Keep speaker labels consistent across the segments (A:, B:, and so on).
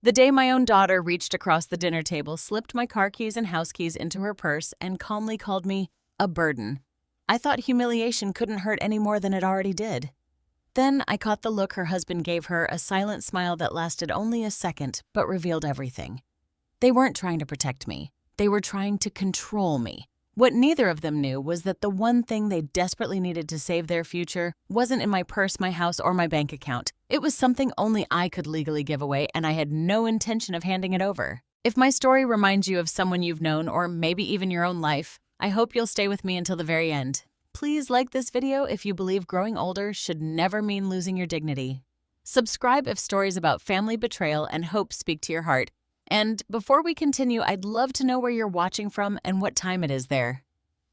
A: The day my own daughter reached across the dinner table, slipped my car keys and house keys into her purse, and calmly called me a burden. I thought humiliation couldn't hurt any more than it already did. Then I caught the look her husband gave her, a silent smile that lasted only a second but revealed everything. They weren't trying to protect me. They were trying to control me. What neither of them knew was that the one thing they desperately needed to save their future wasn't in my purse, my house, or my bank account. It was something only I could legally give away, and I had no intention of handing it over. If my story reminds you of someone you've known, or maybe even your own life, I hope you'll stay with me until the very end. Please like this video if you believe growing older should never mean losing your dignity. Subscribe if stories about family betrayal and hope speak to your heart. And before we continue, I'd love to know where you're watching from and what time it is there.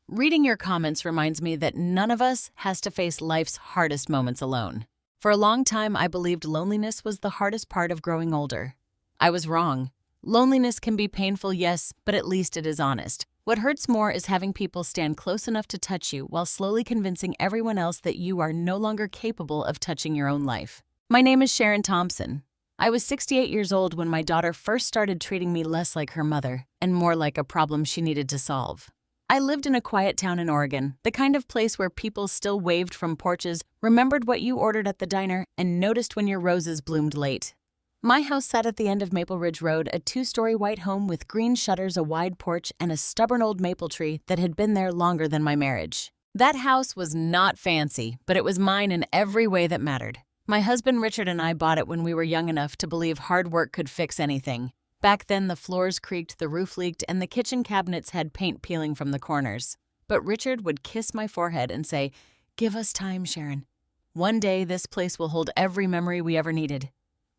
A: Reading your comments reminds me that none of us has to face life's hardest moments alone. For a long time, I believed loneliness was the hardest part of growing older. I was wrong. Loneliness can be painful, yes, but at least it is honest. What hurts more is having people stand close enough to touch you while slowly convincing everyone else that you are no longer capable of touching your own life. My name is Sharon Thompson. I was 68 years old when my daughter first started treating me less like her mother and more like a problem she needed to solve. I lived in a quiet town in Oregon, the kind of place where people still waved from porches, remembered what you ordered at the diner, and noticed when your roses bloomed late. My house sat at the end of Maple Ridge Road, a 2-story white home with green shutters, a wide porch, and a stubborn old maple tree that had been there longer than my marriage. That house was not fancy, but it was mine in every way that mattered. My husband Richard and I bought it when we were young enough to believe hard work could fix anything. Back then, the floors creaked, the roof leaked, and the kitchen cabinets had paint peeling from the corners. But Richard would kiss my forehead and say, "Give us time, Sharon. One day, this place will hold every memory we ever needed."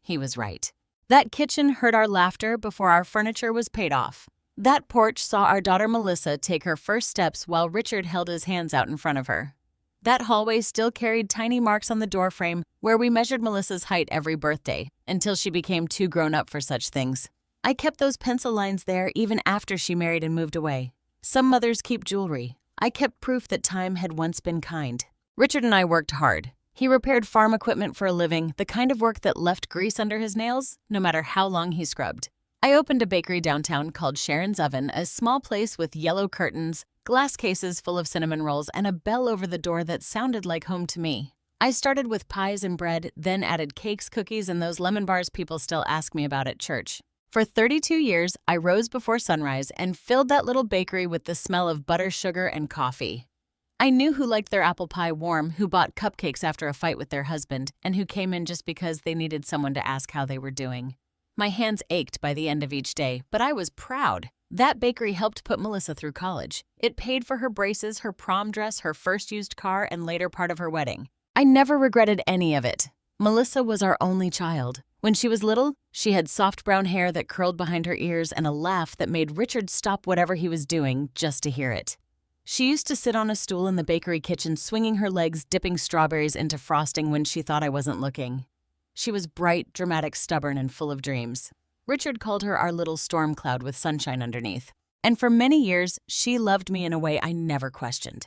A: He was right. That kitchen heard our laughter before our furniture was paid off. That porch saw our daughter Melissa take her first steps while Richard held his hands out in front of her. That hallway still carried tiny marks on the doorframe where we measured Melissa's height every birthday, until she became too grown up for such things. I kept those pencil lines there even after she married and moved away. Some mothers keep jewelry. I kept proof that time had once been kind. Richard and I worked hard. He repaired farm equipment for a living, the kind of work that left grease under his nails, no matter how long he scrubbed. I opened a bakery downtown called Sharon's Oven, a small place with yellow curtains, glass cases full of cinnamon rolls, and a bell over the door that sounded like home to me. I started with pies and bread, then added cakes, cookies, and those lemon bars people still ask me about at church. For 32 years, I rose before sunrise and filled that little bakery with the smell of butter, sugar, and coffee. I knew who liked their apple pie warm, who bought cupcakes after a fight with their husband, and who came in just because they needed someone to ask how they were doing. My hands ached by the end of each day, but I was proud. That bakery helped put Melissa through college. It paid for her braces, her prom dress, her first used car, and later part of her wedding. I never regretted any of it. Melissa was our only child. When she was little, she had soft brown hair that curled behind her ears and a laugh that made Richard stop whatever he was doing just to hear it. She used to sit on a stool in the bakery kitchen, swinging her legs, dipping strawberries into frosting when she thought I wasn't looking. She was bright, dramatic, stubborn, and full of dreams. Richard called her our little storm cloud with sunshine underneath. And for many years, she loved me in a way I never questioned.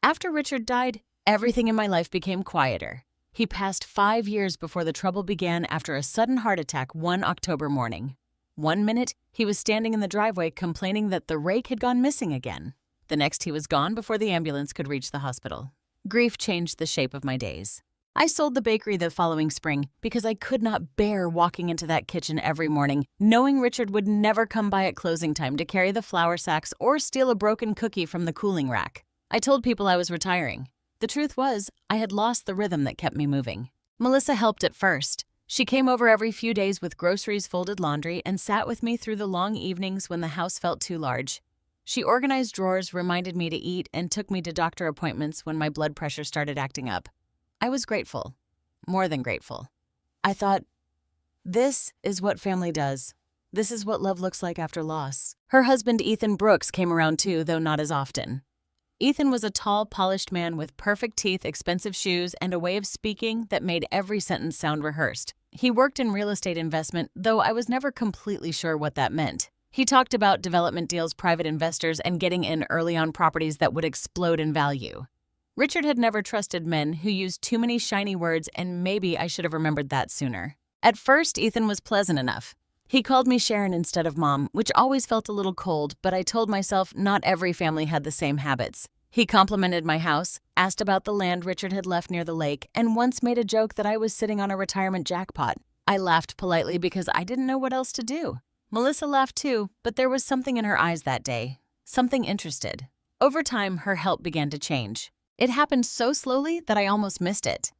A: After Richard died, everything in my life became quieter. He passed 5 years before the trouble began after a sudden heart attack one October morning. One minute, he was standing in the driveway complaining that the rake had gone missing again. The next, he was gone before the ambulance could reach the hospital. Grief changed the shape of my days. I sold the bakery the following spring because I could not bear walking into that kitchen every morning, knowing Richard would never come by at closing time to carry the flour sacks or steal a broken cookie from the cooling rack. I told people I was retiring. The truth was, I had lost the rhythm that kept me moving. Melissa helped at first. She came over every few days with groceries, folded laundry, and sat with me through the long evenings when the house felt too large. She organized drawers, reminded me to eat, and took me to doctor appointments when my blood pressure started acting up. I was grateful, more than grateful. I thought, this is what family does. This is what love looks like after loss. Her husband, Ethan Brooks, came around too, though not as often. Ethan was a tall, polished man with perfect teeth, expensive shoes, and a way of speaking that made every sentence sound rehearsed. He worked in real estate investment, though I was never completely sure what that meant. He talked about development deals, private investors, and getting in early on properties that would explode in value. Richard had never trusted men who used too many shiny words, and maybe I should have remembered that sooner. At first, Ethan was pleasant enough. He called me Sharon instead of Mom, which always felt a little cold, but I told myself not every family had the same habits. He complimented my house, asked about the land Richard had left near the lake, and once made a joke that I was sitting on a retirement jackpot. I laughed politely because I didn't know what else to do. Melissa laughed too, but there was something in her eyes that day. Something interested. Over time, her help began to change. It happened so slowly that I almost missed it.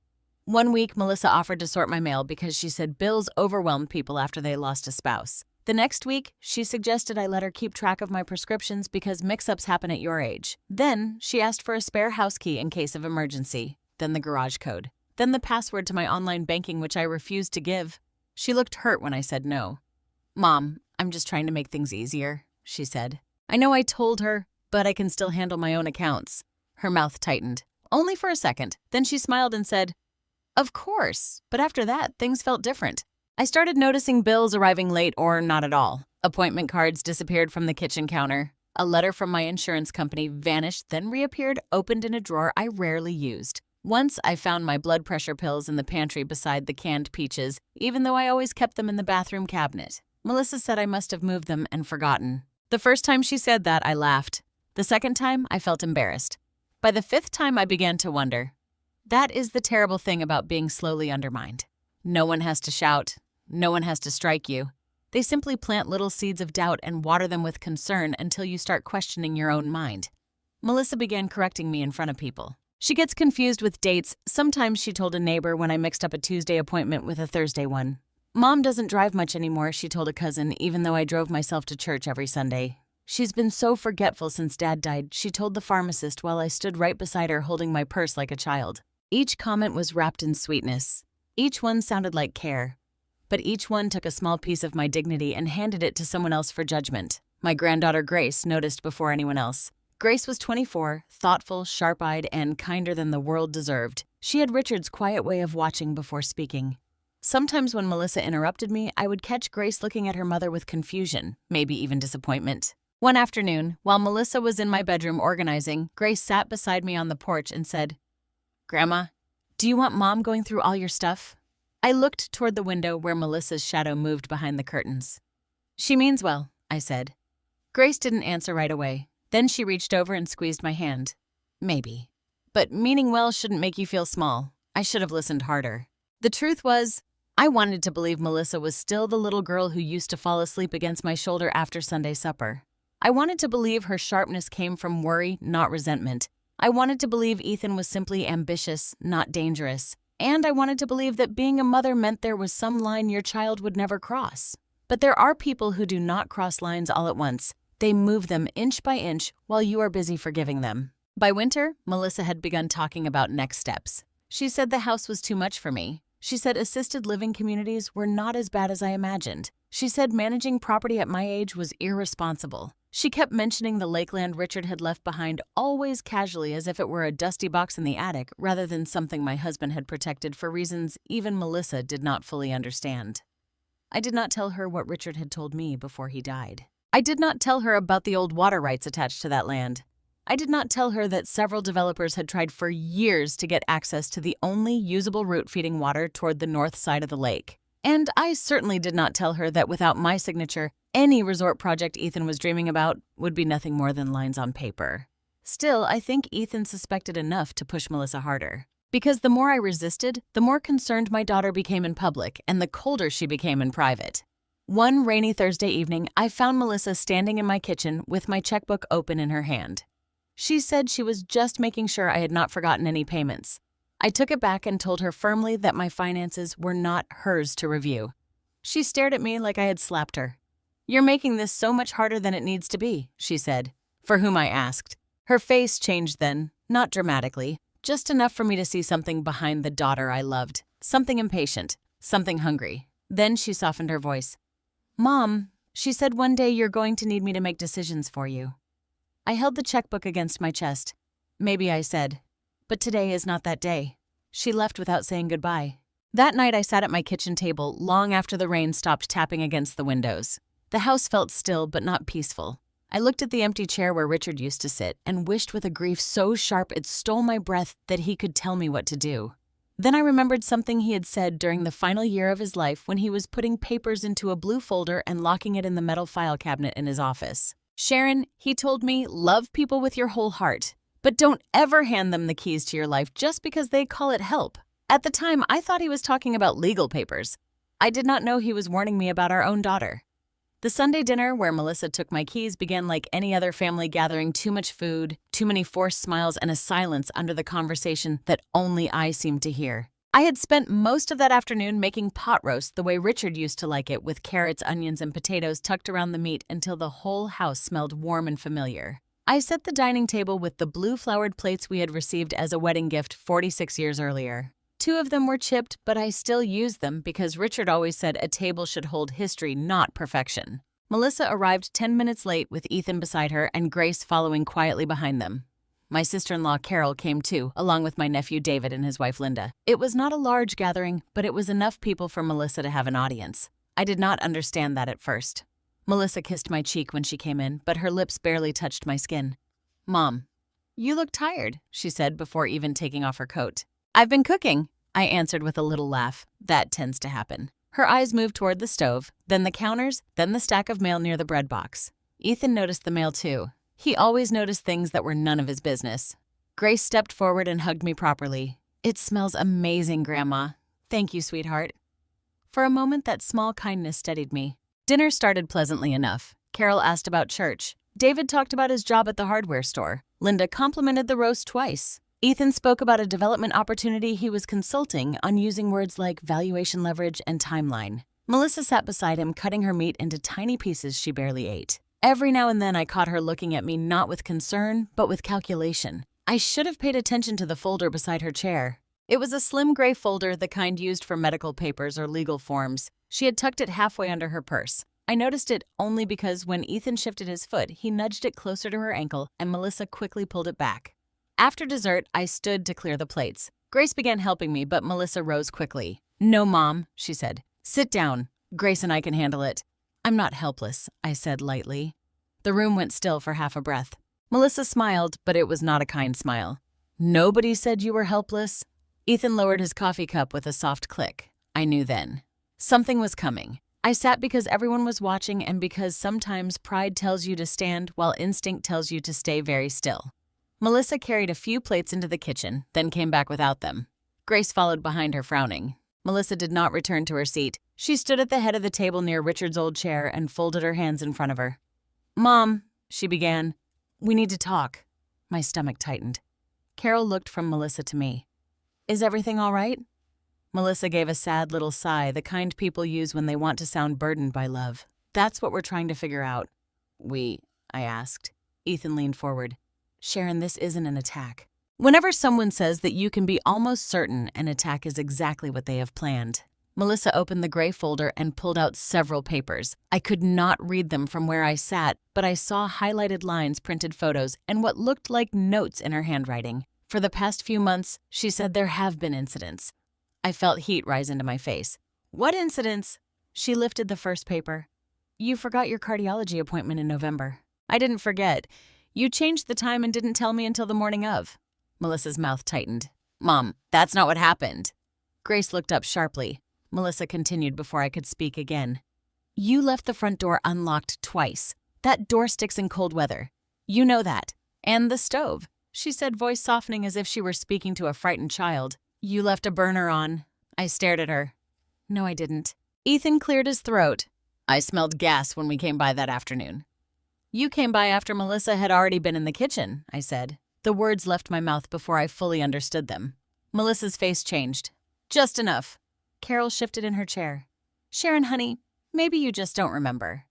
A: One week, Melissa offered to sort my mail because she said bills overwhelmed people after they lost a spouse. The next week, she suggested I let her keep track of my prescriptions because mix-ups happen at your age. Then, she asked for a spare house key in case of emergency. Then the garage code. Then the password to my online banking, which I refused to give. She looked hurt when I said no. "Mom, I'm just trying to make things easier," she said. I know I told her, but I can still handle my own accounts. Her mouth tightened. Only for a second. Then she smiled and said, "Of course." But after that, things felt different. I started noticing bills arriving late or not at all. Appointment cards disappeared from the kitchen counter. A letter from my insurance company vanished, then reappeared, opened in a drawer I rarely used. Once I found my blood pressure pills in the pantry beside the canned peaches, even though I always kept them in the bathroom cabinet. Melissa said I must have moved them and forgotten. The first time she said that, I laughed. The second time, I felt embarrassed. By the fifth time, I began to wonder. That is the terrible thing about being slowly undermined. No one has to shout. No one has to strike you. They simply plant little seeds of doubt and water them with concern until you start questioning your own mind. Melissa began correcting me in front of people. She gets confused with dates. Sometimes she told a neighbor when I mixed up a Tuesday appointment with a Thursday one. Mom doesn't drive much anymore, she told a cousin, even though I drove myself to church every Sunday. She's been so forgetful since Dad died, she told the pharmacist while I stood right beside her holding my purse like a child. Each comment was wrapped in sweetness. Each one sounded like care. But each one took a small piece of my dignity and handed it to someone else for judgment. My granddaughter Grace noticed before anyone else. Grace was 24, thoughtful, sharp-eyed, and kinder than the world deserved. She had Richard's quiet way of watching before speaking. Sometimes when Melissa interrupted me, I would catch Grace looking at her mother with confusion, maybe even disappointment. One afternoon, while Melissa was in my bedroom organizing, Grace sat beside me on the porch and said, "Grandma, do you want Mom going through all your stuff?" I looked toward the window where Melissa's shadow moved behind the curtains. "She means well," I said. Grace didn't answer right away. Then she reached over and squeezed my hand. "Maybe. But meaning well shouldn't make you feel small. I should have listened harder." The truth was, I wanted to believe Melissa was still the little girl who used to fall asleep against my shoulder after Sunday supper. I wanted to believe her sharpness came from worry, not resentment. I wanted to believe Ethan was simply ambitious, not dangerous. And I wanted to believe that being a mother meant there was some line your child would never cross. But there are people who do not cross lines all at once. They move them inch by inch while you are busy forgiving them. By winter, Melissa had begun talking about next steps. She said the house was too much for me. She said assisted living communities were not as bad as I imagined. She said managing property at my age was irresponsible. She kept mentioning the lakeland Richard had left behind, always casually as if it were a dusty box in the attic rather than something my husband had protected for reasons even Melissa did not fully understand. I did not tell her what Richard had told me before he died. I did not tell her about the old water rights attached to that land. I did not tell her that several developers had tried for years to get access to the only usable route feeding water toward the north side of the lake. And I certainly did not tell her that without my signature, any resort project Ethan was dreaming about would be nothing more than lines on paper. Still, I think Ethan suspected enough to push Melissa harder. Because the more I resisted, the more concerned my daughter became in public and the colder she became in private. One rainy Thursday evening, I found Melissa standing in my kitchen with my checkbook open in her hand. She said she was just making sure I had not forgotten any payments. I took it back and told her firmly that my finances were not hers to review. She stared at me like I had slapped her. "You're making this so much harder than it needs to be," she said, for whom I asked. Her face changed then, not dramatically, just enough for me to see something behind the daughter I loved, something impatient, something hungry. Then she softened her voice. "Mom," she said, "one day you're going to need me to make decisions for you." I held the checkbook against my chest. "Maybe," I said, "but today is not that day." She left without saying goodbye. That night I sat at my kitchen table long after the rain stopped tapping against the windows. The house felt still but not peaceful. I looked at the empty chair where Richard used to sit and wished with a grief so sharp it stole my breath that he could tell me what to do. Then I remembered something he had said during the final year of his life when he was putting papers into a blue folder and locking it in the metal file cabinet in his office. Sharon, he told me, love people with your whole heart, but don't ever hand them the keys to your life just because they call it help. At the time, I thought he was talking about legal papers. I did not know he was warning me about our own daughter. The Sunday dinner where Melissa took my keys began like any other family gathering: too much food, too many forced smiles, and a silence under the conversation that only I seemed to hear. I had spent most of that afternoon making pot roast the way Richard used to like it, with carrots, onions, and potatoes tucked around the meat until the whole house smelled warm and familiar. I set the dining table with the blue flowered plates we had received as a wedding gift 46 years earlier. 2 of them were chipped, but I still used them because Richard always said a table should hold history, not perfection. Melissa arrived 10 minutes late with Ethan beside her and Grace following quietly behind them. My sister-in-law Carol came too, along with my nephew David and his wife Linda. It was not a large gathering, but it was enough people for Melissa to have an audience. I did not understand that at first. Melissa kissed my cheek when she came in, but her lips barely touched my skin. "Mom, you look tired," she said before even taking off her coat. "I've been cooking," I answered with a little laugh. That tends to happen. Her eyes moved toward the stove, then the counters, then the stack of mail near the bread box. Ethan noticed the mail too. He always noticed things that were none of his business. Grace stepped forward and hugged me properly. "It smells amazing, Grandma." "Thank you, sweetheart." For a moment, that small kindness steadied me. Dinner started pleasantly enough. Carol asked about church. David talked about his job at the hardware store. Linda complimented the roast twice. Ethan spoke about a development opportunity he was consulting on, using words like valuation leverage and timeline. Melissa sat beside him, cutting her meat into tiny pieces she barely ate. Every now and then I caught her looking at me not with concern, but with calculation. I should have paid attention to the folder beside her chair. It was a slim gray folder, the kind used for medical papers or legal forms. She had tucked it halfway under her purse. I noticed it only because when Ethan shifted his foot, he nudged it closer to her ankle and Melissa quickly pulled it back. After dessert, I stood to clear the plates. Grace began helping me, but Melissa rose quickly. "No, Mom," she said. "Sit down. Grace and I can handle it." "I'm not helpless," I said lightly. The room went still for half a breath. Melissa smiled, but it was not a kind smile. "Nobody said you were helpless." Ethan lowered his coffee cup with a soft click. I knew then. Something was coming. I sat because everyone was watching and because sometimes pride tells you to stand while instinct tells you to stay very still. Melissa carried a few plates into the kitchen, then came back without them. Grace followed behind her, frowning. Melissa did not return to her seat. She stood at the head of the table near Richard's old chair and folded her hands in front of her. "Mom," she began, "we need to talk." My stomach tightened. Carol looked from Melissa to me. "Is everything all right?" Melissa gave a sad little sigh, the kind people use when they want to sound burdened by love. "That's what we're trying to figure out." I asked. Ethan leaned forward. "Sharon, this isn't an attack. Whenever someone says that you can be almost certain an attack is exactly what they have planned." Melissa opened the gray folder and pulled out several papers. I could not read them from where I sat, but I saw highlighted lines, printed photos, and what looked like notes in her handwriting. For the past few months, she said there have been incidents. I felt heat rise into my face. "What incidents?" She lifted the first paper. "You forgot your cardiology appointment in November." "I didn't forget. You changed the time and didn't tell me until the morning of." Melissa's mouth tightened. "Mom, that's not what happened." Grace looked up sharply. Melissa continued before I could speak again. "You left the front door unlocked twice. That door sticks in cold weather. You know that. And the stove," she said, voice softening as if she were speaking to a frightened child. "You left a burner on." I stared at her. "No, I didn't." Ethan cleared his throat. "I smelled gas when we came by that afternoon." "You came by after Melissa had already been in the kitchen," I said. The words left my mouth before I fully understood them. Melissa's face changed. "Just enough." Carol shifted in her chair. "Sharon, honey, maybe you just don't remember."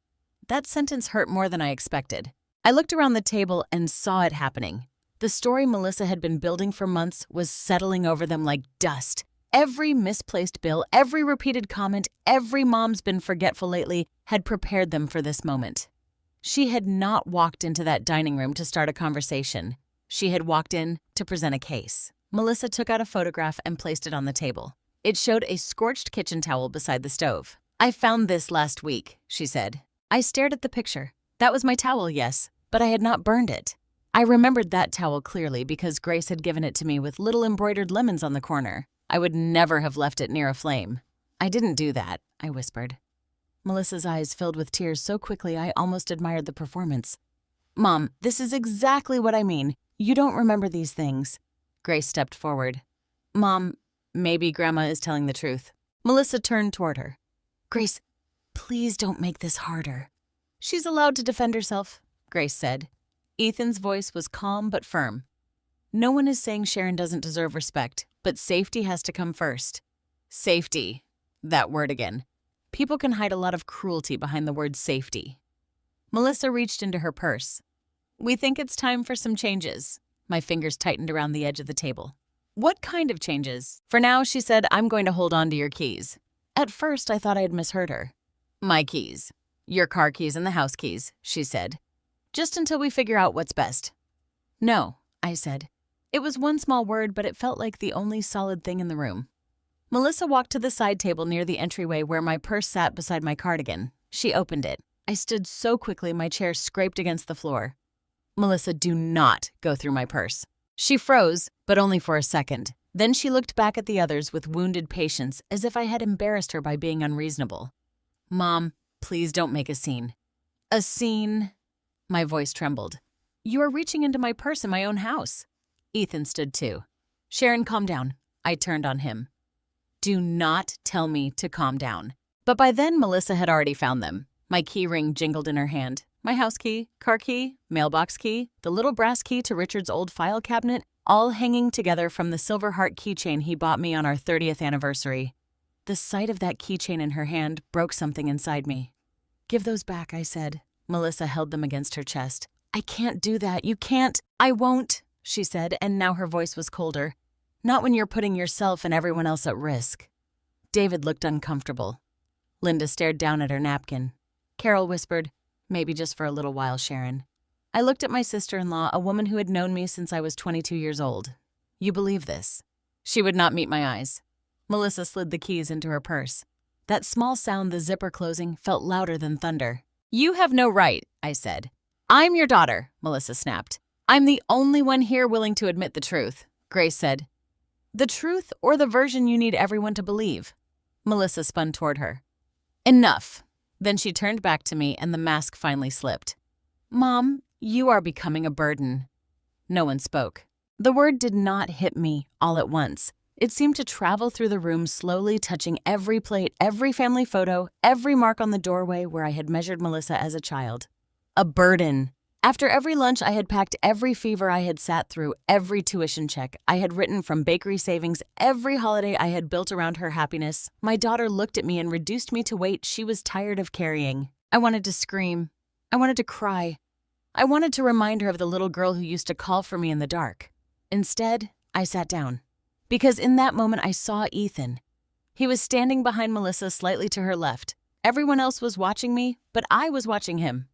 A: That sentence hurt more than I expected. I looked around the table and saw it happening. The story Melissa had been building for months was settling over them like dust. Every misplaced bill, every repeated comment, every "mom's been forgetful lately" had prepared them for this moment. She had not walked into that dining room to start a conversation. She had walked in to present a case. Melissa took out a photograph and placed it on the table. It showed a scorched kitchen towel beside the stove. "I found this last week," she said. I stared at the picture. That was my towel, yes, but I had not burned it. I remembered that towel clearly because Grace had given it to me with little embroidered lemons on the corner. I would never have left it near a flame. I didn't do that, I whispered. Melissa's eyes filled with tears so quickly I almost admired the performance. Mom, this is exactly what I mean. You don't remember these things. Grace stepped forward. Mom, maybe Grandma is telling the truth. Melissa turned toward her. Grace, please don't make this harder. She's allowed to defend herself, Grace said. Ethan's voice was calm but firm. No one is saying Sharon doesn't deserve respect, but safety has to come first. Safety. That word again. People can hide a lot of cruelty behind the word safety. Melissa reached into her purse. We think it's time for some changes. My fingers tightened around the edge of the table. What kind of changes? For now, she said, I'm going to hold on to your keys. At first, I thought I had misheard her. My keys. Your car keys and the house keys, she said. Just until we figure out what's best. No, I said. It was one small word, but it felt like the only solid thing in the room. Melissa walked to the side table near the entryway where my purse sat beside my cardigan. She opened it. I stood so quickly my chair scraped against the floor. Melissa, do not go through my purse. She froze, but only for a second. Then she looked back at the others with wounded patience, as if I had embarrassed her by being unreasonable. Mom, please don't make a scene. A scene? My voice trembled. You are reaching into my purse in my own house. Ethan stood too. Sharon, calm down. I turned on him. Do not tell me to calm down. But by then, Melissa had already found them. My key ring jingled in her hand. My house key, car key, mailbox key, the little brass key to Richard's old file cabinet, all hanging together from the silver heart keychain he bought me on our 30th anniversary. The sight of that keychain in her hand broke something inside me. Give those back, I said. Melissa held them against her chest. I can't do that. You can't. I won't, she said, and now her voice was colder. Not when you're putting yourself and everyone else at risk. David looked uncomfortable. Linda stared down at her napkin. Carol whispered, maybe just for a little while, Sharon. I looked at my sister-in-law, a woman who had known me since I was 22 years old. You believe this? She would not meet my eyes. Melissa slid the keys into her purse. That small sound, the zipper closing, felt louder than thunder. You have no right, I said. I'm your daughter, Melissa snapped. I'm the only one here willing to admit the truth, Grace said. The truth or the version you need everyone to believe? Melissa spun toward her. Enough. Then she turned back to me and the mask finally slipped. Mom, you are becoming a burden. No one spoke. The word did not hit me all at once. It seemed to travel through the room slowly, touching every plate, every family photo, every mark on the doorway where I had measured Melissa as a child. A burden. After every lunch, I had packed every fever I had sat through, every tuition check I had written from bakery savings, every holiday I had built around her happiness. My daughter looked at me and reduced me to weight she was tired of carrying. I wanted to scream. I wanted to cry. I wanted to remind her of the little girl who used to call for me in the dark. Instead, I sat down. Because in that moment, I saw Ethan. He was standing behind Melissa slightly to her left. Everyone else was watching me, but I was watching him.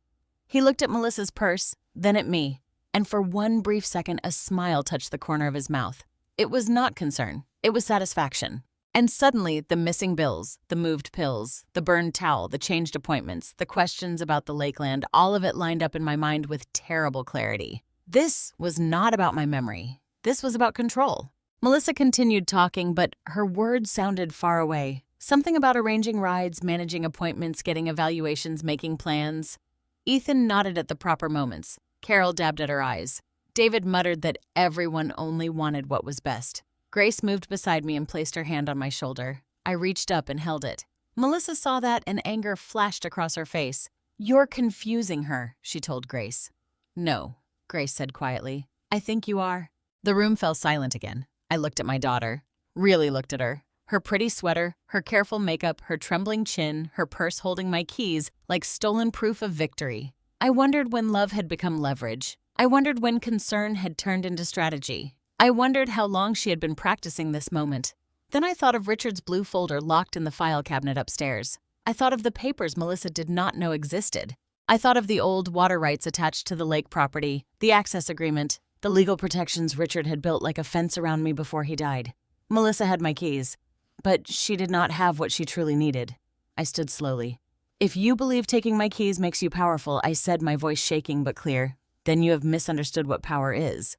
A: He looked at Melissa's purse, then at me, and for one brief second, a smile touched the corner of his mouth. It was not concern. It was satisfaction. And suddenly, the missing bills, the moved pills, the burned towel, the changed appointments, the questions about the Lakeland, all of it lined up in my mind with terrible clarity. This was not about my memory. This was about control. Melissa continued talking, but her words sounded far away. Something about arranging rides, managing appointments, getting evaluations, making plans. Ethan nodded at the proper moments. Carol dabbed at her eyes. David muttered that everyone only wanted what was best. Grace moved beside me and placed her hand on my shoulder. I reached up and held it. Melissa saw that and anger flashed across her face. You're confusing her, she told Grace. No, Grace said quietly. I think you are. The room fell silent again. I looked at my daughter. Really looked at her. Her pretty sweater, her careful makeup, her trembling chin, her purse holding my keys like stolen proof of victory. I wondered when love had become leverage. I wondered when concern had turned into strategy. I wondered how long she had been practicing this moment. Then I thought of Richard's blue folder locked in the file cabinet upstairs. I thought of the papers Melissa did not know existed. I thought of the old water rights attached to the lake property, the access agreement, the legal protections Richard had built like a fence around me before he died. Melissa had my keys. But she did not have what she truly needed. I stood slowly. If you believe taking my keys makes you powerful, I said, my voice shaking but clear, then you have misunderstood what power is.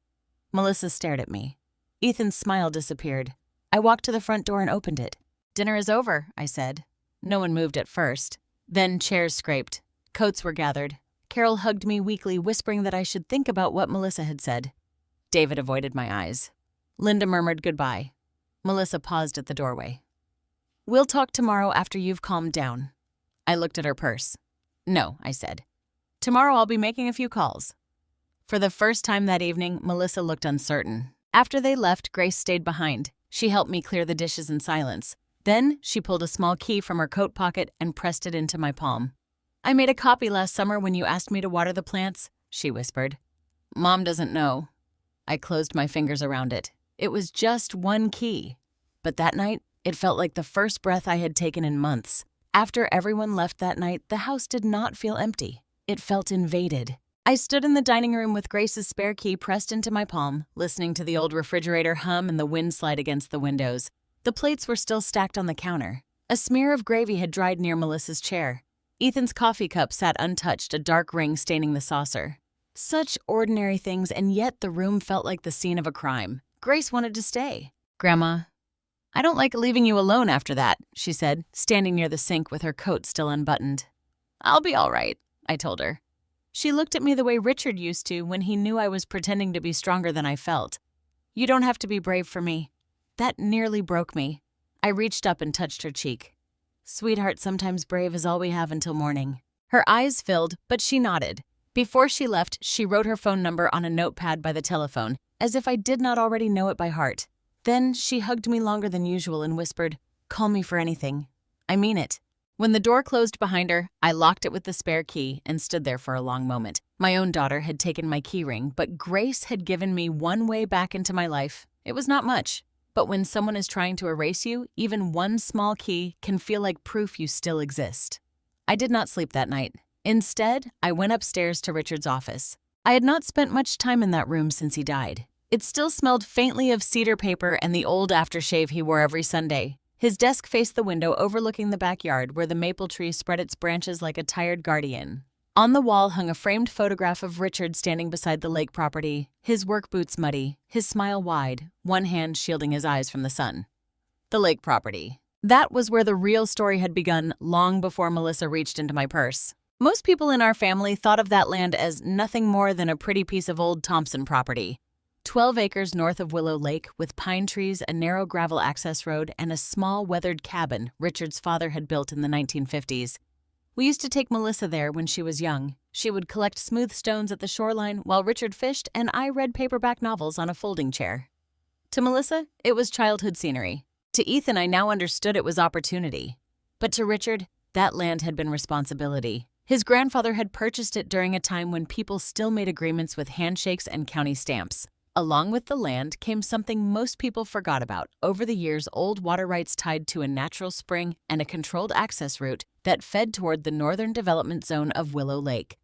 A: Melissa stared at me. Ethan's smile disappeared. I walked to the front door and opened it. "Dinner is over," I said. No one moved at first. Then chairs scraped. Coats were gathered. Carol hugged me weakly, whispering that I should think about what Melissa had said. David avoided my eyes. Linda murmured goodbye. Melissa paused at the doorway. "We'll talk tomorrow after you've calmed down." I looked at her purse. "No," I said. "Tomorrow I'll be making a few calls." For the first time that evening, Melissa looked uncertain. After they left, Grace stayed behind. She helped me clear the dishes in silence. Then she pulled a small key from her coat pocket and pressed it into my palm. "I made a copy last summer when you asked me to water the plants," she whispered. "Mom doesn't know." I closed my fingers around it. It was just one key. But that night, it felt like the first breath I had taken in months. After everyone left that night, the house did not feel empty. It felt invaded. I stood in the dining room with Grace's spare key pressed into my palm, listening to the old refrigerator hum and the wind slide against the windows. The plates were still stacked on the counter. A smear of gravy had dried near Melissa's chair. Ethan's coffee cup sat untouched, a dark ring staining the saucer. Such ordinary things, and yet the room felt like the scene of a crime. Grace wanted to stay. "Grandma, I don't like leaving you alone after that," she said, standing near the sink with her coat still unbuttoned. "I'll be all right," I told her. She looked at me the way Richard used to when he knew I was pretending to be stronger than I felt. "You don't have to be brave for me." That nearly broke me. I reached up and touched her cheek. "Sweetheart, sometimes brave is all we have until morning." Her eyes filled, but she nodded. Before she left, she wrote her phone number on a notepad by the telephone, as if I did not already know it by heart. Then she hugged me longer than usual and whispered, "Call me for anything." I mean it. When the door closed behind her, I locked it with the spare key and stood there for a long moment. My own daughter had taken my key ring, but Grace had given me one way back into my life. It was not much. But when someone is trying to erase you, even one small key can feel like proof you still exist. I did not sleep that night. Instead, I went upstairs to Richard's office. I had not spent much time in that room since he died. It still smelled faintly of cedar paper and the old aftershave he wore every Sunday. His desk faced the window overlooking the backyard where the maple tree spread its branches like a tired guardian. On the wall hung a framed photograph of Richard standing beside the lake property, his work boots muddy, his smile wide, one hand shielding his eyes from the sun. The lake property. That was where the real story had begun long before Melissa reached into my purse. Most people in our family thought of that land as nothing more than a pretty piece of old Thompson property. 12 acres north of Willow Lake, with pine trees, a narrow gravel access road, and a small weathered cabin Richard's father had built in the 1950s. We used to take Melissa there when she was young. She would collect smooth stones at the shoreline while Richard fished, and I read paperback novels on a folding chair. To Melissa, it was childhood scenery. To Ethan, I now understood it was opportunity. But to Richard, that land had been responsibility. His grandfather had purchased it during a time when people still made agreements with handshakes and county stamps. Along with the land came something most people forgot about. Over the years, old water rights tied to a natural spring and a controlled access route that fed toward the northern development zone of Willow Lake.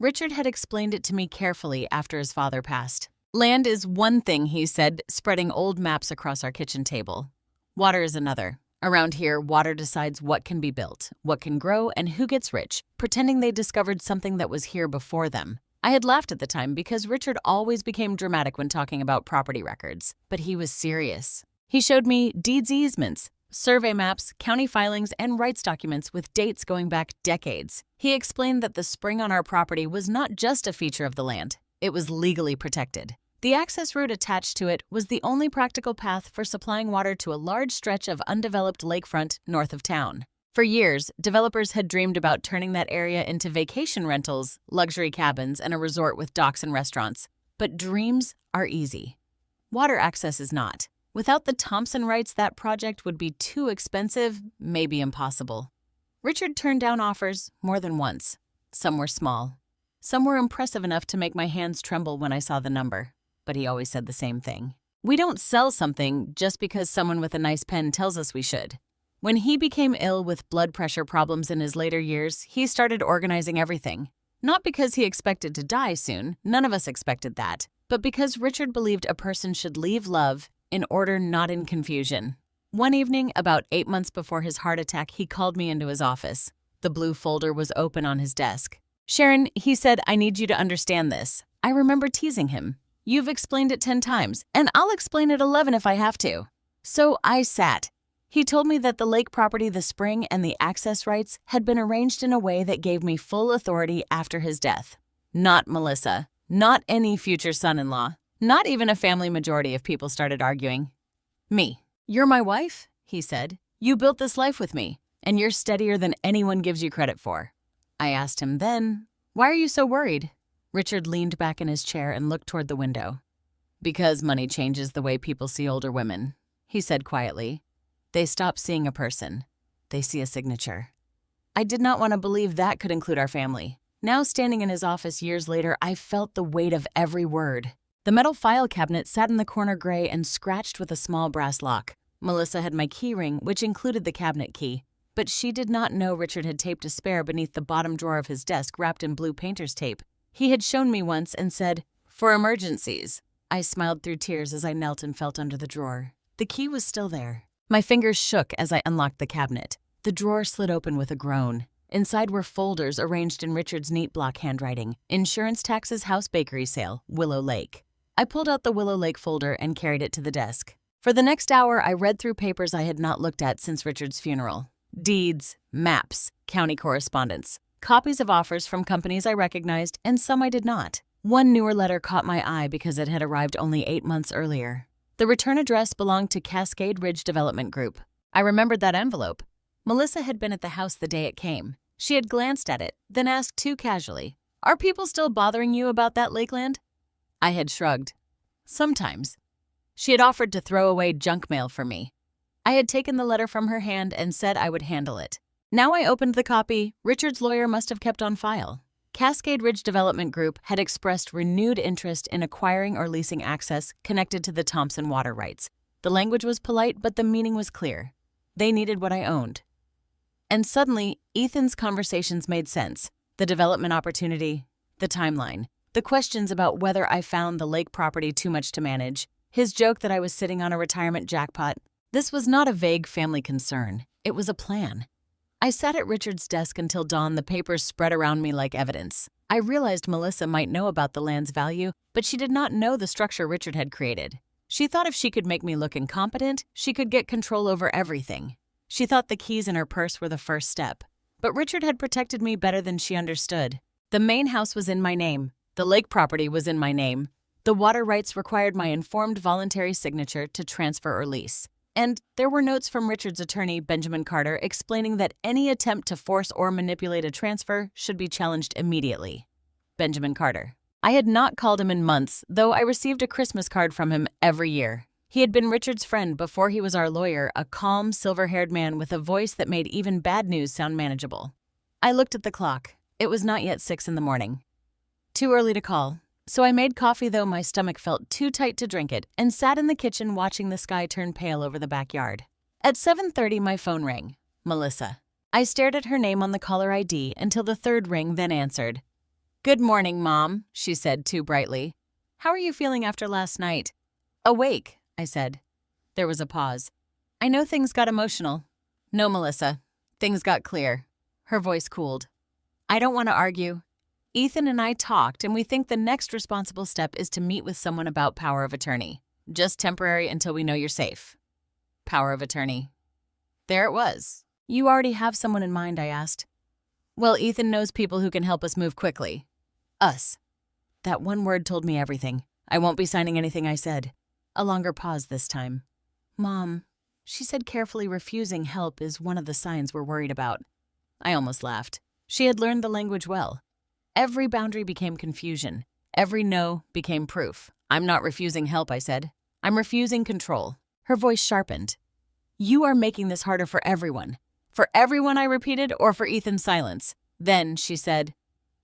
A: Richard had explained it to me carefully after his father passed. "Land is one thing," he said, spreading old maps across our kitchen table. "Water is another. Around here, water decides what can be built, what can grow, and who gets rich, pretending they discovered something that was here before them." I had laughed at the time because Richard always became dramatic when talking about property records, but he was serious. He showed me deeds easements, survey maps, county filings, and rights documents with dates going back decades. He explained that the spring on our property was not just a feature of the land, it was legally protected. The access route attached to it was the only practical path for supplying water to a large stretch of undeveloped lakefront north of town. For years, developers had dreamed about turning that area into vacation rentals, luxury cabins, and a resort with docks and restaurants. But dreams are easy. Water access is not. Without the Thompson rights, that project would be too expensive, maybe impossible. Richard turned down offers more than once. Some were small. Some were impressive enough to make my hands tremble when I saw the number. But he always said the same thing. We don't sell something just because someone with a nice pen tells us we should. When he became ill with blood pressure problems in his later years, he started organizing everything. Not because he expected to die soon, none of us expected that, but because Richard believed a person should leave love in order, not in confusion. One evening, about 8 months before his heart attack, he called me into his office. The blue folder was open on his desk. "Sharon," he said, "I need you to understand this." I remember teasing him. "You've explained it 10 times, and I'll explain it 11 if I have to." So I sat. He told me that the lake property, the spring, and the access rights had been arranged in a way that gave me full authority after his death. Not Melissa. Not any future son-in-law. Not even a family majority if people started arguing. Me. You're my wife, he said. You built this life with me, and you're steadier than anyone gives you credit for. I asked him then, why are you so worried? Richard leaned back in his chair and looked toward the window. Because money changes the way people see older women, he said quietly. They stop seeing a person. They see a signature. I did not want to believe that could include our family. Now standing in his office years later, I felt the weight of every word. The metal file cabinet sat in the corner gray and scratched with a small brass lock. Melissa had my key ring, which included the cabinet key, but she did not know Richard had taped a spare beneath the bottom drawer of his desk wrapped in blue painter's tape. He had shown me once and said, "For emergencies." I smiled through tears as I knelt and felt under the drawer. The key was still there. My fingers shook as I unlocked the cabinet. The drawer slid open with a groan. Inside were folders arranged in Richard's neat block handwriting. Insurance taxes, house bakery sale, Willow Lake. I pulled out the Willow Lake folder and carried it to the desk. For the next hour, I read through papers I had not looked at since Richard's funeral. Deeds, maps, county correspondence, copies of offers from companies I recognized and some I did not. One newer letter caught my eye because it had arrived only 8 months earlier. The return address belonged to Cascade Ridge Development Group. I remembered that envelope. Melissa had been at the house the day it came. She had glanced at it, then asked too casually, "Are people still bothering you about that lakeland?" I had shrugged. Sometimes. She had offered to throw away junk mail for me. I had taken the letter from her hand and said I would handle it. Now I opened the copy Richard's lawyer must have kept on file. Cascade Ridge Development Group had expressed renewed interest in acquiring or leasing access connected to the Thompson water rights. The language was polite, but the meaning was clear. They needed what I owned. And suddenly, Ethan's conversations made sense. The development opportunity, the timeline, the questions about whether I found the lake property too much to manage, his joke that I was sitting on a retirement jackpot. This was not a vague family concern. It was a plan. I sat at Richard's desk until dawn, the papers spread around me like evidence. I realized Melissa might know about the land's value, but she did not know the structure Richard had created. She thought if she could make me look incompetent, she could get control over everything. She thought the keys in her purse were the first step. But Richard had protected me better than she understood. The main house was in my name. The lake property was in my name. The water rights required my informed voluntary signature to transfer or lease. And there were notes from Richard's attorney, Benjamin Carter, explaining that any attempt to force or manipulate a transfer should be challenged immediately. Benjamin Carter. I had not called him in months, though I received a Christmas card from him every year. He had been Richard's friend before he was our lawyer, a calm, silver-haired man with a voice that made even bad news sound manageable. I looked at the clock. It was not yet 6 in the morning. Too early to call. So I made coffee, though my stomach felt too tight to drink it, and sat in the kitchen watching the sky turn pale over the backyard. At 7:30, my phone rang. Melissa. I stared at her name on the caller ID until the third ring, then answered. "Good morning, Mom," she said too brightly. "How are you feeling after last night?" "Awake," I said. There was a pause. "I know things got emotional." "No, Melissa. Things got clear." Her voice cooled. "I don't want to argue. Ethan and I talked, and we think the next responsible step is to meet with someone about power of attorney. Just temporary until we know you're safe." Power of attorney. There it was. "You already have someone in mind?" I asked. "Well, Ethan knows people who can help us move quickly." Us. That one word told me everything. I won't be signing anything, I said. A longer pause this time. "Mom," she said carefully, refusing help is one of the signs we're worried about. I almost laughed. She had learned the language well. Every boundary became confusion. Every no became proof. "I'm not refusing help," I said. "I'm refusing control." Her voice sharpened. "You are making this harder for everyone." "For everyone," I repeated, "or for Ethan's silence?" Then she said,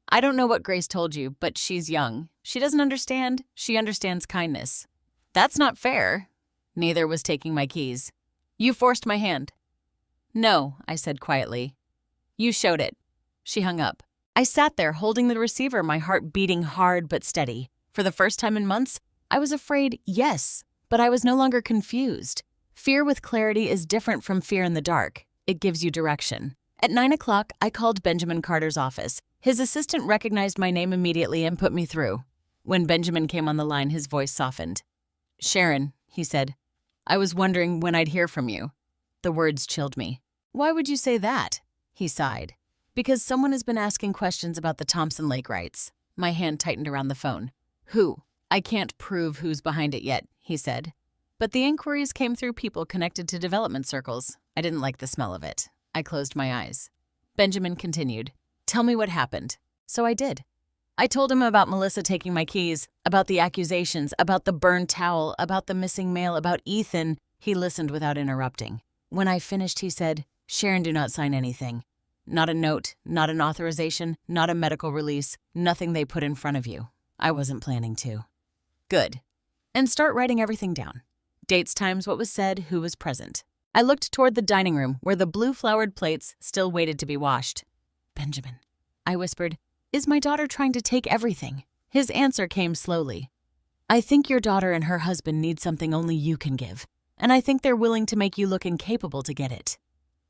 A: "I don't know what Grace told you, but she's young. She doesn't understand. She understands kindness." "That's not fair." Neither was taking my keys. "You forced my hand." "No," I said quietly. "You showed it." She hung up. I sat there holding the receiver, my heart beating hard but steady. For the first time in months, I was afraid, yes, but I was no longer confused. Fear with clarity is different from fear in the dark. It gives you direction. At 9 o'clock, I called Benjamin Carter's office. His assistant recognized my name immediately and put me through. When Benjamin came on the line, his voice softened. "Sharon," he said, I was wondering when I'd hear from you." The words chilled me. "Why would you say that?" He sighed. "Because someone has been asking questions about the Thompson Lake rights." My hand tightened around the phone. "Who?" "I can't prove who's behind it yet," he said. "But the inquiries came through people connected to development circles." I didn't like the smell of it. I closed my eyes. Benjamin continued. "Tell me what happened." So I did. I told him about Melissa taking my keys, about the accusations, about the burned towel, about the missing mail, about Ethan. He listened without interrupting. When I finished, he said, "Sharon, do not sign anything. Not a note, not an authorization, not a medical release, nothing they put in front of you." I wasn't planning to. "Good. And start writing everything down. Dates, times, what was said, who was present." I looked toward the dining room where the blue-flowered plates still waited to be washed. "Benjamin," I whispered, "is my daughter trying to take everything?" His answer came slowly. "I think your daughter and her husband need something only you can give, and I think they're willing to make you look incapable to get it."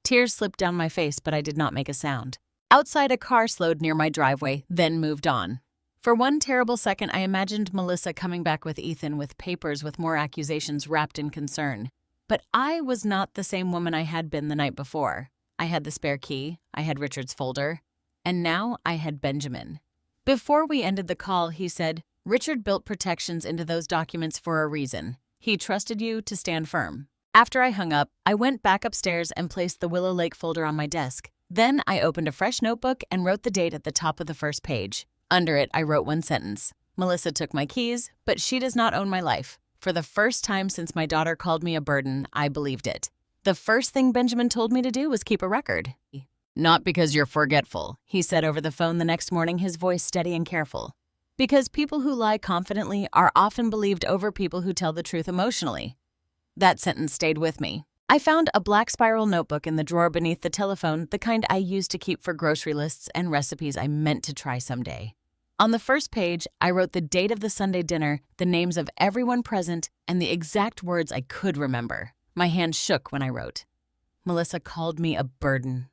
A: Tears slipped down my face, but I did not make a sound. Outside, a car slowed near my driveway, then moved on. For one terrible second, I imagined Melissa coming back with Ethan with papers with more accusations wrapped in concern. But I was not the same woman I had been the night before. I had the spare key, I had Richard's folder, and now I had Benjamin. Before we ended the call, he said, "Richard built protections into those documents for a reason. He trusted you to stand firm." After I hung up, I went back upstairs and placed the Willow Lake folder on my desk. Then I opened a fresh notebook and wrote the date at the top of the first page. Under it, I wrote one sentence. "Melissa took my keys, but she does not own my life." For the first time since my daughter called me a burden, I believed it. The first thing Benjamin told me to do was keep a record. "Not because you're forgetful," he said over the phone the next morning, his voice steady and careful. "Because people who lie confidently are often believed over people who tell the truth emotionally." That sentence stayed with me. I found a black spiral notebook in the drawer beneath the telephone, the kind I used to keep for grocery lists and recipes I meant to try someday. On the first page, I wrote the date of the Sunday dinner, the names of everyone present, and the exact words I could remember. My hand shook when I wrote. "Melissa called me a burden."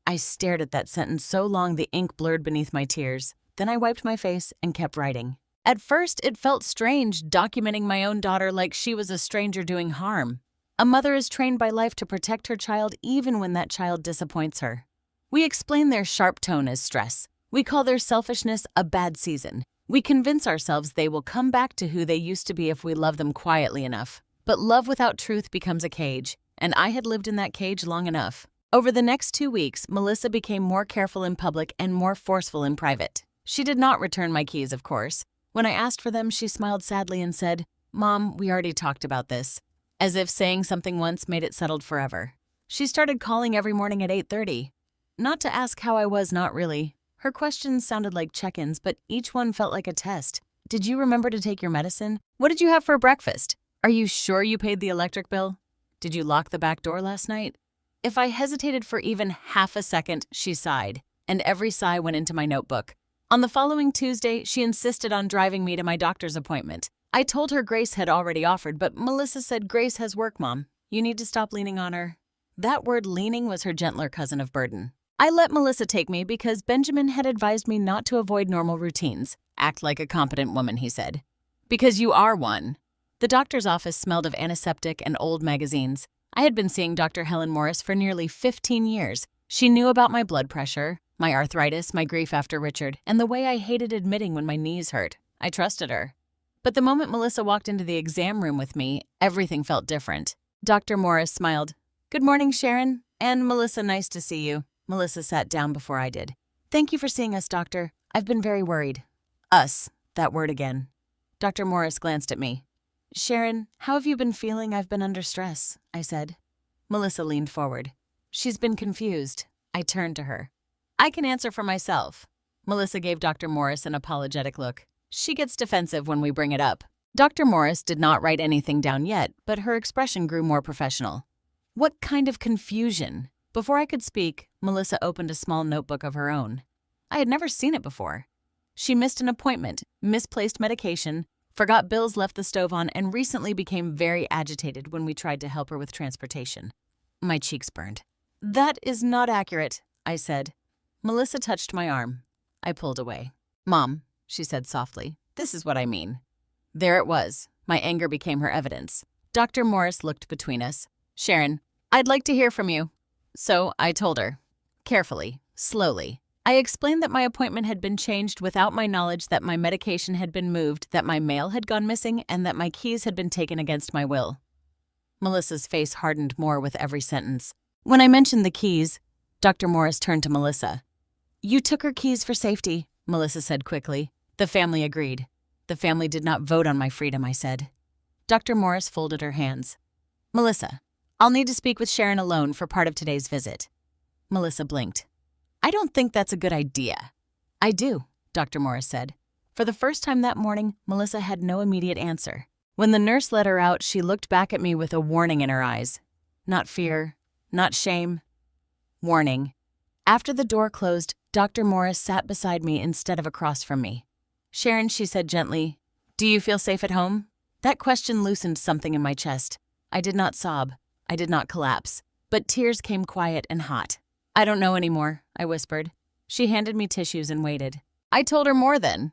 A: I stared at that sentence so long the ink blurred beneath my tears. Then I wiped my face and kept writing. At first, it felt strange documenting my own daughter like she was a stranger doing harm. A mother is trained by life to protect her child even when that child disappoints her. We explain their sharp tone as stress. We call their selfishness a bad season. We convince ourselves they will come back to who they used to be if we love them quietly enough. But love without truth becomes a cage, and I had lived in that cage long enough. Over the next 2 weeks, Melissa became more careful in public and more forceful in private. She did not return my keys, of course. When I asked for them, she smiled sadly and said, "Mom, we already talked about this," as if saying something once made it settled forever. She started calling every morning at 8:30. Not to ask how I was, not really. Her questions sounded like check-ins, but each one felt like a test. "Did you remember to take your medicine? What did you have for breakfast? Are you sure you paid the electric bill? Did you lock the back door last night?" If I hesitated for even half a second, she sighed, and every sigh went into my notebook. On the following Tuesday, she insisted on driving me to my doctor's appointment. I told her Grace had already offered, but Melissa said, "Grace has work, Mom. You need to stop leaning on her." That word leaning was her gentler cousin of burden. I let Melissa take me because Benjamin had advised me not to avoid normal routines. "Act like a competent woman," he said. "Because you are one." The doctor's office smelled of antiseptic and old magazines. I had been seeing Dr. Helen Morris for nearly 15 years. She knew about my blood pressure, my arthritis, my grief after Richard, and the way I hated admitting when my knees hurt. I trusted her. But the moment Melissa walked into the exam room with me, everything felt different. Dr. Morris smiled. "Good morning, Sharon. And Melissa, nice to see you." Melissa sat down before I did. "Thank you for seeing us, doctor. I've been very worried." Us, that word again. Dr. Morris glanced at me. "Sharon, how have you been feeling? I've been under stress," I said. Melissa leaned forward. "She's been confused." I turned to her. "I can answer for myself." Melissa gave Dr. Morris an apologetic look. She gets defensive when we bring it up. Dr. Morris did not write anything down yet, but her expression grew more professional. "What kind of confusion?" Before I could speak, Melissa opened a small notebook of her own. I had never seen it before. She missed an appointment, misplaced medication, forgot bills left the stove on, and recently became very agitated when we tried to help her with transportation. My cheeks burned. "That is not accurate," I said. Melissa touched my arm. I pulled away. "Mom," she said softly, "this is what I mean." There it was. My anger became her evidence. Dr. Morris looked between us. Sharon, I'd like to hear from you. So I told her. Carefully, slowly. I explained that my appointment had been changed without my knowledge, that my medication had been moved, that my mail had gone missing, and that my keys had been taken against my will. Melissa's face hardened more with every sentence. When I mentioned the keys, Dr. Morris turned to Melissa. You took her keys for safety, Melissa said quickly. The family agreed. The family did not vote on my freedom, I said. Dr. Morris folded her hands. Melissa, I'll need to speak with Sharon alone for part of today's visit. Melissa blinked. I don't think that's a good idea. I do, Dr. Morris said. For the first time that morning, Melissa had no immediate answer. When the nurse let her out, she looked back at me with a warning in her eyes. Not fear, not shame. Warning. After the door closed, Dr. Morris sat beside me instead of across from me. Sharon, she said gently, do you feel safe at home? That question loosened something in my chest. I did not sob. I did not collapse. But tears came quiet and hot. I don't know anymore, I whispered. She handed me tissues and waited. I told her more then.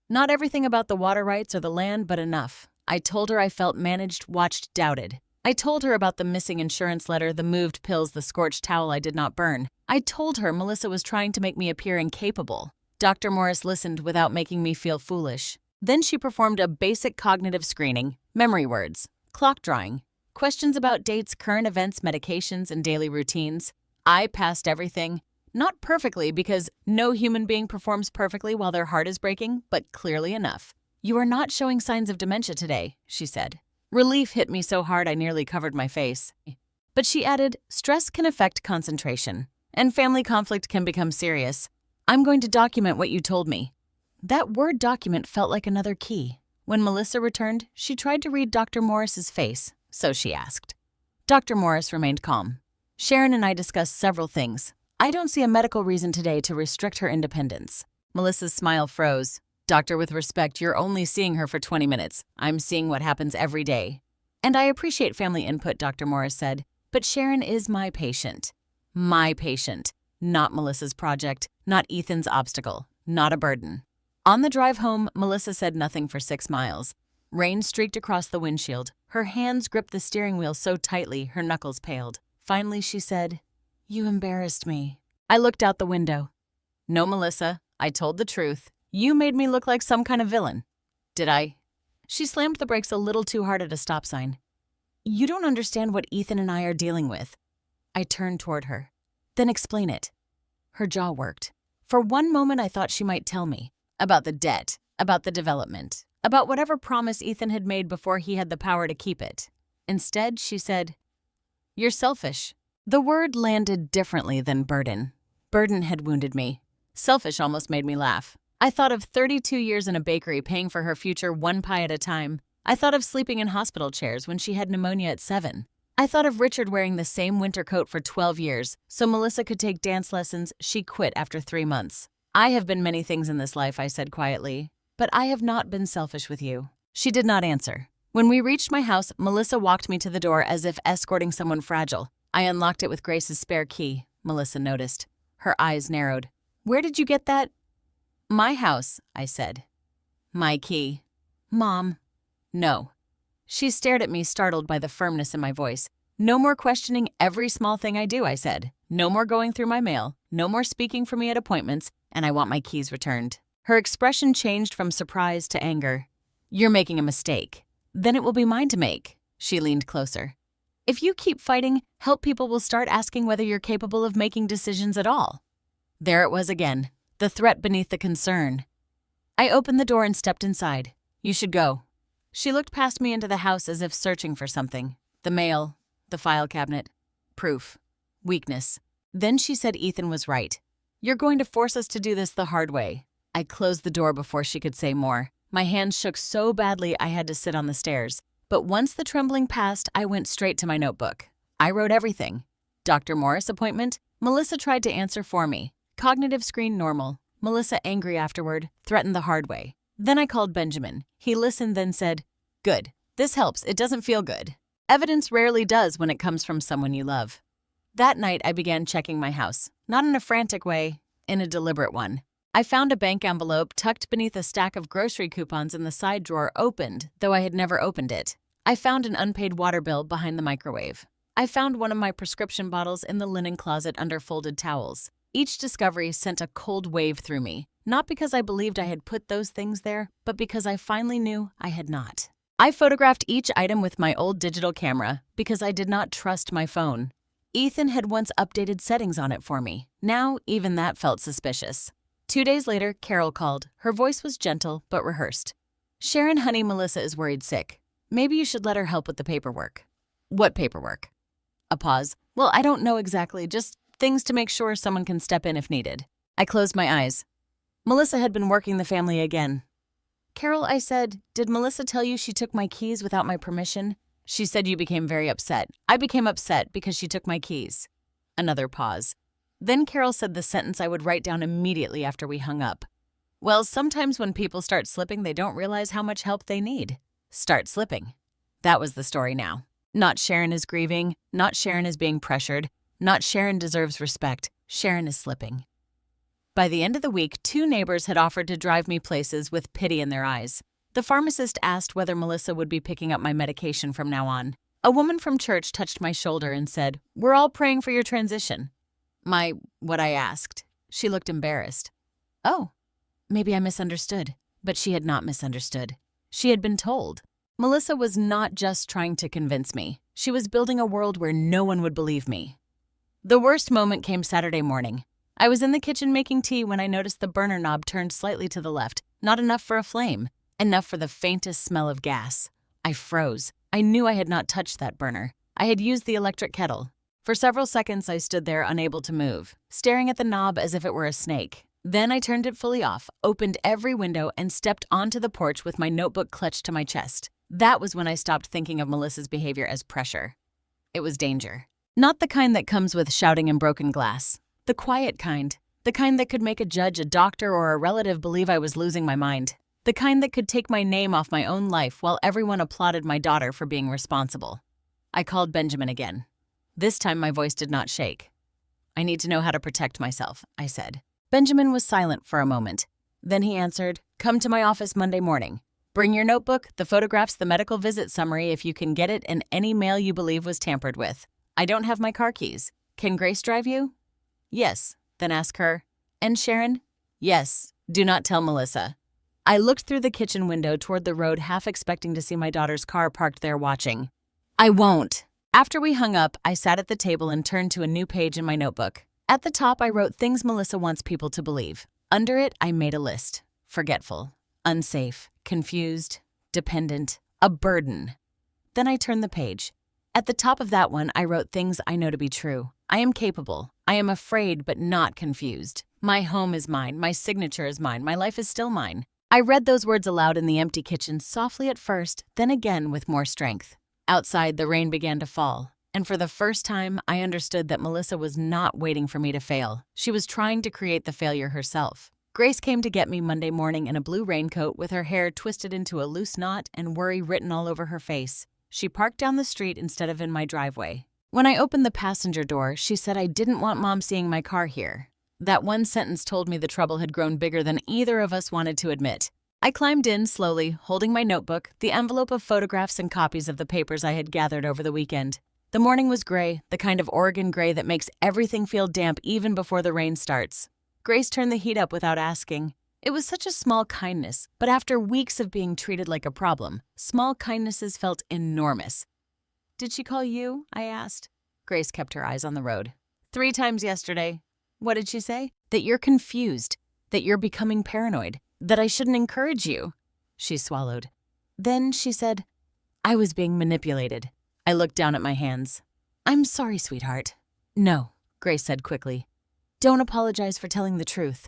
A: Not everything about the water rights or the land, but enough. I told her I felt managed, watched, doubted. I told her about the missing insurance letter, the moved pills, the scorched towel I did not burn. I told her Melissa was trying to make me appear incapable. Dr. Morris listened without making me feel foolish. Then she performed a basic cognitive screening, memory words, clock drawing, questions about dates, current events, medications, and daily routines. I passed everything. Not perfectly, because no human being performs perfectly while their heart is breaking, but clearly enough. You are not showing signs of dementia today, she said. Relief hit me so hard I nearly covered my face. But she added, stress can affect concentration, and family conflict can become serious. I'm going to document what you told me. That word document felt like another key. When Melissa returned, she tried to read Dr. Morris's face, so she asked. Dr. Morris remained calm. Sharon and I discussed several things. I don't see a medical reason today to restrict her independence. Melissa's smile froze. Doctor, with respect, you're only seeing her for 20 minutes. I'm seeing what happens every day. And I appreciate family input, Dr. Morris said, but Sharon is my patient. My patient. Not Melissa's project, not Ethan's obstacle, not a burden. On the drive home, Melissa said nothing for 6 miles. Rain streaked across the windshield. Her hands gripped the steering wheel so tightly, her knuckles paled. Finally, she said, You embarrassed me. I looked out the window. No, Melissa, I told the truth. You made me look like some kind of villain. Did I? She slammed the brakes a little too hard at a stop sign. You don't understand what Ethan and I are dealing with. I turned toward her. Then explain it. Her jaw worked. For one moment, I thought she might tell me. About the debt, about the development, about whatever promise Ethan had made before he had the power to keep it. Instead, she said, You're selfish. The word landed differently than burden. Burden had wounded me. Selfish almost made me laugh. I thought of 32 years in a bakery paying for her future one pie at a time. I thought of sleeping in hospital chairs when she had pneumonia at 7. I thought of Richard wearing the same winter coat for 12 years so Melissa could take dance lessons she quit after 3 months. I have been many things in this life, I said quietly, but I have not been selfish with you. She did not answer. When we reached my house, Melissa walked me to the door as if escorting someone fragile. I unlocked it with Grace's spare key, Melissa noticed. Her eyes narrowed. Where did you get that? My house, I said. My key. Mom. No. She stared at me, startled by the firmness in my voice. No more questioning every small thing I do, I said. No more going through my mail. No more speaking for me at appointments, and I want my keys returned. Her expression changed from surprise to anger. You're making a mistake. Then it will be mine to make. She leaned closer. If you keep fighting, help people will start asking whether you're capable of making decisions at all. There it was again, the threat beneath the concern. I opened the door and stepped inside. You should go. She looked past me into the house as if searching for something. The mail, the file cabinet, proof, weakness. Then she said Ethan was right. You're going to force us to do this the hard way. I closed the door before she could say more. My hands shook so badly I had to sit on the stairs. But once the trembling passed, I went straight to my notebook. I wrote everything. Dr. Morris appointment. Melissa tried to answer for me. Cognitive screen normal. Melissa angry afterward, threatened the hard way. Then I called Benjamin. He listened, then said, Good. This helps. It doesn't feel good. Evidence rarely does when it comes from someone you love. That night, I began checking my house. Not in a frantic way, in a deliberate one. I found a bank envelope tucked beneath a stack of grocery coupons in the side drawer opened, though I had never opened it. I found an unpaid water bill behind the microwave. I found one of my prescription bottles in the linen closet under folded towels. Each discovery sent a cold wave through me, not because I believed I had put those things there, but because I finally knew I had not. I photographed each item with my old digital camera because I did not trust my phone. Ethan had once updated settings on it for me. Now, even that felt suspicious. 2 days later, Carol called. Her voice was gentle but rehearsed. "Sharon, honey, Melissa is worried sick. Maybe you should let her help with the paperwork." "What paperwork?" A pause. "Well, I don't know exactly, just things to make sure someone can step in if needed." I closed my eyes. Melissa had been working the family again. "Carol," I said, "did Melissa tell you she took my keys without my permission?" "She said you became very upset." "I became upset because she took my keys." Another pause. Then Carol said the sentence I would write down immediately after we hung up. "Well, sometimes when people start slipping, they don't realize how much help they need. Start slipping." That was the story now. Not Sharon is grieving, not Sharon is being pressured, not Sharon deserves respect. Sharon is slipping. By the end of the week, 2 neighbors had offered to drive me places with pity in their eyes. The pharmacist asked whether Melissa would be picking up my medication from now on. A woman from church touched my shoulder and said, "We're all praying for your transition." What I asked. She looked embarrassed. Oh, maybe I misunderstood. But she had not misunderstood. She had been told. Melissa was not just trying to convince me. She was building a world where no one would believe me. The worst moment came Saturday morning. I was in the kitchen making tea when I noticed the burner knob turned slightly to the left, not enough for a flame, enough for the faintest smell of gas. I froze. I knew I had not touched that burner. I had used the electric kettle. For several seconds, I stood there unable to move, staring at the knob as if it were a snake. Then I turned it fully off, opened every window, and stepped onto the porch with my notebook clutched to my chest. That was when I stopped thinking of Melissa's behavior as pressure. It was danger. Not the kind that comes with shouting and broken glass. The quiet kind. The kind that could make a judge, a doctor, or a relative believe I was losing my mind. The kind that could take my name off my own life while everyone applauded my daughter for being responsible. I called Benjamin again. This time my voice did not shake. "I need to know how to protect myself," I said. Benjamin was silent for a moment. Then he answered, "Come to my office Monday morning. Bring your notebook, the photographs, the medical visit summary if you can get it, and any mail you believe was tampered with. I don't have my car keys. Can Grace drive you?" "Yes." "Then ask her." "And Sharon?" "Yes. Do not tell Melissa." I looked through the kitchen window toward the road, half expecting to see my daughter's car parked there watching. "I won't." After we hung up, I sat at the table and turned to a new page in my notebook. At the top, I wrote things Melissa wants people to believe. Under it, I made a list. Forgetful, unsafe, confused, dependent, a burden. Then I turned the page. At the top of that one, I wrote things I know to be true. I am capable. I am afraid but not confused. My home is mine. My signature is mine. My life is still mine. I read those words aloud in the empty kitchen, softly at first, then again with more strength. Outside, the rain began to fall. And for the first time, I understood that Melissa was not waiting for me to fail. She was trying to create the failure herself. Grace came to get me Monday morning in a blue raincoat with her hair twisted into a loose knot and worry written all over her face. She parked down the street instead of in my driveway. When I opened the passenger door, she said I didn't want Mom seeing my car here. That one sentence told me the trouble had grown bigger than either of us wanted to admit. I climbed in slowly, holding my notebook, the envelope of photographs and copies of the papers I had gathered over the weekend. The morning was gray, the kind of Oregon gray that makes everything feel damp even before the rain starts. Grace turned the heat up without asking. It was such a small kindness, but after weeks of being treated like a problem, small kindnesses felt enormous. "Did she call you?" I asked. Grace kept her eyes on the road. 3 times yesterday. "What did she say?" "That you're confused, that you're becoming paranoid, that I shouldn't encourage you." She swallowed. Then she said, "I was being manipulated." I looked down at my hands. "I'm sorry, sweetheart." "No," Grace said quickly. "Don't apologize for telling the truth."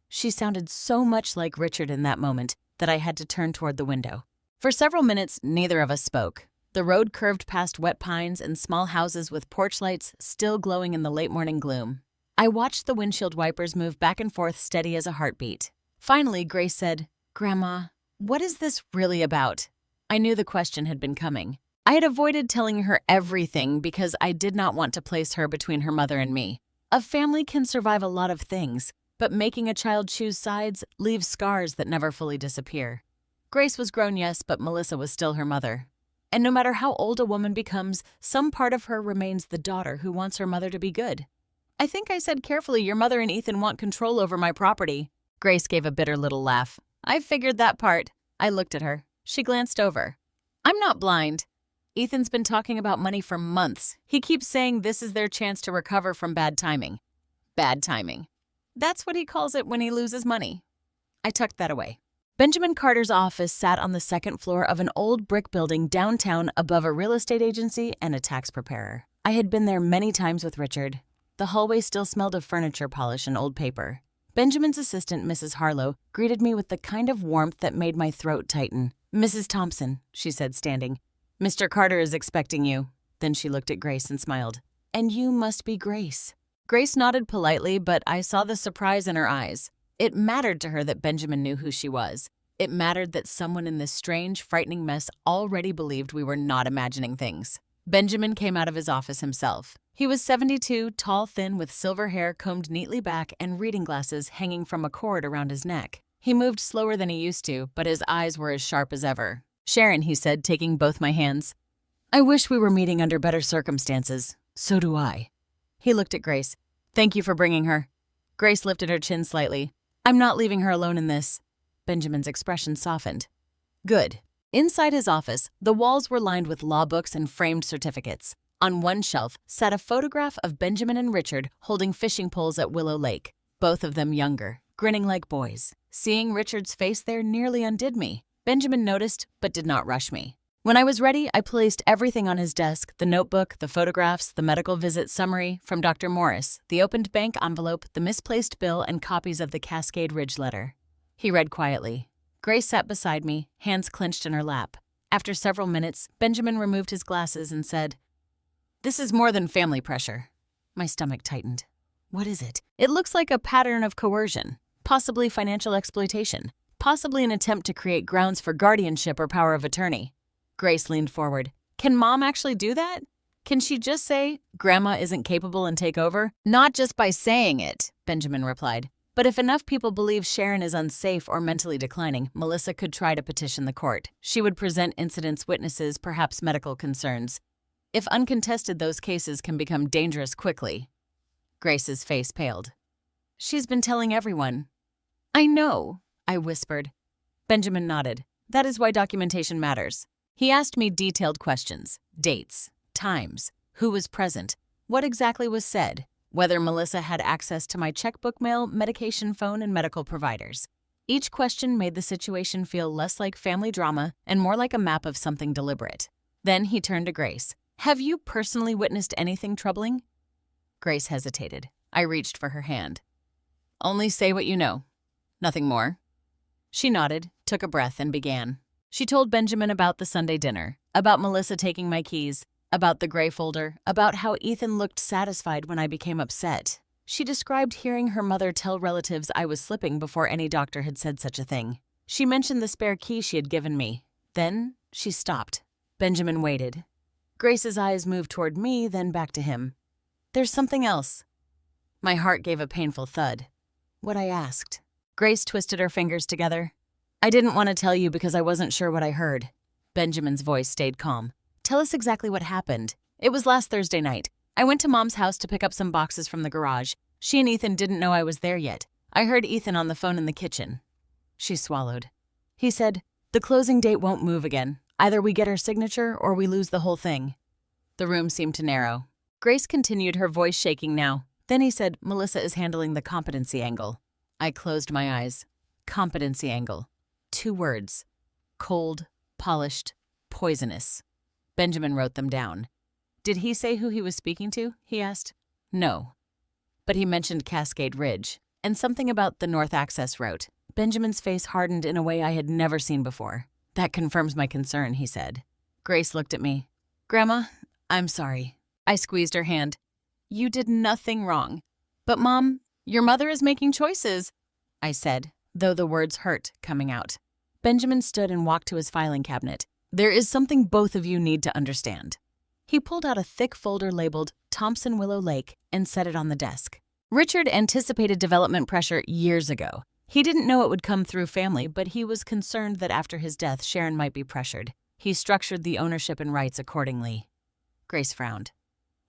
A: She sounded so much like Richard in that moment that I had to turn toward the window. For several minutes, neither of us spoke. The road curved past wet pines and small houses with porch lights still glowing in the late morning gloom. I watched the windshield wipers move back and forth steady as a heartbeat. Finally, Grace said, "Grandma, what is this really about?" I knew the question had been coming. I had avoided telling her everything because I did not want to place her between her mother and me. A family can survive a lot of things, but making a child choose sides leaves scars that never fully disappear. Grace was grown, yes, but Melissa was still her mother. And no matter how old a woman becomes, some part of her remains the daughter who wants her mother to be good. I think I said carefully, your mother and Ethan want control over my property. Grace gave a bitter little laugh. I figured that part. I looked at her. She glanced over. I'm not blind. Ethan's been talking about money for months. He keeps saying this is their chance to recover from bad timing. Bad timing. That's what he calls it when he loses money. I tucked that away. Benjamin Carter's office sat on the second floor of an old brick building downtown above a real estate agency and a tax preparer. I had been there many times with Richard. The hallway still smelled of furniture polish and old paper. Benjamin's assistant, Mrs. Harlow, greeted me with the kind of warmth that made my throat tighten. Mrs. Thompson, she said, standing. Mr. Carter is expecting you. Then she looked at Grace and smiled. And you must be Grace. Grace nodded politely, but I saw the surprise in her eyes. It mattered to her that Benjamin knew who she was. It mattered that someone in this strange, frightening mess already believed we were not imagining things. Benjamin came out of his office himself. He was 72, tall, thin, with silver hair combed neatly back and reading glasses hanging from a cord around his neck. He moved slower than he used to, but his eyes were as sharp as ever. Sharon, he said, taking both my hands. I wish we were meeting under better circumstances. So do I. He looked at Grace. Thank you for bringing her. Grace lifted her chin slightly. I'm not leaving her alone in this. Benjamin's expression softened. Good. Inside his office, the walls were lined with law books and framed certificates. On one shelf sat a photograph of Benjamin and Richard holding fishing poles at Willow Lake, both of them younger, grinning like boys. Seeing Richard's face there nearly undid me. Benjamin noticed, but did not rush me. When I was ready, I placed everything on his desk, the notebook, the photographs, the medical visit summary from Dr. Morris, the opened bank envelope, the misplaced bill, and copies of the Cascade Ridge letter. He read quietly. Grace sat beside me, hands clenched in her lap. After several minutes, Benjamin removed his glasses and said, This is more than family pressure. My stomach tightened. What is it? It looks like a pattern of coercion, possibly financial exploitation, possibly an attempt to create grounds for guardianship or power of attorney. Grace leaned forward. Can Mom actually do that? Can she just say, Grandma isn't capable and take over? Not just by saying it, Benjamin replied. But if enough people believe Sharon is unsafe or mentally declining, Melissa could try to petition the court. She would present incidents, witnesses, perhaps medical concerns. If uncontested, those cases can become dangerous quickly. Grace's face paled. She's been telling everyone. I know, I whispered. Benjamin nodded. That is why documentation matters. He asked me detailed questions, dates, times, who was present, what exactly was said, whether Melissa had access to my checkbook mail, medication phone, and medical providers. Each question made the situation feel less like family drama and more like a map of something deliberate. Then he turned to Grace. Have you personally witnessed anything troubling? Grace hesitated. I reached for her hand. Only say what you know. Nothing more. She nodded, took a breath, and began. She told Benjamin about the Sunday dinner, about Melissa taking my keys, about the gray folder, about how Ethan looked satisfied when I became upset. She described hearing her mother tell relatives I was slipping before any doctor had said such a thing. She mentioned the spare key she had given me. Then she stopped. Benjamin waited. Grace's eyes moved toward me, then back to him. There's something else. My heart gave a painful thud. What I asked. Grace twisted her fingers together. I didn't want to tell you because I wasn't sure what I heard. Benjamin's voice stayed calm. Tell us exactly what happened. It was last Thursday night. I went to Mom's house to pick up some boxes from the garage. She and Ethan didn't know I was there yet. I heard Ethan on the phone in the kitchen. She swallowed. He said, the closing date won't move again. Either we get her signature or we lose the whole thing. The room seemed to narrow. Grace continued, her voice shaking now. Then he said, Melissa is handling the competency angle. I closed my eyes. Competency angle. 2 words. Cold, polished, poisonous. Benjamin wrote them down. Did he say who he was speaking to? He asked. No. But he mentioned Cascade Ridge and something about the North Access Route. Benjamin's face hardened in a way I had never seen before. That confirms my concern, he said. Grace looked at me. Grandma, I'm sorry. I squeezed her hand. You did nothing wrong. But Mom, your mother is making choices, I said, though the words hurt coming out. Benjamin stood and walked to his filing cabinet. There is something both of you need to understand. He pulled out a thick folder labeled Thompson Willow Lake and set it on the desk. Richard anticipated development pressure years ago. He didn't know it would come through family, but he was concerned that after his death, Sharon might be pressured. He structured the ownership and rights accordingly. Grace frowned.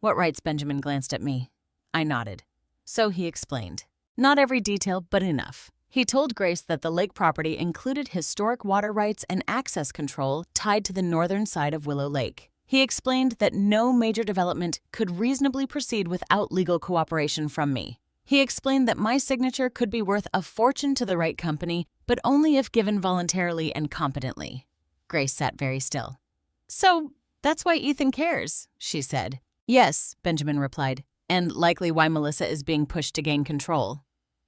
A: What rights? Benjamin glanced at me. I nodded. So he explained. Not every detail, but enough. He told Grace that the lake property included historic water rights and access control tied to the northern side of Willow Lake. He explained that no major development could reasonably proceed without legal cooperation from me. He explained that my signature could be worth a fortune to the right company, but only if given voluntarily and competently. Grace sat very still. So, that's why Ethan cares, she said. Yes, Benjamin replied, and likely why Melissa is being pushed to gain control.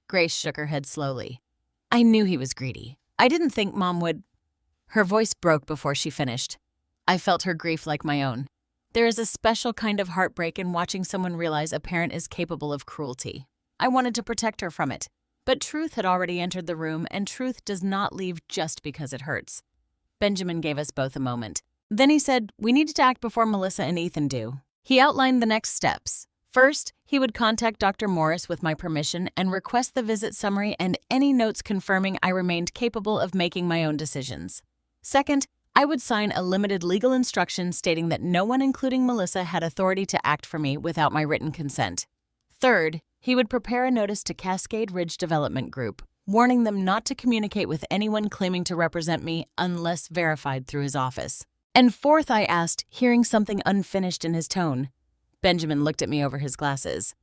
A: Grace shook her head slowly. I knew he was greedy. I didn't think Mom would... Her voice broke before she finished. I felt her grief like my own. There is a special kind of heartbreak in watching someone realize a parent is capable of cruelty. I wanted to protect her from it. But truth had already entered the room, and truth does not leave just because it hurts. Benjamin gave us both a moment. Then he said, we needed to act before Melissa and Ethan do. He outlined the next steps. First, he would contact Dr. Morris with my permission and request the visit summary and any notes confirming I remained capable of making my own decisions. Second, I would sign a limited legal instruction stating that no one, including Melissa, had authority to act for me without my written consent. Third, he would prepare a notice to Cascade Ridge Development Group, warning them not to communicate with anyone claiming to represent me unless verified through his office. And fourth, I asked, hearing something unfinished in his tone. Benjamin looked at me over his glasses.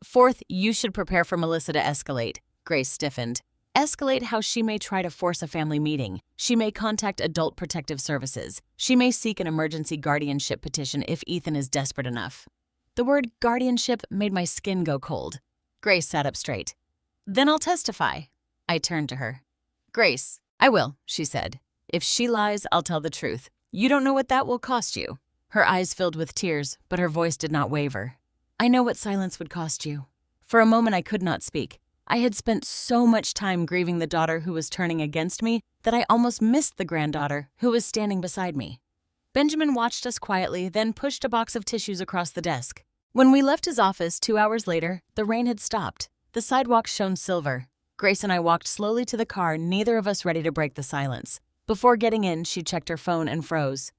A: Fourth, you should prepare for Melissa to escalate. Grace stiffened. Escalate how she may try to force a family meeting. She may contact Adult Protective Services. She may seek an emergency guardianship petition if Ethan is desperate enough. The word guardianship made my skin go cold. Grace sat up straight. Then I'll testify. I turned to her. Grace, I will, she said. If she lies, I'll tell the truth. You don't know what that will cost you. Her eyes filled with tears, but her voice did not waver. I know what silence would cost you. For a moment I could not speak. I had spent so much time grieving the daughter who was turning against me that I almost missed the granddaughter who was standing beside me. Benjamin watched us quietly, then pushed a box of tissues across the desk. When we left his office 2 hours later, the rain had stopped. The sidewalks shone silver. Grace and I walked slowly to the car, neither of us ready to break the silence. Before getting in, she checked her phone and froze.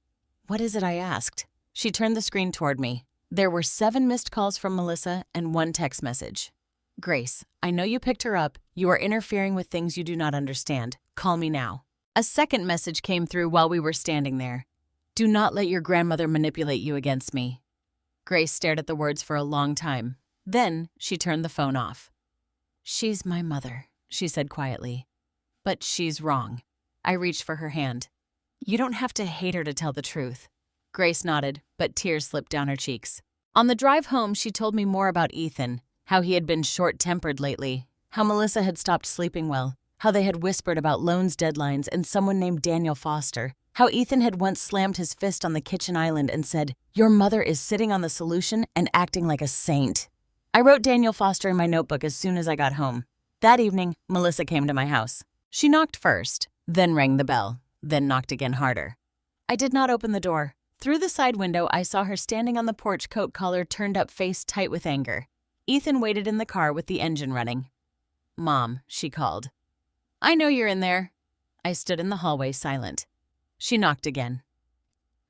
A: What is it? I asked. She turned the screen toward me. There were 7 missed calls from Melissa and 1 text message. Grace, I know you picked her up. You are interfering with things you do not understand. Call me now. A second message came through while we were standing there. Do not let your grandmother manipulate you against me. Grace stared at the words for a long time. Then she turned the phone off. She's my mother, she said quietly. But she's wrong. I reached for her hand. You don't have to hate her to tell the truth. Grace nodded, but tears slipped down her cheeks. On the drive home, she told me more about Ethan, how he had been short-tempered lately, how Melissa had stopped sleeping well, how they had whispered about loans deadlines and someone named Daniel Foster, how Ethan had once slammed his fist on the kitchen island and said, your mother is sitting on the solution and acting like a saint. I wrote Daniel Foster in my notebook as soon as I got home. That evening, Melissa came to my house. She knocked first, then rang the bell, then knocked again harder. I did not open the door. Through the side window, I saw her standing on the porch, coat collar turned up, face tight with anger. Ethan waited in the car with the engine running. Mom, she called. I know you're in there. I stood in the hallway, silent. She knocked again.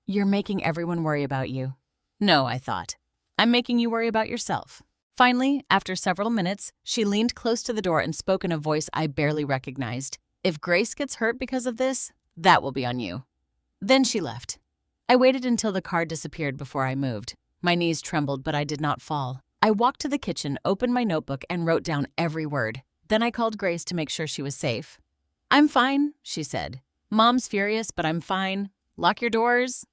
A: You're making everyone worry about you. No, I thought. I'm making you worry about yourself. Finally, after several minutes, she leaned close to the door and spoke in a voice I barely recognized. If Grace gets hurt because of this, that will be on you. Then she left. I waited until the car disappeared before I moved. My knees trembled, but I did not fall. I walked to the kitchen, opened my notebook, and wrote down every word. Then I called Grace to make sure she was safe. I'm fine, she said. Mom's furious, but I'm fine. Lock your doors.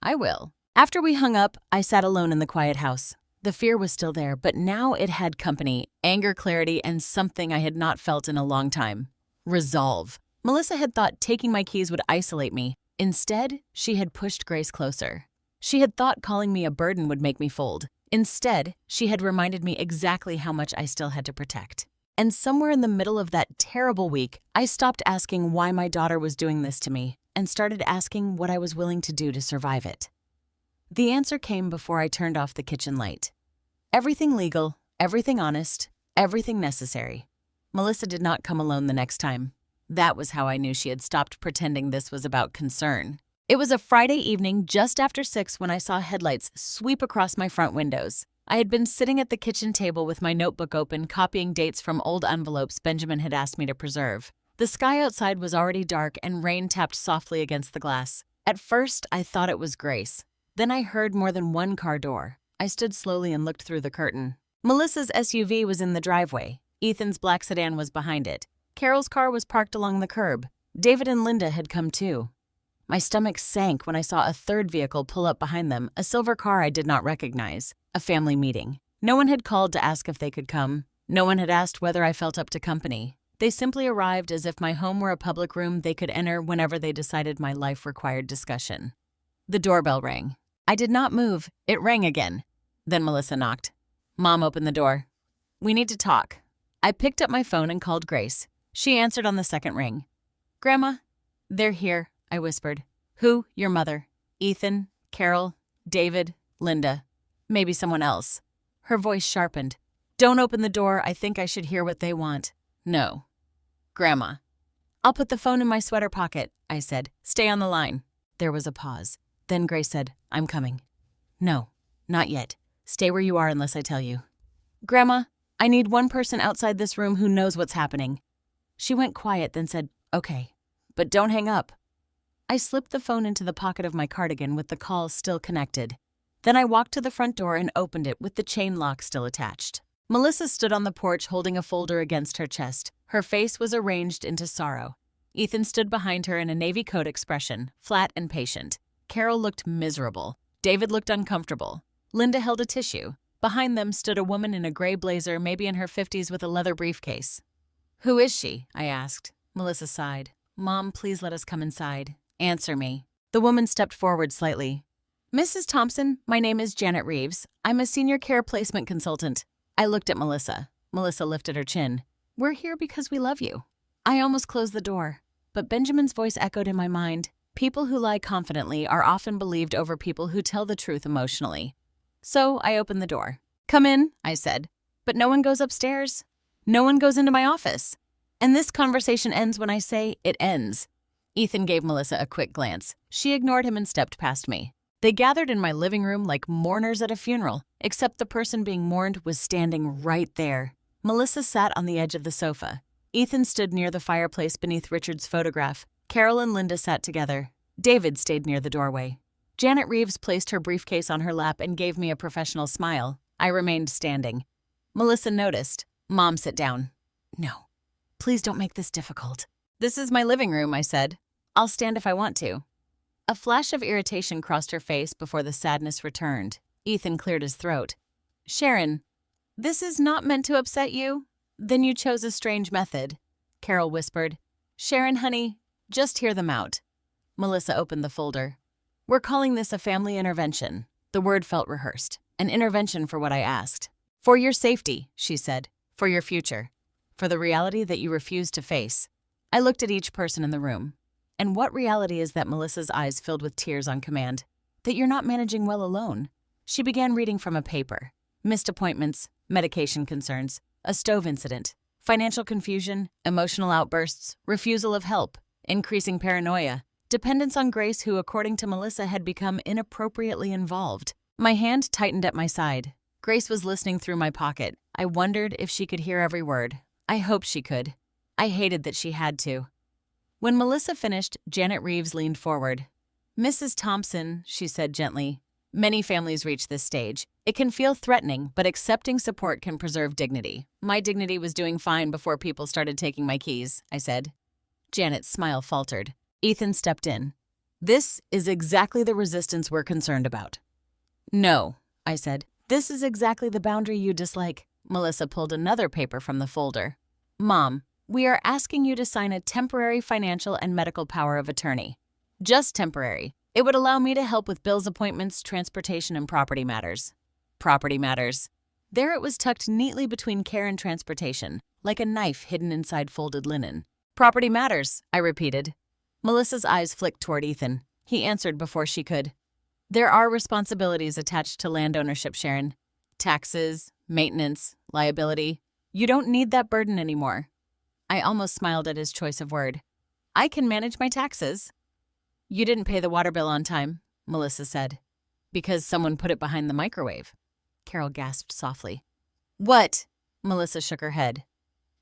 A: I will. After we hung up, I sat alone in the quiet house. The fear was still there, but now it had company, anger, clarity, and something I had not felt in a long time. Resolve. Melissa had thought taking my keys would isolate me. Instead, she had pushed Grace closer. She had thought calling me a burden would make me fold. Instead, she had reminded me exactly how much I still had to protect. And somewhere in the middle of that terrible week, I stopped asking why my daughter was doing this to me and started asking what I was willing to do to survive it. The answer came before I turned off the kitchen light. Everything legal, everything honest, everything necessary. Melissa did not come alone the next time. That was how I knew she had stopped pretending this was about concern. It was a Friday evening just after 6 when I saw headlights sweep across my front windows. I had been sitting at the kitchen table with my notebook open, copying dates from old envelopes Benjamin had asked me to preserve. The sky outside was already dark and rain tapped softly against the glass. At first, I thought it was Grace. Then I heard more than one car door. I stood slowly and looked through the curtain. Melissa's SUV was in the driveway. Ethan's black sedan was behind it. Carol's car was parked along the curb. David and Linda had come too. My stomach sank when I saw a third vehicle pull up behind them, a silver car I did not recognize. A family meeting. No one had called to ask if they could come. No one had asked whether I felt up to company. They simply arrived as if my home were a public room they could enter whenever they decided my life required discussion. The doorbell rang. I did not move. It rang again. Then Melissa knocked. Mom opened the door. We need to talk. I picked up my phone and called Grace. She answered on the second ring. Grandma? They're here, I whispered. Who? Your mother. Ethan, Carol, David, Linda. Maybe someone else. Her voice sharpened. Don't open the door. I think I should hear what they want. No. Grandma. I'll put the phone in my sweater pocket, I said. Stay on the line. There was a pause. Then Grace said, I'm coming. No, not yet. Stay where you are unless I tell you. Grandma, I need one person outside this room who knows what's happening. She went quiet, then said, okay, but don't hang up. I slipped the phone into the pocket of my cardigan with the call still connected. Then I walked to the front door and opened it with the chain lock still attached. Melissa stood on the porch holding a folder against her chest. Her face was arranged into sorrow. Ethan stood behind her in a navy coat expression, flat and patient. Carol looked miserable. David looked uncomfortable. Linda held a tissue. Behind them stood a woman in a gray blazer, maybe in her 50s, with a leather briefcase. Who is she? I asked. Melissa sighed. Mom, please let us come inside. Answer me. The woman stepped forward slightly. Mrs. Thompson, my name is Janet Reeves. I'm a senior care placement consultant. I looked at Melissa. Melissa lifted her chin. We're here because we love you. I almost closed the door, but Benjamin's voice echoed in my mind. People who lie confidently are often believed over people who tell the truth emotionally. So I opened the door. Come in, I said. But no one goes upstairs. No one goes into my office. And this conversation ends when I say it ends. Ethan gave Melissa a quick glance. She ignored him and stepped past me. They gathered in my living room like mourners at a funeral, except the person being mourned was standing right there. Melissa sat on the edge of the sofa. Ethan stood near the fireplace beneath Richard's photograph. Carol and Linda sat together. David stayed near the doorway. Janet Reeves placed her briefcase on her lap and gave me a professional smile. I remained standing. Melissa noticed. Mom, sit down. No. Please don't make this difficult. This is my living room, I said. I'll stand if I want to. A flash of irritation crossed her face before the sadness returned. Ethan cleared his throat. Sharon, this is not meant to upset you? Then you chose a strange method. Carol whispered. Sharon, honey, just hear them out. Melissa opened the folder. We're calling this a family intervention. The word felt rehearsed. An intervention for what I asked. For your safety, she said. For your future. For the reality that you refuse to face. I looked at each person in the room. And what reality is that? Melissa's eyes filled with tears on command. That you're not managing well alone. She began reading from a paper. Missed appointments, medication concerns, a stove incident, financial confusion, emotional outbursts, refusal of help, increasing paranoia, dependence on Grace, who, according to Melissa, had become inappropriately involved. My hand tightened at my side. Grace was listening through my pocket. I wondered if she could hear every word. I hoped she could. I hated that she had to. When Melissa finished, Janet Reeves leaned forward. Mrs. Thompson, she said gently, many families reach this stage. It can feel threatening, but accepting support can preserve dignity. My dignity was doing fine before people started taking my keys, I said. Janet's smile faltered. Ethan stepped in. This is exactly the resistance we're concerned about. No, I said. This is exactly the boundary you dislike. Melissa pulled another paper from the folder. Mom, we are asking you to sign a temporary financial and medical power of attorney. Just temporary. It would allow me to help with bills, appointments, transportation, and property matters. Property matters. There it was tucked neatly between care and transportation, like a knife hidden inside folded linen. Property matters, I repeated. Melissa's eyes flicked toward Ethan. He answered before she could. There are responsibilities attached to land ownership, Sharon. Taxes, maintenance, liability. You don't need that burden anymore. I almost smiled at his choice of word. I can manage my taxes. You didn't pay the water bill on time, Melissa said. Because someone put it behind the microwave. Carol gasped softly. What? Melissa shook her head.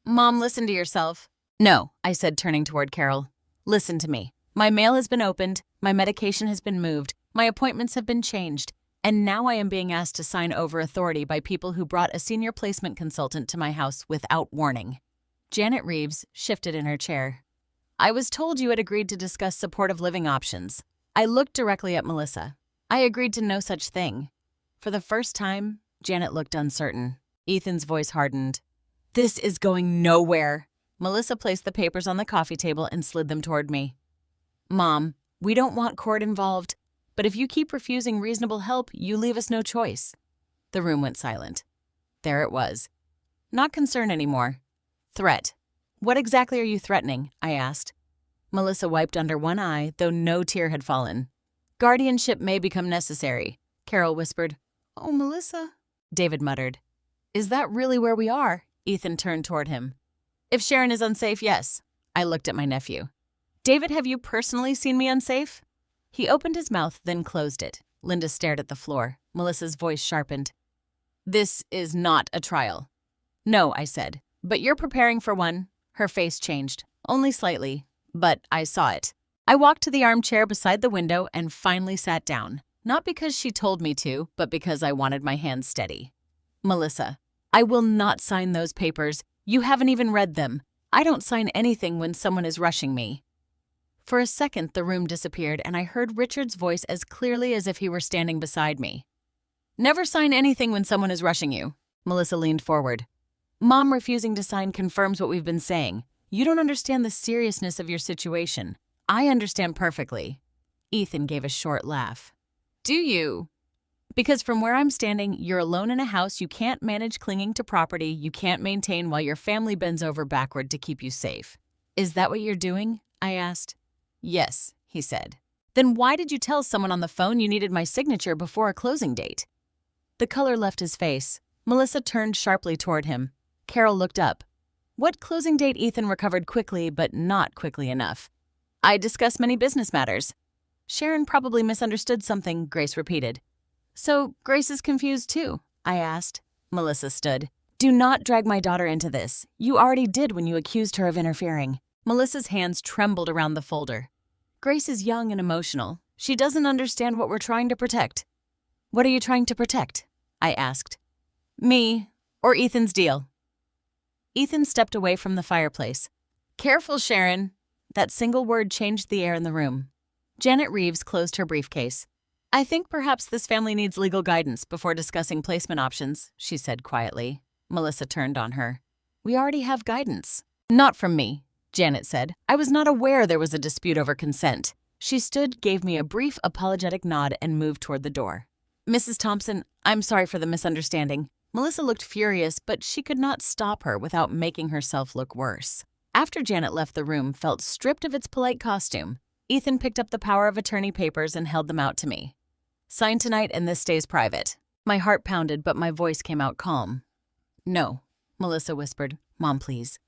A: Mom, listen to yourself. No, I said, turning toward Carol. Listen to me. My mail has been opened, my medication has been moved, my appointments have been changed, and now I am being asked to sign over authority by people who brought a senior placement consultant to my house without warning. Janet Reeves shifted in her chair. I was told you had agreed to discuss supportive living options. I looked directly at Melissa. I agreed to no such thing. For the first time, Janet looked uncertain. Ethan's voice hardened. This is going nowhere. Melissa placed the papers on the coffee table and slid them toward me. Mom, we don't want court involved, but if you keep refusing reasonable help, you leave us no choice. The room went silent. There it was. Not concern anymore. Threat. What exactly are you threatening? I asked. Melissa wiped under one eye, though no tear had fallen. Guardianship may become necessary, Carol whispered. Oh, Melissa, David muttered. Is that really where we are? Ethan turned toward him. If Sharon is unsafe, yes. I looked at my nephew. David, have you personally seen me unsafe? He opened his mouth, then closed it. Linda stared at the floor. Melissa's voice sharpened. This is not a trial. No, I said, but you're preparing for one. Her face changed, only slightly, but I saw it. I walked to the armchair beside the window and finally sat down, not because she told me to, but because I wanted my hands steady. Melissa, I will not sign those papers. You haven't even read them. I don't sign anything when someone is rushing me. For a second, the room disappeared, and I heard Richard's voice as clearly as if he were standing beside me. Never sign anything when someone is rushing you. Melissa leaned forward. Mom refusing to sign confirms what we've been saying. You don't understand the seriousness of your situation. I understand perfectly. Ethan gave a short laugh. Do you? Because from where I'm standing, you're alone in a house you can't manage clinging to property you can't maintain while your family bends over backward to keep you safe. Is that what you're doing? I asked. Yes, he said. Then why did you tell someone on the phone you needed my signature before a closing date? The color left his face. Melissa turned sharply toward him. Carol looked up. What closing date? Ethan recovered quickly, but not quickly enough. I discussed many business matters. Sharon probably misunderstood something, Grace repeated. So Grace is confused too? I asked. Melissa stood. Do not drag my daughter into this. You already did when you accused her of interfering. Melissa's hands trembled around the folder. Grace is young and emotional. She doesn't understand what we're trying to protect. What are you trying to protect? I asked. Me, or Ethan's deal. Ethan stepped away from the fireplace. Careful, Sharon. That single word changed the air in the room. Janet Reeves closed her briefcase. I think perhaps this family needs legal guidance before discussing placement options, she said quietly. Melissa turned on her. We already have guidance. Not from me, Janet said. I was not aware there was a dispute over consent. She stood, gave me a brief apologetic nod, and moved toward the door. Mrs. Thompson, I'm sorry for the misunderstanding. Melissa looked furious, but she could not stop her without making herself look worse. After Janet left the room, felt stripped of its polite costume, Ethan picked up the power of attorney papers and held them out to me. Sign tonight and this stays private. My heart pounded, but my voice came out calm. No, Melissa whispered. Mom, please.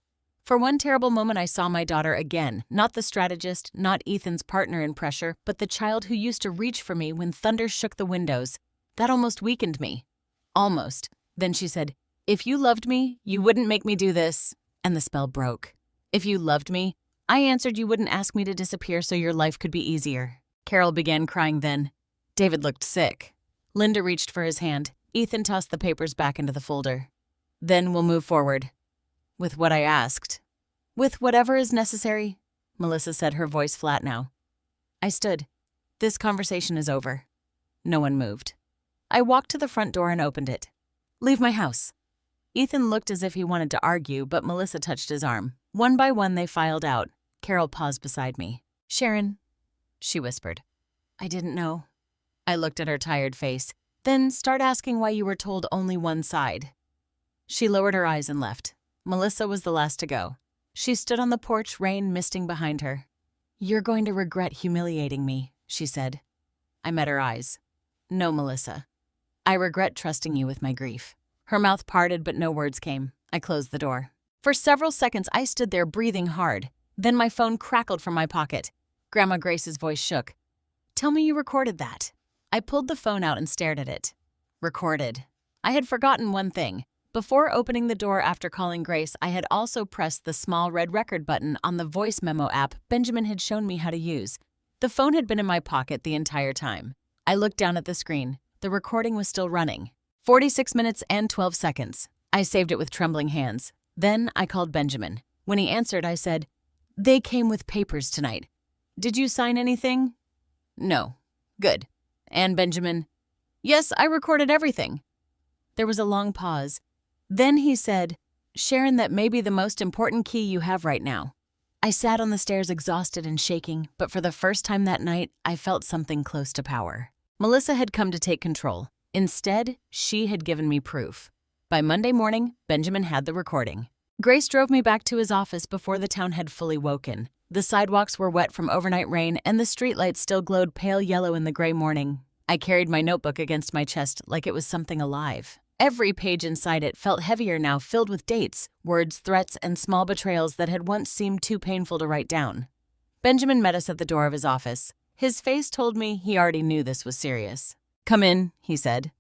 A: For one terrible moment, I saw my daughter again, not the strategist, not Ethan's partner in pressure, but the child who used to reach for me when thunder shook the windows. That almost weakened me. Almost. Then she said, if you loved me, you wouldn't make me do this. And the spell broke. If you loved me, I answered you wouldn't ask me to disappear so your life could be easier. Carol began crying then. David looked sick. Linda reached for his hand. Ethan tossed the papers back into the folder. Then we'll move forward. With what I asked. With whatever is necessary, Melissa said, her voice flat now. I stood. This conversation is over. No one moved. I walked to the front door and opened it. Leave my house. Ethan looked as if he wanted to argue, but Melissa touched his arm. One by one, they filed out. Carol paused beside me. Sharon, she whispered. I didn't know. I looked at her tired face. Then start asking why you were told only one side. She lowered her eyes and left. Melissa was the last to go. She stood on the porch, rain misting behind her. You're going to regret humiliating me, she said. I met her eyes. No, Melissa. I regret trusting you with my grief. Her mouth parted, but no words came. I closed the door. For several seconds, I stood there breathing hard. Then my phone crackled from my pocket. Grandma Grace's voice shook. "Tell me you recorded that." I pulled the phone out and stared at it. Recorded. I had forgotten one thing. Before opening the door after calling Grace, I had also pressed the small red record button on the voice memo app Benjamin had shown me how to use. The phone had been in my pocket the entire time. I looked down at the screen. The recording was still running. 46 minutes and 12 seconds. I saved it with trembling hands. Then I called Benjamin. When he answered, I said, "They came with papers tonight. Did you sign anything?" "No." "Good." And Benjamin, "Yes, I recorded everything." There was a long pause. Then he said, "Sharon, that may be the most important key you have right now." I sat on the stairs exhausted and shaking, but for the first time that night, I felt something close to power. Melissa had come to take control. Instead, she had given me proof. By Monday morning, Benjamin had the recording. Grace drove me back to his office before the town had fully woken. The sidewalks were wet from overnight rain, and the streetlights still glowed pale yellow in the gray morning. I carried my notebook against my chest like it was something alive. Every page inside it felt heavier now, filled with dates, words, threats, and small betrayals that had once seemed too painful to write down. Benjamin met us at the door of his office. His face told me he already knew this was serious. "Come in," he said.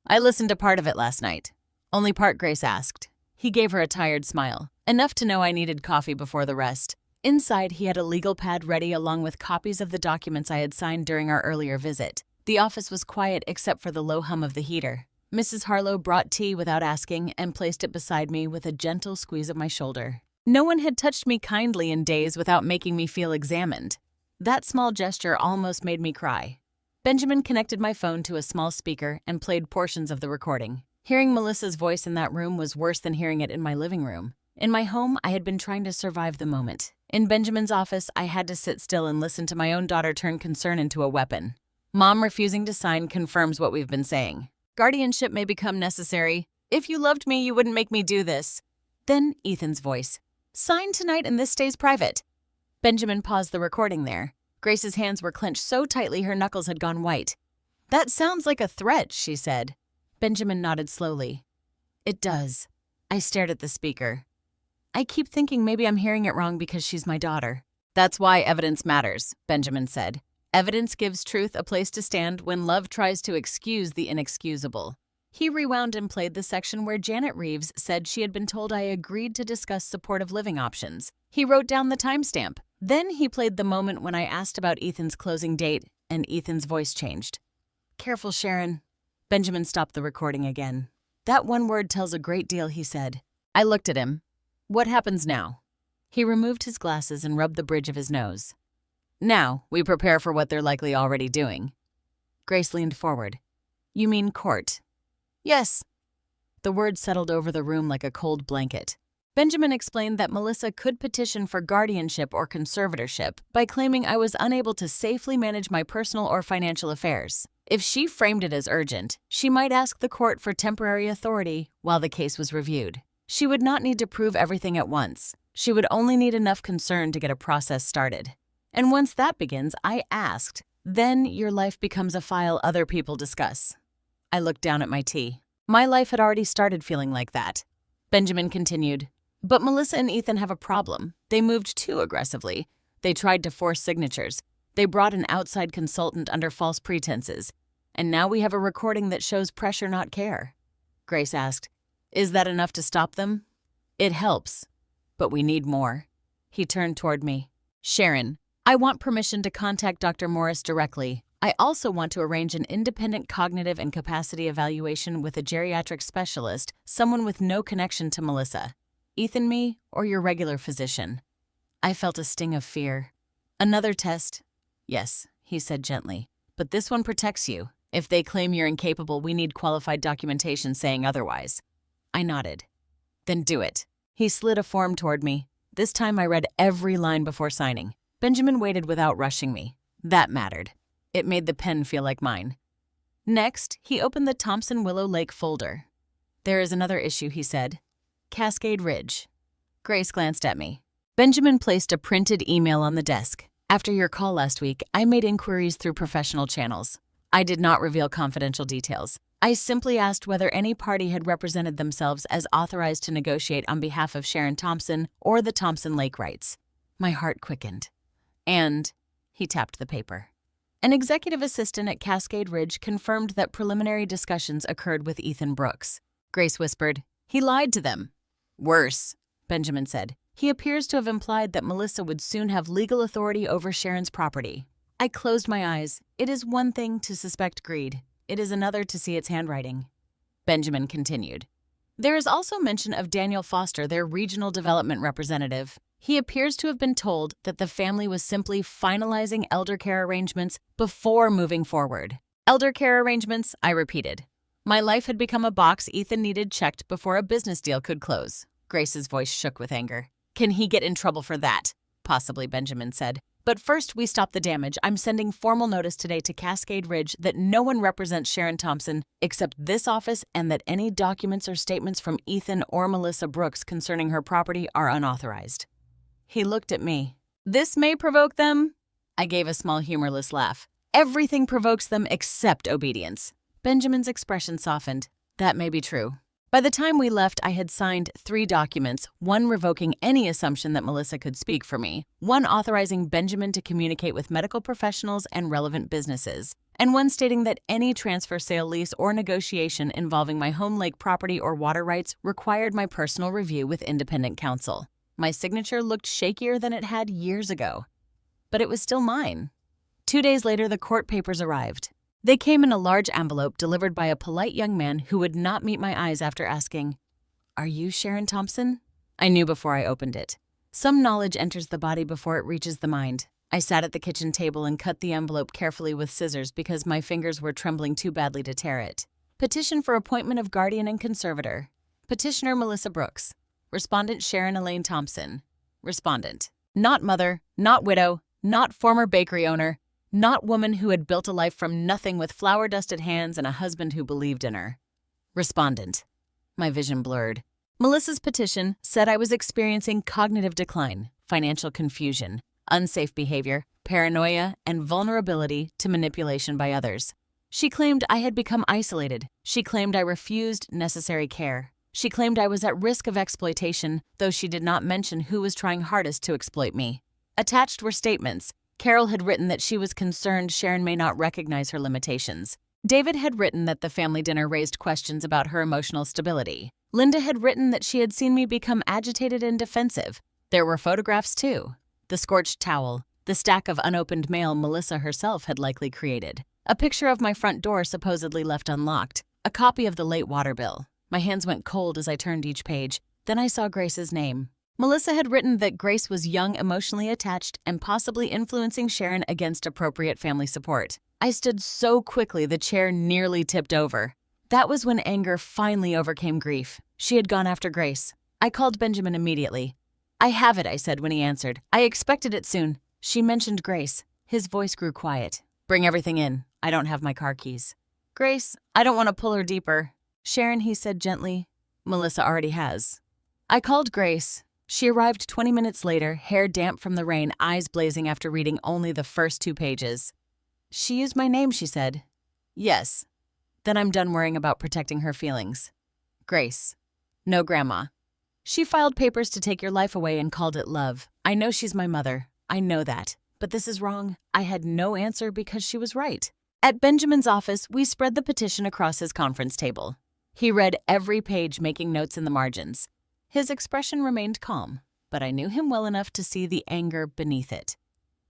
A: "I listened to part of it last night." "Only part?" Grace asked. He gave her a tired smile, enough to know I needed coffee before the rest. Inside, he had a legal pad ready along with copies of the documents I had signed during our earlier visit. The office was quiet except for the low hum of the heater. Mrs. Harlow brought tea without asking and placed it beside me with a gentle squeeze of my shoulder. No one had touched me kindly in days without making me feel examined. That small gesture almost made me cry. Benjamin connected my phone to a small speaker and played portions of the recording. Hearing Melissa's voice in that room was worse than hearing it in my living room. In my home, I had been trying to survive the moment. In Benjamin's office, I had to sit still and listen to my own daughter turn concern into a weapon. Mom refusing to sign confirms what we've been saying. Guardianship may become necessary. If you loved me, you wouldn't make me do this. Then Ethan's voice. "Sign tonight and this stays private." Benjamin paused the recording there. Grace's hands were clenched so tightly her knuckles had gone white. "That sounds like a threat," she said. Benjamin nodded slowly. "It does." I stared at the speaker. "I keep thinking maybe I'm hearing it wrong because she's my daughter." "That's why evidence matters," Benjamin said. "Evidence gives truth a place to stand when love tries to excuse the inexcusable." He rewound and played the section where Janet Reeves said she had been told I agreed to discuss supportive living options. He wrote down the timestamp. Then he played the moment when I asked about Ethan's closing date, and Ethan's voice changed. "Careful, Sharon." Benjamin stopped the recording again. "That one word tells a great deal," he said. I looked at him. "What happens now?" He removed his glasses and rubbed the bridge of his nose. "Now, we prepare for what they're likely already doing." Grace leaned forward. "You mean court?" "Yes." The words settled over the room like a cold blanket. Benjamin explained that Melissa could petition for guardianship or conservatorship by claiming I was unable to safely manage my personal or financial affairs. If she framed it as urgent, she might ask the court for temporary authority while the case was reviewed. She would not need to prove everything at once. She would only need enough concern to get a process started. And once that begins, I asked, then your life becomes a file other people discuss. I looked down at my tea. My life had already started feeling like that. Benjamin continued, "But Melissa and Ethan have a problem. They moved too aggressively. They tried to force signatures. They brought an outside consultant under false pretenses. And now we have a recording that shows pressure, not care." Grace asked, "Is that enough to stop them?" "It helps, but we need more." He turned toward me. "Sharon, I want permission to contact Dr. Morris directly. I also want to arrange an independent cognitive and capacity evaluation with a geriatric specialist, someone with no connection to Melissa. Ethan, me, or your regular physician." I felt a sting of fear. "Another test?" "Yes," he said gently, "but this one protects you. If they claim you're incapable, we need qualified documentation saying otherwise." I nodded. "Then do it." He slid a form toward me. This time I read every line before signing. Benjamin waited without rushing me. That mattered. It made the pen feel like mine. Next, he opened the Thompson Willow Lake folder. "There is another issue," he said. "Cascade Ridge." Grace glanced at me. Benjamin placed a printed email on the desk. "After your call last week, I made inquiries through professional channels. I did not reveal confidential details. I simply asked whether any party had represented themselves as authorized to negotiate on behalf of Sharon Thompson or the Thompson Lake rights." My heart quickened. "And," He tapped the paper. An executive assistant at Cascade Ridge confirmed that preliminary discussions occurred with Ethan Brooks. Grace whispered, "He lied to them." "Worse," Benjamin said. "He appears to have implied that Melissa would soon have legal authority over Sharon's property." I closed my eyes. It is one thing to suspect greed. It is another to see its handwriting. Benjamin continued. "There is also mention of Daniel Foster, their regional development representative. He appears to have been told that the family was simply finalizing elder care arrangements before moving forward." "Elder care arrangements," I repeated. My life had become a box Ethan needed checked before a business deal could close. Grace's voice shook with anger. "Can he get in trouble for that?" Possibly, Benjamin said. "But first we stop the damage. I'm sending formal notice today to Cascade Ridge that no one represents Sharon Thompson except this office and that any documents or statements from Ethan or Melissa Brooks concerning her property are unauthorized." He looked at me. "This may provoke them." I gave a small humorless laugh. "Everything provokes them except obedience." Benjamin's expression softened. "That may be true." By the time we left, I had signed 3 documents, one revoking any assumption that Melissa could speak for me, one authorizing Benjamin to communicate with medical professionals and relevant businesses, and one stating that any transfer, sale, lease, or negotiation involving my home lake property or water rights required my personal review with independent counsel. My signature looked shakier than it had years ago, but it was still mine. 2 days later, the court papers arrived. They came in a large envelope delivered by a polite young man who would not meet my eyes after asking, "Are you Sharon Thompson?" I knew before I opened it. Some knowledge enters the body before it reaches the mind. I sat at the kitchen table and cut the envelope carefully with scissors because my fingers were trembling too badly to tear it. Petition for appointment of guardian and conservator. Petitioner Melissa Brooks. Respondent Sharon Elaine Thompson. Respondent. Not mother, not widow, not former bakery owner, not woman who had built a life from nothing with flour-dusted hands and a husband who believed in her. Respondent. My vision blurred. Melissa's petition said I was experiencing cognitive decline, financial confusion, unsafe behavior, paranoia, and vulnerability to manipulation by others. She claimed I had become isolated. She claimed I refused necessary care. She claimed I was at risk of exploitation, though she did not mention who was trying hardest to exploit me. Attached were statements. Carol had written that she was concerned Sharon may not recognize her limitations. David had written that the family dinner raised questions about her emotional stability. Linda had written that she had seen me become agitated and defensive. There were photographs, too. The scorched towel, the stack of unopened mail Melissa herself had likely created, a picture of my front door supposedly left unlocked, a copy of the late water bill. My hands went cold as I turned each page. Then I saw Grace's name. Melissa had written that Grace was young, emotionally attached, and possibly influencing Sharon against appropriate family support. I stood so quickly the chair nearly tipped over. That was when anger finally overcame grief. She had gone after Grace. I called Benjamin immediately. "I have it," I said when he answered. "I expected it soon." She mentioned Grace. His voice grew quiet. "Bring everything in. I don't have my car keys." "Grace, I don't want to pull her deeper." "Sharon," he said gently. "Melissa already has." I called Grace. She arrived 20 minutes later, hair damp from the rain, eyes blazing after reading only the first 2 pages. "She used my name," she said. "Yes." "Then I'm done worrying about protecting her feelings." "Grace." "No, Grandma." "She filed papers to take your life away and called it love. I know she's my mother. I know that. But this is wrong." I had no answer because she was right. At Benjamin's office, we spread the petition across his conference table. He read every page, making notes in the margins. His expression remained calm, but I knew him well enough to see the anger beneath it.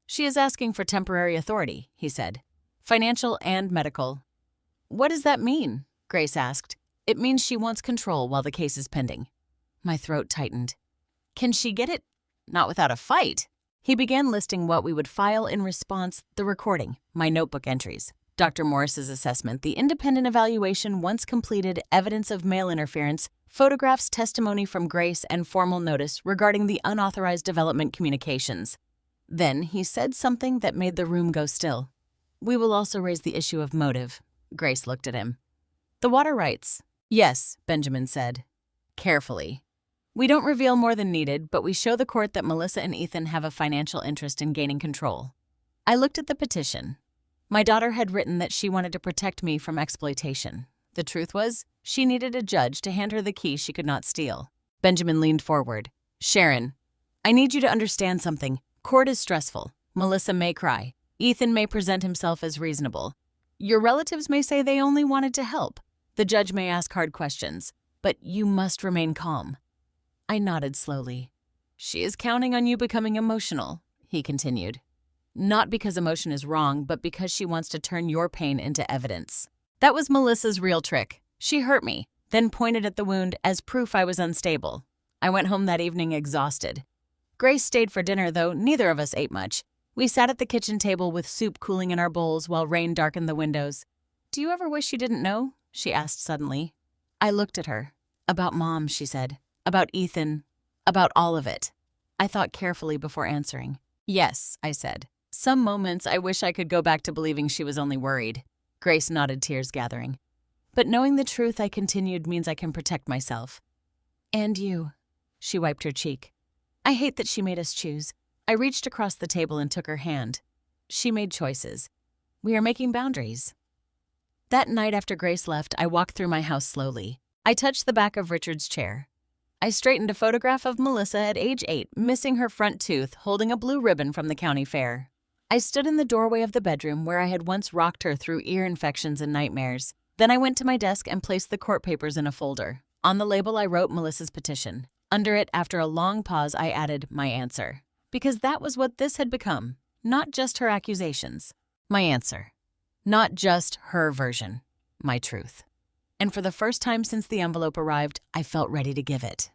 A: "She is asking for temporary authority," he said. "Financial and medical." "What does that mean?" Grace asked. "It means she wants control while the case is pending." My throat tightened. "Can she get it? Not without a fight." He began listing what we would file in response, the recording, my notebook entries, Dr. Morris's assessment, the independent evaluation once completed, evidence of male interference, photographs, testimony from Grace, and formal notice regarding the unauthorized development communications. Then he said something that made the room go still. "We will also raise the issue of motive." Grace looked at him. "The water rights." "Yes," Benjamin said. Carefully. "We don't reveal more than needed, but we show the court that Melissa and Ethan have a financial interest in gaining control." I looked at the petition. My daughter had written that she wanted to protect me from exploitation. The truth was, she needed a judge to hand her the key she could not steal. Benjamin leaned forward. "Sharon, I need you to understand something. Court is stressful. Melissa may cry. Ethan may present himself as reasonable. Your relatives may say they only wanted to help. The judge may ask hard questions, but you must remain calm. I nodded slowly. She is counting on you becoming emotional, he continued. Not because emotion is wrong, but because she wants to turn your pain into evidence. That was Melissa's real trick. She hurt me, then pointed at the wound as proof I was unstable. I went home that evening exhausted. Grace stayed for dinner, though neither of us ate much. We sat at the kitchen table with soup cooling in our bowls while rain darkened the windows. "Do you ever wish you didn't know?" she asked suddenly. I looked at her. "About Mom," she said. "About Ethan. About all of it." I thought carefully before answering. "Yes," I said. "Some moments I wish I could go back to believing she was only worried." Grace nodded, tears gathering. "But knowing the truth," I continued, "means I can protect myself." "And you." She wiped her cheek. "I hate that she made us choose." I reached across the table and took her hand. "She made choices. We are making boundaries." That night after Grace left, I walked through my house slowly. I touched the back of Richard's chair. I straightened a photograph of Melissa at age 8, missing her front tooth, holding a blue ribbon from the county fair. I stood in the doorway of the bedroom where I had once rocked her through ear infections and nightmares. Then I went to my desk and placed the court papers in a folder. On the label, I wrote Melissa's petition. Under it, after a long pause, I added my answer. Because that was what this had become. Not just her accusations. My answer. Not just her version. My truth. And for the first time since the envelope arrived, I felt ready to give it.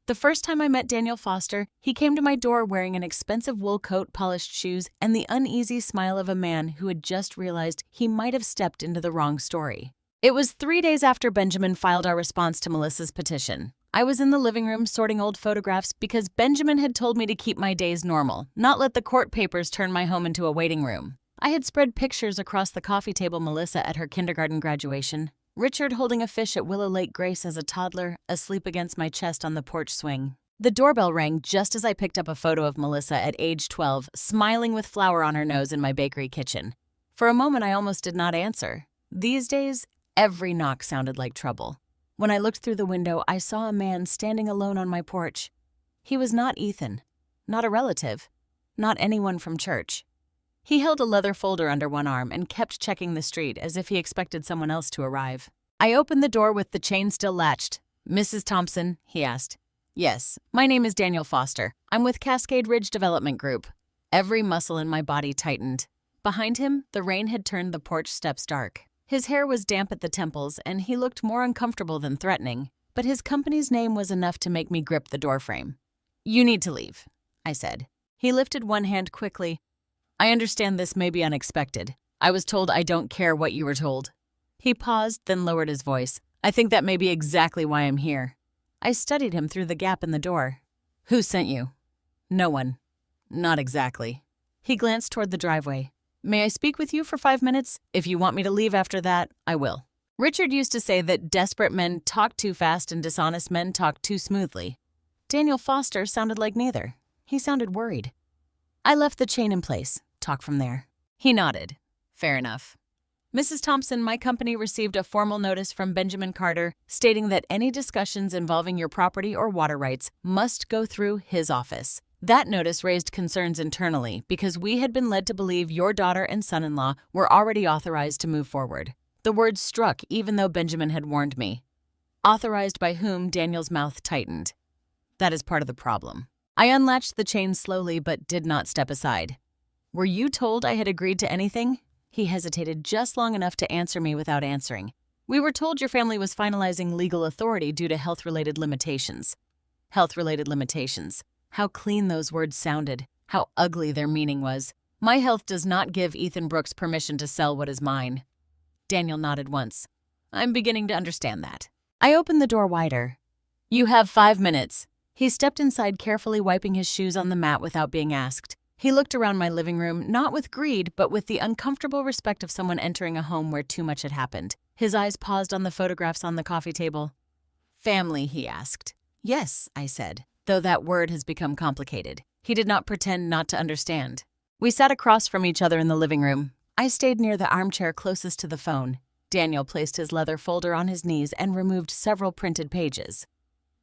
A: The first time I met Daniel Foster, he came to my door wearing an expensive wool coat, polished shoes, and the uneasy smile of a man who had just realized he might have stepped into the wrong story. It was 3 days after Benjamin filed our response to Melissa's petition. I was in the living room sorting old photographs because Benjamin had told me to keep my days normal, not let the court papers turn my home into a waiting room. I had spread pictures across the coffee table Melissa at her kindergarten graduation, Richard holding a fish at Willow Lake Grace as a toddler, asleep against my chest on the porch swing. The doorbell rang just as I picked up a photo of Melissa at age 12, smiling with flour on her nose in my bakery kitchen. For a moment, I almost did not answer. These days, every knock sounded like trouble. When I looked through the window, I saw a man standing alone on my porch. He was not Ethan, not a relative, not anyone from church. He held a leather folder under one arm and kept checking the street as if he expected someone else to arrive. I opened the door with the chain still latched. "Mrs. Thompson?" he asked. "Yes, my name is Daniel Foster. I'm with Cascade Ridge Development Group." Every muscle in my body tightened. Behind him, the rain had turned the porch steps dark. His hair was damp at the temples, and he looked more uncomfortable than threatening, but his company's name was enough to make me grip the doorframe. "You need to leave," I said. He lifted one hand quickly. "I understand this may be unexpected. I was told I don't care what you were told." He paused, then lowered his voice. "I think that may be exactly why I'm here." I studied him through the gap in the door. "Who sent you?" "No one." "Not exactly." He glanced toward the driveway. "May I speak with you for 5 minutes? If you want me to leave after that, I will." Richard used to say that desperate men talk too fast and dishonest men talk too smoothly. Daniel Foster sounded like neither. He sounded worried. I left the chain in place. Talk from there. He nodded. "Fair enough." "Mrs. Thompson, my company received a formal notice from Benjamin Carter stating that any discussions involving your property or water rights must go through his office. That notice raised concerns internally because we had been led to believe your daughter and son-in-law were already authorized to move forward. The word struck even though Benjamin had warned me. Authorized by whom? Daniel's mouth tightened. That is part of the problem. I unlatched the chain slowly but did not step aside. "Were you told I had agreed to anything?" He hesitated just long enough to answer me without answering. "We were told your family was finalizing legal authority due to health-related limitations." Health-related limitations. How clean those words sounded. How ugly their meaning was. My health does not give Ethan Brooks permission to sell what is mine. Daniel nodded once. "I'm beginning to understand that." I opened the door wider. "You have 5 minutes." He stepped inside, carefully wiping his shoes on the mat without being asked. He looked around my living room, not with greed, but with the uncomfortable respect of someone entering a home where too much had happened. His eyes paused on the photographs on the coffee table. "Family?" he asked. "Yes," I said, though that word has become complicated. He did not pretend not to understand. We sat across from each other in the living room. I stayed near the armchair closest to the phone. Daniel placed his leather folder on his knees and removed several printed pages.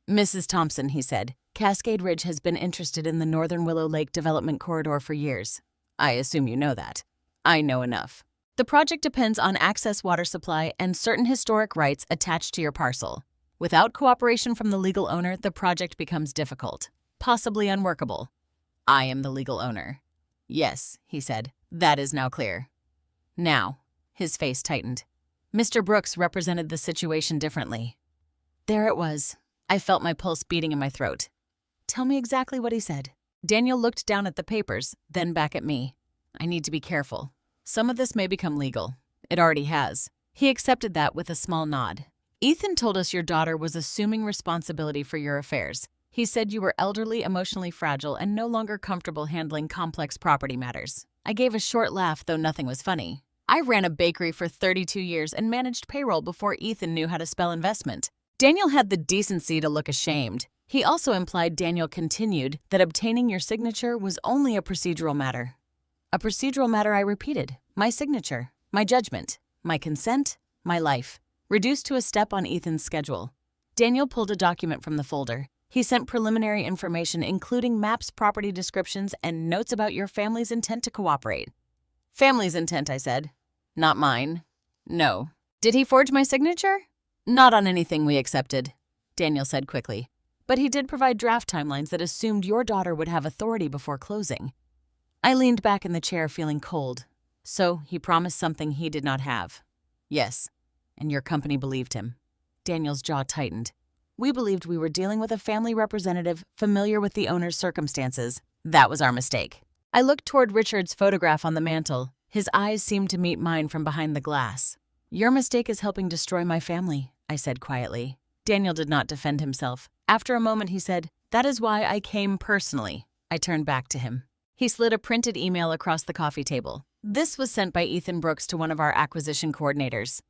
A: "Mrs. Thompson," he said, "Cascade Ridge has been interested in the Northern Willow Lake Development Corridor for years. I assume you know that." I know enough. The project depends on access water supply and certain historic rights attached to your parcel. Without cooperation from the legal owner, the project becomes difficult, possibly unworkable. I am the legal owner. Yes, he said. That is now clear. Now, his face tightened. Mr. Brooks represented the situation differently. There it was. I felt my pulse beating in my throat. Tell me exactly what he said. Daniel looked down at the papers, then back at me. I need to be careful. Some of this may become legal. It already has. He accepted that with a small nod. Ethan told us your daughter was assuming responsibility for your affairs. He said you were elderly, emotionally fragile, and no longer comfortable handling complex property matters. I gave a short laugh, though nothing was funny. I ran a bakery for 32 years and managed payroll before Ethan knew how to spell investment. Daniel had the decency to look ashamed. He also implied Daniel continued that obtaining your signature was only a procedural matter. A procedural matter, I repeated. My signature, my judgment, my consent, my life. Reduced to a step on Ethan's schedule. Daniel pulled a document from the folder. He sent preliminary information including maps, property descriptions, and notes about your family's intent to cooperate. Family's intent, I said. Not mine. No. Did he forge my signature? Not on anything we accepted, Daniel said quickly. But he did provide draft timelines that assumed your daughter would have authority before closing. I leaned back in the chair feeling cold. So he promised something he did not have. Yes. And your company believed him. Daniel's jaw tightened. We believed we were dealing with a family representative familiar with the owner's circumstances. That was our mistake. I looked toward Richard's photograph on the mantel. His eyes seemed to meet mine from behind the glass. Your mistake is helping destroy my family, I said quietly. Daniel did not defend himself. After a moment, he said, That is why I came personally. I turned back to him. He slid a printed email across the coffee table. This was sent by Ethan Brooks to one of our acquisition coordinators.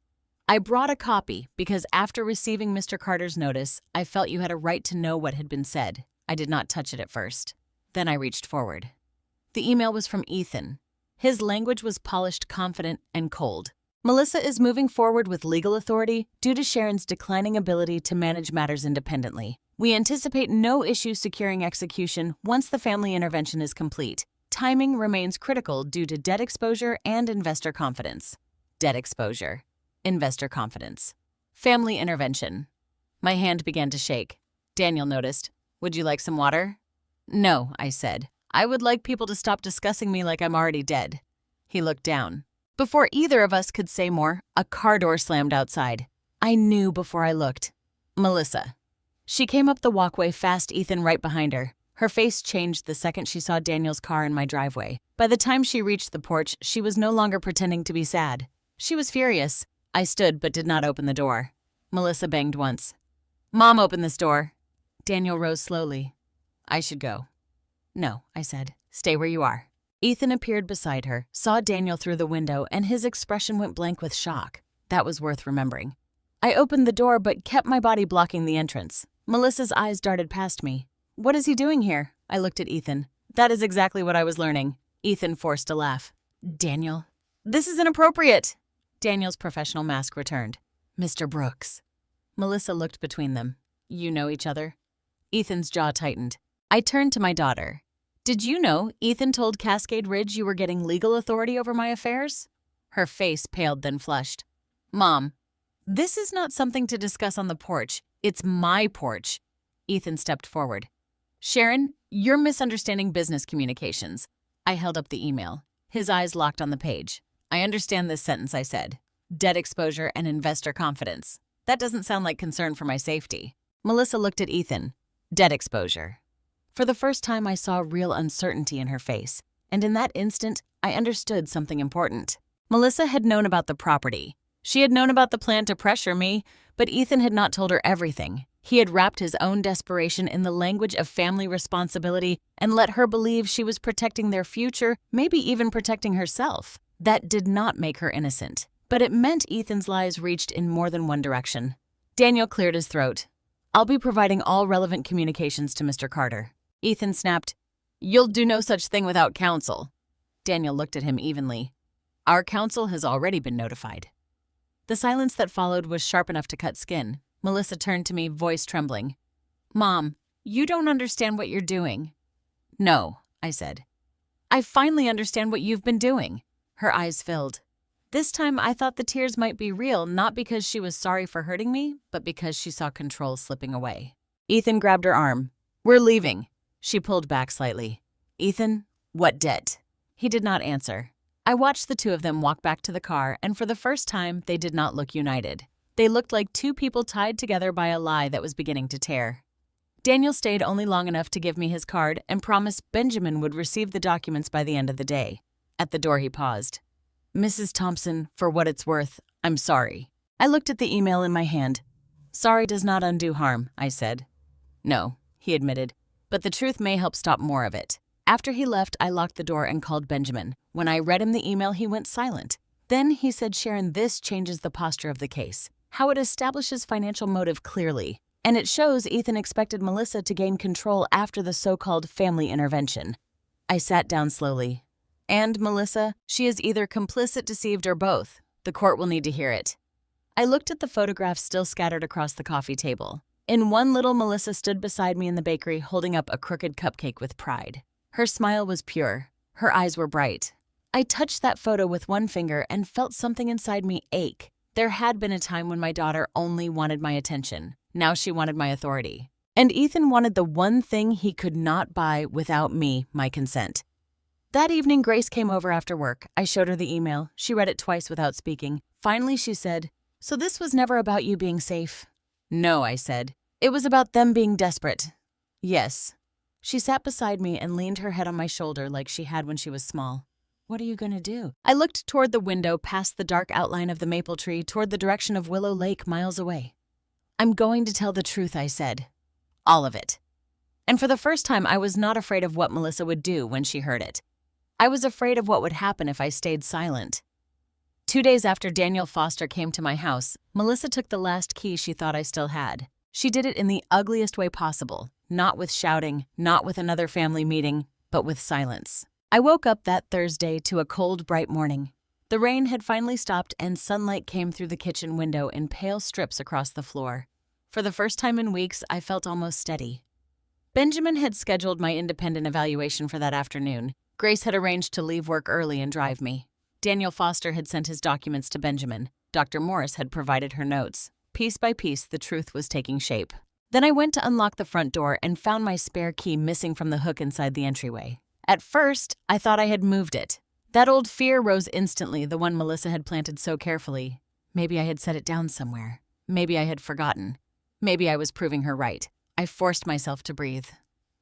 A: I brought a copy because after receiving Mr. Carter's notice, I felt you had a right to know what had been said. I did not touch it at first. Then I reached forward. The email was from Ethan. His language was polished, confident, and cold. Melissa is moving forward with legal authority due to Sharon's declining ability to manage matters independently. We anticipate no issues securing execution once the family intervention is complete. Timing remains critical due to debt exposure and investor confidence. Debt exposure. Investor confidence. Family intervention. My hand began to shake. Daniel noticed. Would you like some water? No, I said. I would like people to stop discussing me like I'm already dead. He looked down. Before either of us could say more, a car door slammed outside. I knew before I looked. Melissa. She came up the walkway fast, Ethan right behind her. Her face changed the second she saw Daniel's car in my driveway. By the time she reached the porch, she was no longer pretending to be sad. She was furious. I stood but did not open the door. Melissa banged once. Mom, open this door. Daniel rose slowly. I should go. No, I said. Stay where you are. Ethan appeared beside her, saw Daniel through the window, and his expression went blank with shock. That was worth remembering. I opened the door but kept my body blocking the entrance. Melissa's eyes darted past me. What is he doing here? I looked at Ethan. That is exactly what I was learning. Ethan forced a laugh. Daniel. This is inappropriate. Daniel's professional mask returned. Mr. Brooks. Melissa looked between them. You know each other? Ethan's jaw tightened. I turned to my daughter. Did you know Ethan told Cascade Ridge you were getting legal authority over my affairs? Her face paled then flushed. Mom, this is not something to discuss on the porch. It's my porch. Ethan stepped forward. Sharon, you're misunderstanding business communications. I held up the email. His eyes locked on the page. I understand this sentence, I said. Debt exposure and investor confidence. That doesn't sound like concern for my safety. Melissa looked at Ethan. Debt exposure. For the first time, I saw real uncertainty in her face, and in that instant, I understood something important. Melissa had known about the property. She had known about the plan to pressure me, but Ethan had not told her everything. He had wrapped his own desperation in the language of family responsibility and let her believe she was protecting their future, maybe even protecting herself. That did not make her innocent, but it meant Ethan's lies reached in more than one direction. Daniel cleared his throat. I'll be providing all relevant communications to Mr. Carter. Ethan snapped, You'll do no such thing without counsel. Daniel looked at him evenly. Our counsel has already been notified. The silence that followed was sharp enough to cut skin. Melissa turned to me, voice trembling. Mom, you don't understand what you're doing. No, I said. I finally understand what you've been doing. Her eyes filled. This time I thought the tears might be real, not because she was sorry for hurting me, but because she saw control slipping away. Ethan grabbed her arm. "We're leaving." She pulled back slightly. "Ethan, what debt?" He did not answer. I watched the two of them walk back to the car, and for the first time, they did not look united. They looked like two people tied together by a lie that was beginning to tear. Daniel stayed only long enough to give me his card and promised Benjamin would receive the documents by the end of the day. At the door, he paused. "Mrs. Thompson, for what it's worth, I'm sorry." I looked at the email in my hand. "Sorry does not undo harm," I said. "No," he admitted, "but the truth may help stop more of it." After he left, I locked the door and called Benjamin. When I read him the email, he went silent. Then he said, "Sharon, this changes the posture of the case. How it establishes financial motive clearly. And it shows Ethan expected Melissa to gain control after the so-called family intervention." I sat down slowly. "And Melissa, she is either complicit, deceived, or both. The court will need to hear it." I looked at the photographs still scattered across the coffee table. In one, little Melissa stood beside me in the bakery holding up a crooked cupcake with pride. Her smile was pure. Her eyes were bright. I touched that photo with one finger and felt something inside me ache. There had been a time when my daughter only wanted my attention. Now she wanted my authority. And Ethan wanted the one thing he could not buy without me, my consent. That evening, Grace came over after work. I showed her the email. She read it twice without speaking. Finally, she said, "So this was never about you being safe?" "No," I said. "It was about them being desperate." "Yes." She sat beside me and leaned her head on my shoulder like she had when she was small. "What are you going to do?" I looked toward the window, past the dark outline of the maple tree, toward the direction of Willow Lake miles away. "I'm going to tell the truth," I said. All of it. And for the first time, I was not afraid of what Melissa would do when she heard it. I was afraid of what would happen if I stayed silent. 2 days after Daniel Foster came to my house, Melissa took the last key she thought I still had. She did it in the ugliest way possible, not with shouting, not with another family meeting, but with silence. I woke up that Thursday to a cold, bright morning. The rain had finally stopped and sunlight came through the kitchen window in pale strips across the floor. For the first time in weeks, I felt almost steady. Benjamin had scheduled my independent evaluation for that afternoon. Grace had arranged to leave work early and drive me. Daniel Foster had sent his documents to Benjamin. Dr. Morris had provided her notes. Piece by piece, the truth was taking shape. Then I went to unlock the front door and found my spare key missing from the hook inside the entryway. At first, I thought I had moved it. That old fear rose instantly, the one Melissa had planted so carefully. Maybe I had set it down somewhere. Maybe I had forgotten. Maybe I was proving her right. I forced myself to breathe.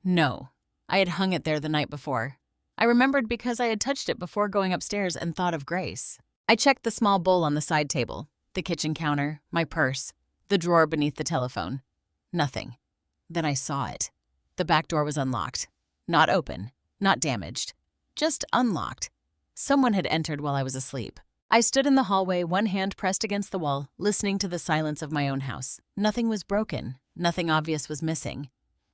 A: No. I had hung it there the night before. I remembered because I had touched it before going upstairs and thought of Grace. I checked the small bowl on the side table, the kitchen counter, my purse, the drawer beneath the telephone. Nothing. Then I saw it. The back door was unlocked. Not open. Not damaged. Just unlocked. Someone had entered while I was asleep. I stood in the hallway, one hand pressed against the wall, listening to the silence of my own house. Nothing was broken. Nothing obvious was missing.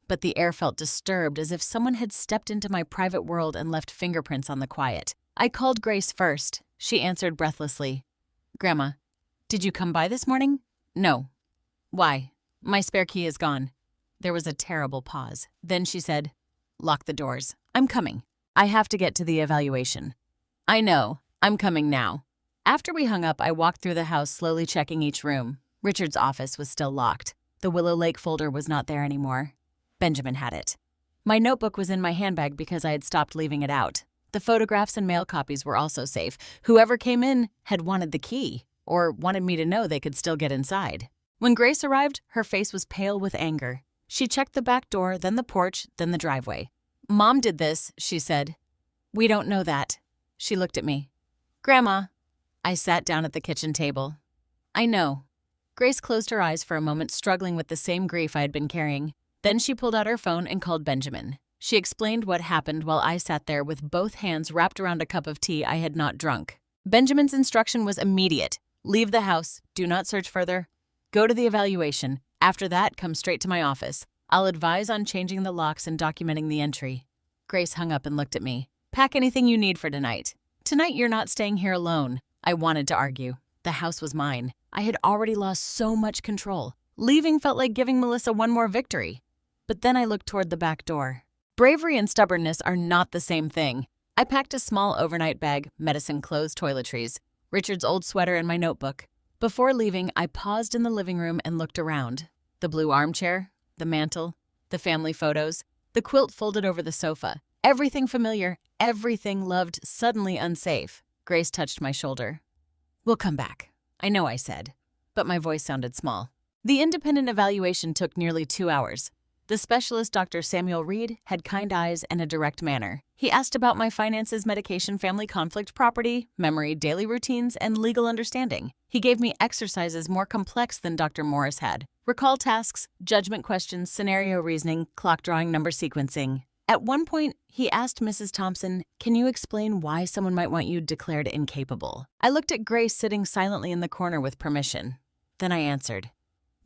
A: But the air felt disturbed, as if someone had stepped into my private world and left fingerprints on the quiet. I called Grace first. She answered breathlessly. "Grandma, did you come by this morning?" "No." "Why?" "My spare key is gone." There was a terrible pause. Then she said, "Lock the doors. I'm coming. I have to get to the evaluation." "I know. I'm coming now." After we hung up, I walked through the house, slowly checking each room. Richard's office was still locked. The Willow Lake folder was not there anymore. Benjamin had it. My notebook was in my handbag because I had stopped leaving it out. The photographs and mail copies were also safe. Whoever came in had wanted the key, or wanted me to know they could still get inside. When Grace arrived, her face was pale with anger. She checked the back door, then the porch, then the driveway. "Mom did this," she said. "We don't know that." She looked at me. "Grandma." I sat down at the kitchen table. "I know." Grace closed her eyes for a moment, struggling with the same grief I had been carrying. Then she pulled out her phone and called Benjamin. She explained what happened while I sat there with both hands wrapped around a cup of tea I had not drunk. Benjamin's instruction was immediate. "Leave the house. Do not search further. Go to the evaluation. After that, come straight to my office. I'll advise on changing the locks and documenting the entry." Grace hung up and looked at me. "Pack anything you need for tonight. Tonight you're not staying here alone." I wanted to argue. The house was mine. I had already lost so much control. Leaving felt like giving Melissa one more victory. But then I looked toward the back door. Bravery and stubbornness are not the same thing. I packed a small overnight bag, medicine, clothes, toiletries, Richard's old sweater, and my notebook. Before leaving, I paused in the living room and looked around. The blue armchair, the mantel, the family photos, the quilt folded over the sofa. Everything familiar, everything loved, suddenly unsafe. Grace touched my shoulder. "We'll come back." I know I said, but my voice sounded small. The independent evaluation took nearly 2 hours. The specialist, Dr. Samuel Reed, had kind eyes and a direct manner. He asked about my finances, medication, family conflict, property, memory, daily routines, and legal understanding. He gave me exercises more complex than Dr. Morris had. Recall tasks, judgment questions, scenario reasoning, clock drawing, number sequencing. At one point, he asked Mrs. Thompson, "Can you explain why someone might want you declared incapable?" I looked at Grace sitting silently in the corner with permission. Then I answered,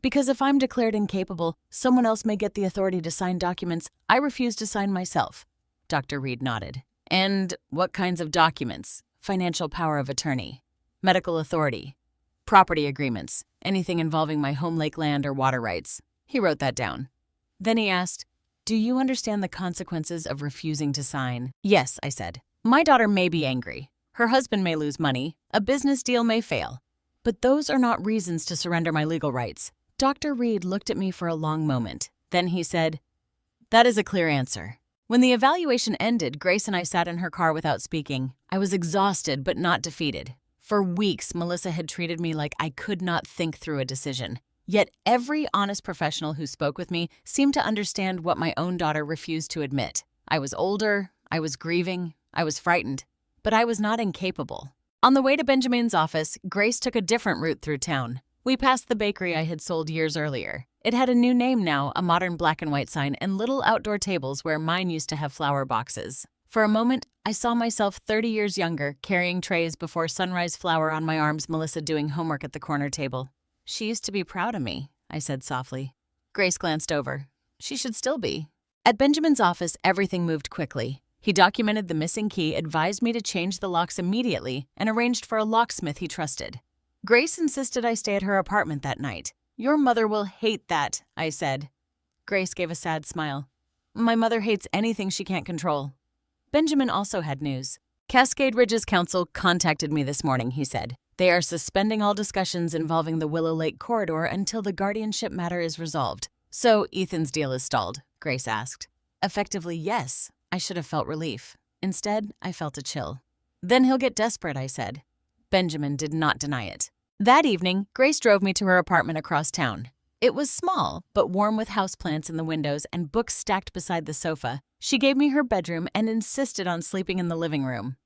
A: "Because if I'm declared incapable, someone else may get the authority to sign documents I refuse to sign myself." Dr. Reed nodded. "And what kinds of documents? Financial power of attorney, medical authority, property agreements, anything involving my home lake land or water rights." He wrote that down. Then he asked, "Do you understand the consequences of refusing to sign?" "Yes," I said. "My daughter may be angry. Her husband may lose money. A business deal may fail. But those are not reasons to surrender my legal rights." Dr. Reed looked at me for a long moment. Then he said, "That is a clear answer." When the evaluation ended, Grace and I sat in her car without speaking. I was exhausted but not defeated. For weeks, Melissa had treated me like I could not think through a decision. Yet every honest professional who spoke with me seemed to understand what my own daughter refused to admit. I was older, I was grieving, I was frightened, but I was not incapable. On the way to Benjamin's office, Grace took a different route through town. We passed the bakery I had sold years earlier. It had a new name now, a modern black and white sign, and little outdoor tables where mine used to have flower boxes. For a moment, I saw myself 30 years younger, carrying trays before sunrise flower on my arms, Melissa doing homework at the corner table. "She used to be proud of me," I said softly. Grace glanced over. "She should still be." At Benjamin's office, everything moved quickly. He documented the missing key, advised me to change the locks immediately, and arranged for a locksmith he trusted. Grace insisted I stay at her apartment that night. "Your mother will hate that," I said. Grace gave a sad smile. "My mother hates anything she can't control." Benjamin also had news. "Cascade Ridge's counsel contacted me this morning," he said. "They are suspending all discussions involving the Willow Lake corridor until the guardianship matter is resolved." "So Ethan's deal is stalled?" Grace asked. Effectively, yes. I should have felt relief. Instead, I felt a chill. "Then he'll get desperate," I said. Benjamin did not deny it. That evening, Grace drove me to her apartment across town. It was small, but warm with houseplants in the windows and books stacked beside the sofa. She gave me her bedroom and insisted on sleeping in the living room.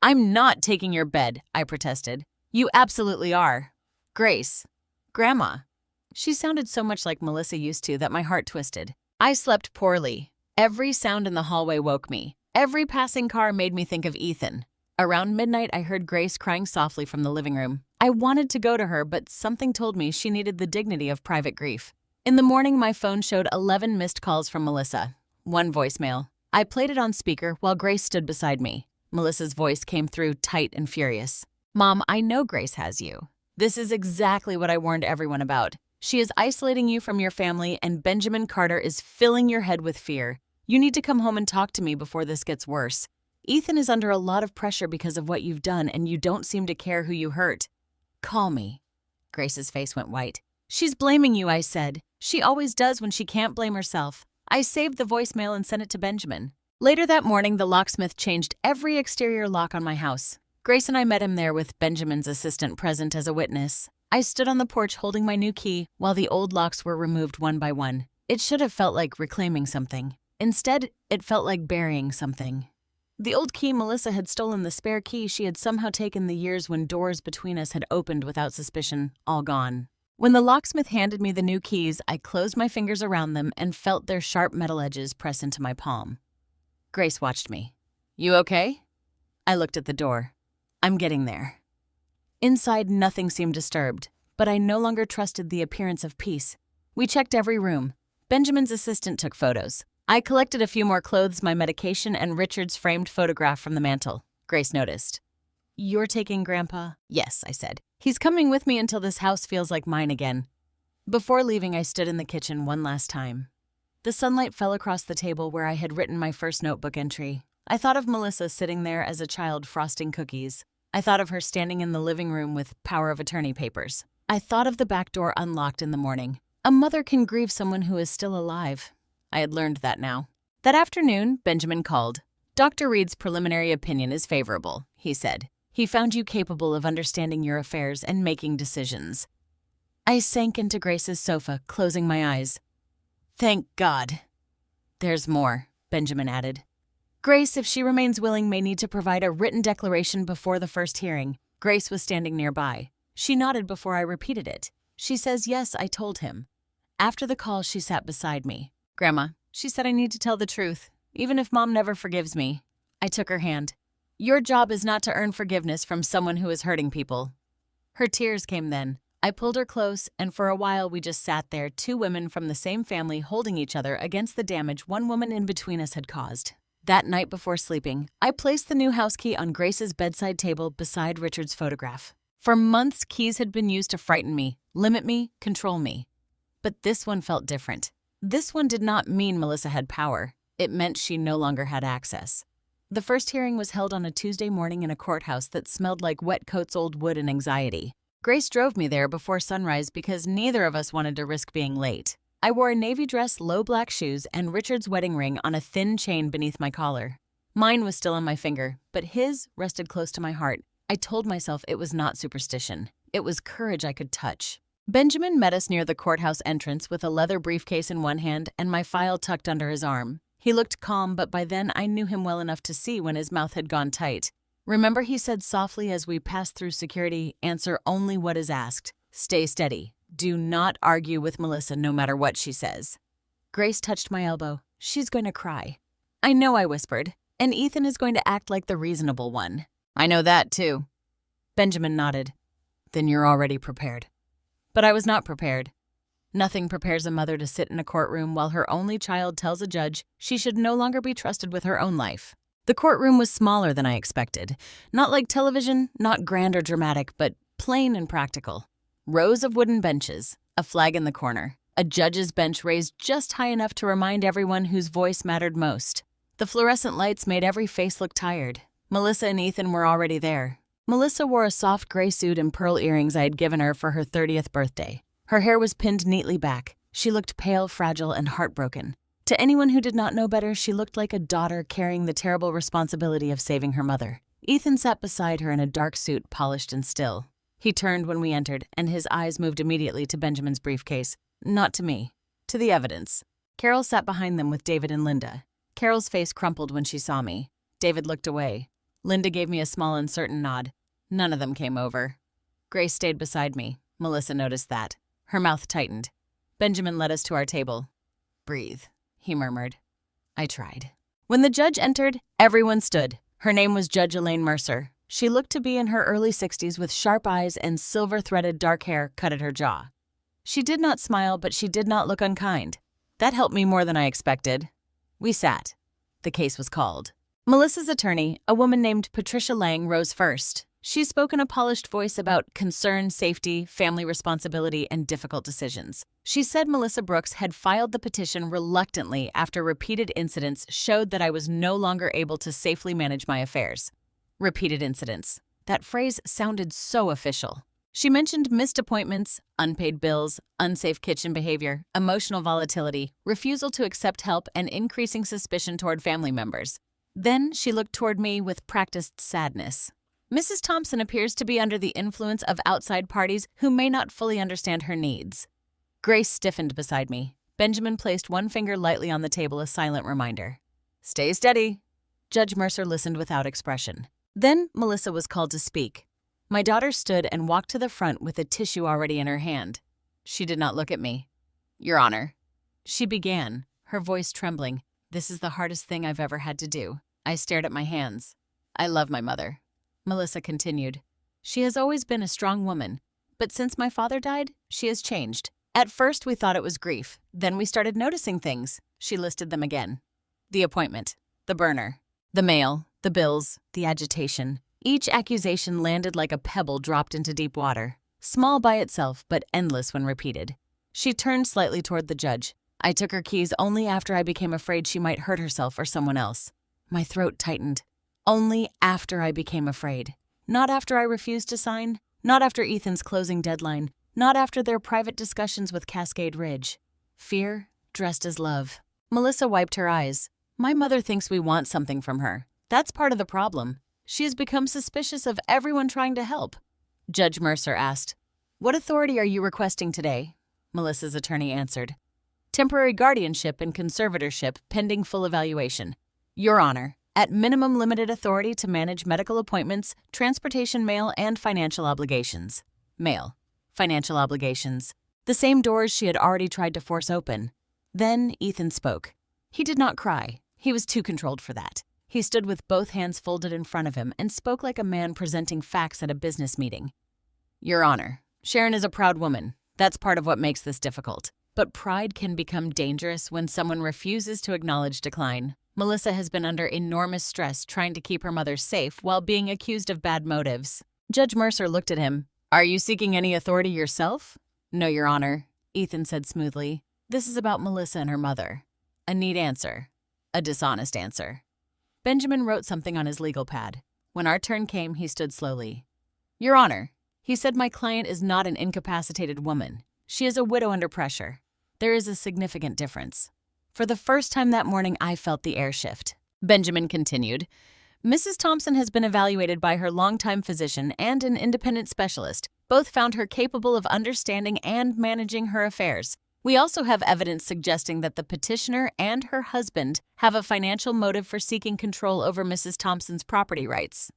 A: "I'm not taking your bed," I protested. "You absolutely are." "Grace." "Grandma." She sounded so much like Melissa used to that my heart twisted. I slept poorly. Every sound in the hallway woke me. Every passing car made me think of Ethan. Around midnight, I heard Grace crying softly from the living room. I wanted to go to her, but something told me she needed the dignity of private grief. In the morning, my phone showed 11 missed calls from Melissa. 1 voicemail. I played it on speaker while Grace stood beside me. Melissa's voice came through tight and furious. "Mom, I know Grace has you. This is exactly what I warned everyone about. She is isolating you from your family, and Benjamin Carter is filling your head with fear. You need to come home and talk to me before this gets worse. Ethan is under a lot of pressure because of what you've done, and you don't seem to care who you hurt. Call me." Grace's face went white. "She's blaming you," I said. "She always does when she can't blame herself." I saved the voicemail and sent it to Benjamin. Later that morning, the locksmith changed every exterior lock on my house. Grace and I met him there with Benjamin's assistant present as a witness. I stood on the porch holding my new key while the old locks were removed one by one. It should have felt like reclaiming something. Instead, it felt like burying something. The old key Melissa had stolen, the spare key she had somehow taken the years when doors between us had opened without suspicion, all gone. When the locksmith handed me the new keys, I closed my fingers around them and felt their sharp metal edges press into my palm. Grace watched me. "You okay?" I looked at the door. "I'm getting there." Inside, nothing seemed disturbed, but I no longer trusted the appearance of peace. We checked every room. Benjamin's assistant took photos. I collected a few more clothes, my medication, and Richard's framed photograph from the mantel. Grace noticed. "You're taking Grandpa?" "Yes," I said. "He's coming with me until this house feels like mine again." Before leaving, I stood in the kitchen one last time. The sunlight fell across the table where I had written my first notebook entry. I thought of Melissa sitting there as a child frosting cookies. I thought of her standing in the living room with power of attorney papers. I thought of the back door unlocked in the morning. A mother can grieve someone who is still alive. I had learned that now. That afternoon, Benjamin called. "Dr. Reed's preliminary opinion is favorable," he said. "He found you capable of understanding your affairs and making decisions." I sank into Grace's sofa, closing my eyes. "Thank God." "There's more," Benjamin added. "Grace, if she remains willing, may need to provide a written declaration before the first hearing." Grace was standing nearby. She nodded before I repeated it. She says, "Yes, I told him." After the call, she sat beside me. "Grandma," she said, "I need to tell the truth, even if Mom never forgives me." I took her hand. "Your job is not to earn forgiveness from someone who is hurting people." Her tears came then. I pulled her close, and for a while we just sat there, two women from the same family holding each other against the damage one woman in between us had caused. That night before sleeping, I placed the new house key on Grace's bedside table beside Richard's photograph. For months, keys had been used to frighten me, limit me, control me. But this one felt different. This one did not mean Melissa had power. It meant she no longer had access. The first hearing was held on a Tuesday morning in a courthouse that smelled like wet coats, old wood, and anxiety. Grace drove me there before sunrise because neither of us wanted to risk being late. I wore a navy dress, low black shoes, and Richard's wedding ring on a thin chain beneath my collar. Mine was still on my finger, but his rested close to my heart. I told myself it was not superstition. It was courage I could touch. Benjamin met us near the courthouse entrance with a leather briefcase in one hand and my file tucked under his arm. He looked calm, but by then I knew him well enough to see when his mouth had gone tight. "Remember," he said softly as we passed through security, "answer only what is asked. Stay steady. Do not argue with Melissa no matter what she says." Grace touched my elbow. "She's going to cry." "I know," I whispered, "and Ethan is going to act like the reasonable one." "I know that too." Benjamin nodded. "Then you're already prepared." But I was not prepared. Nothing prepares a mother to sit in a courtroom while her only child tells a judge she should no longer be trusted with her own life. The courtroom was smaller than I expected. Not like television, not grand or dramatic, but plain and practical. Rows of wooden benches, a flag in the corner, a judge's bench raised just high enough to remind everyone whose voice mattered most. The fluorescent lights made every face look tired. Melissa and Ethan were already there. Melissa wore a soft gray suit and pearl earrings I had given her for her 30th birthday. Her hair was pinned neatly back. She looked pale, fragile, and heartbroken. To anyone who did not know better, she looked like a daughter carrying the terrible responsibility of saving her mother. Ethan sat beside her in a dark suit, polished and still. He turned when we entered, and his eyes moved immediately to Benjamin's briefcase. Not to me. To the evidence. Carol sat behind them with David and Linda. Carol's face crumpled when she saw me. David looked away. Linda gave me a small, uncertain nod. None of them came over. Grace stayed beside me. Melissa noticed that. Her mouth tightened. Benjamin led us to our table. "Breathe," he murmured. I tried. When the judge entered, everyone stood. Her name was Judge Elaine Mercer. She looked to be in her early 60s with sharp eyes and silver-threaded dark hair cut at her jaw. She did not smile, but she did not look unkind. That helped me more than I expected. We sat. The case was called. Melissa's attorney, a woman named Patricia Lang, rose first. She spoke in a polished voice about concern, safety, family responsibility, and difficult decisions. She said Melissa Brooks had filed the petition reluctantly after repeated incidents showed that I was no longer able to safely manage my affairs. Repeated incidents. That phrase sounded so official. She mentioned missed appointments, unpaid bills, unsafe kitchen behavior, emotional volatility, refusal to accept help, and increasing suspicion toward family members. Then she looked toward me with practiced sadness. "Mrs. Thompson appears to be under the influence of outside parties who may not fully understand her needs." Grace stiffened beside me. Benjamin placed one finger lightly on the table, a silent reminder. "Stay steady." Judge Mercer listened without expression. Then Melissa was called to speak. My daughter stood and walked to the front with a tissue already in her hand. She did not look at me. "Your Honor," she began, her voice trembling. "This is the hardest thing I've ever had to do." I stared at my hands. "I love my mother." Melissa continued. "She has always been a strong woman, but since my father died, she has changed. At first, we thought it was grief. Then we started noticing things." She listed them again. The appointment, the burner, the mail, the bills, the agitation. Each accusation landed like a pebble dropped into deep water, small by itself, but endless when repeated. She turned slightly toward the judge. "I took her keys only after I became afraid she might hurt herself or someone else." My throat tightened. Only after I became afraid. Not after I refused to sign. Not after Ethan's closing deadline. Not after their private discussions with Cascade Ridge. Fear dressed as love. Melissa wiped her eyes. My mother thinks we want something from her. That's part of the problem. She has become suspicious of everyone trying to help. Judge Mercer asked, "What authority are you requesting today?" Melissa's attorney answered, "Temporary guardianship and conservatorship pending full evaluation. Your Honor, at minimum limited authority to manage medical appointments, transportation mail, and financial obligations." Mail. Financial obligations. The same doors she had already tried to force open. Then Ethan spoke. He did not cry. He was too controlled for that. He stood with both hands folded in front of him and spoke like a man presenting facts at a business meeting. "Your Honor, Sharon is a proud woman. That's part of what makes this difficult. But pride can become dangerous when someone refuses to acknowledge decline. Melissa has been under enormous stress trying to keep her mother safe while being accused of bad motives." Judge Mercer looked at him. "Are you seeking any authority yourself?" "No, Your Honor," Ethan said smoothly. "This is about Melissa and her mother. A neat answer. A dishonest answer." Benjamin wrote something on his legal pad. When our turn came, he stood slowly. "Your Honor," he said, "my client is not an incapacitated woman. She is a widow under pressure. There is a significant difference." For the first time that morning, I felt the air shift. Benjamin continued, "Mrs. Thompson has been evaluated by her longtime physician and an independent specialist. Both found her capable of understanding and managing her affairs. We also have evidence suggesting that the petitioner and her husband have a financial motive for seeking control over Mrs. Thompson's property rights."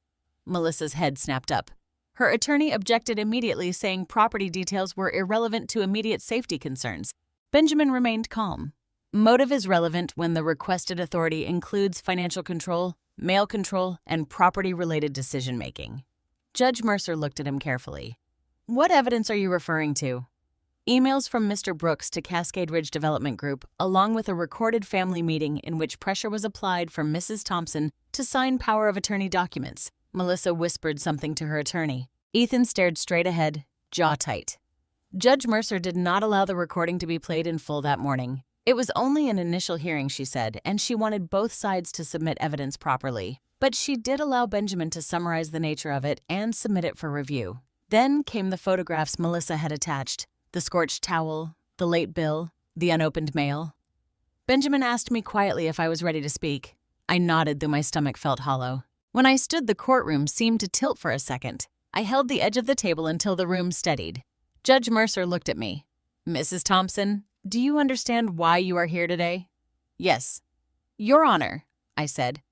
A: Melissa's head snapped up. Her attorney objected immediately, saying property details were irrelevant to immediate safety concerns. Benjamin remained calm. "Motive is relevant when the requested authority includes financial control, mail control, and property-related decision-making." Judge Mercer looked at him carefully. "What evidence are you referring to?" "Emails from Mr. Brooks to Cascade Ridge Development Group, along with a recorded family meeting in which pressure was applied for Mrs. Thompson to sign power of attorney documents." Melissa whispered something to her attorney. Ethan stared straight ahead, jaw tight. Judge Mercer did not allow the recording to be played in full that morning. It was only an initial hearing, she said, and she wanted both sides to submit evidence properly. But she did allow Benjamin to summarize the nature of it and submit it for review. Then came the photographs Melissa had attached, the scorched towel, the late bill, the unopened mail. Benjamin asked me quietly if I was ready to speak. I nodded, though my stomach felt hollow. When I stood, the courtroom seemed to tilt for a second. I held the edge of the table until the room steadied. Judge Mercer looked at me. "Mrs. Thompson, do you understand why you are here today?" "Yes." "Your Honor," I said,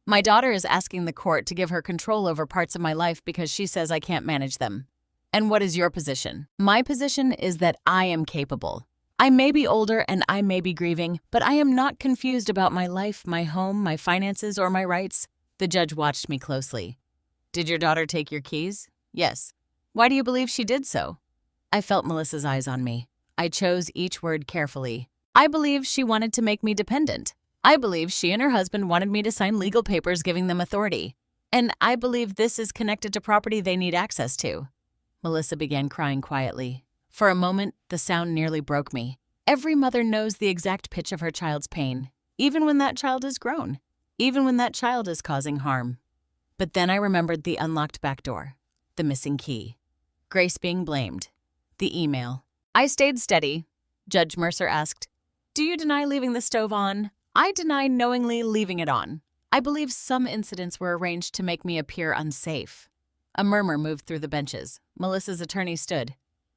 A: "my daughter is asking the court to give her control over parts of my life because she says I can't manage them." "And what is your position?" "My position is that I am capable. I may be older and I may be grieving, but I am not confused about my life, my home, my finances, or my rights." The judge watched me closely. "Did your daughter take your keys?" "Yes." "Why do you believe she did so?" I felt Melissa's eyes on me. I chose each word carefully. "I believe she wanted to make me dependent. I believe she and her husband wanted me to sign legal papers giving them authority. And I believe this is connected to property they need access to." Melissa began crying quietly. For a moment, the sound nearly broke me. Every mother knows the exact pitch of her child's pain, even when that child is grown, even when that child is causing harm. But then I remembered the unlocked back door, the missing key, Grace being blamed, the email. I stayed steady. Judge Mercer asked, "Do you deny leaving the stove on?" I deny knowingly leaving it on. I believe some incidents were arranged to make me appear unsafe. A murmur moved through the benches. Melissa's attorney stood.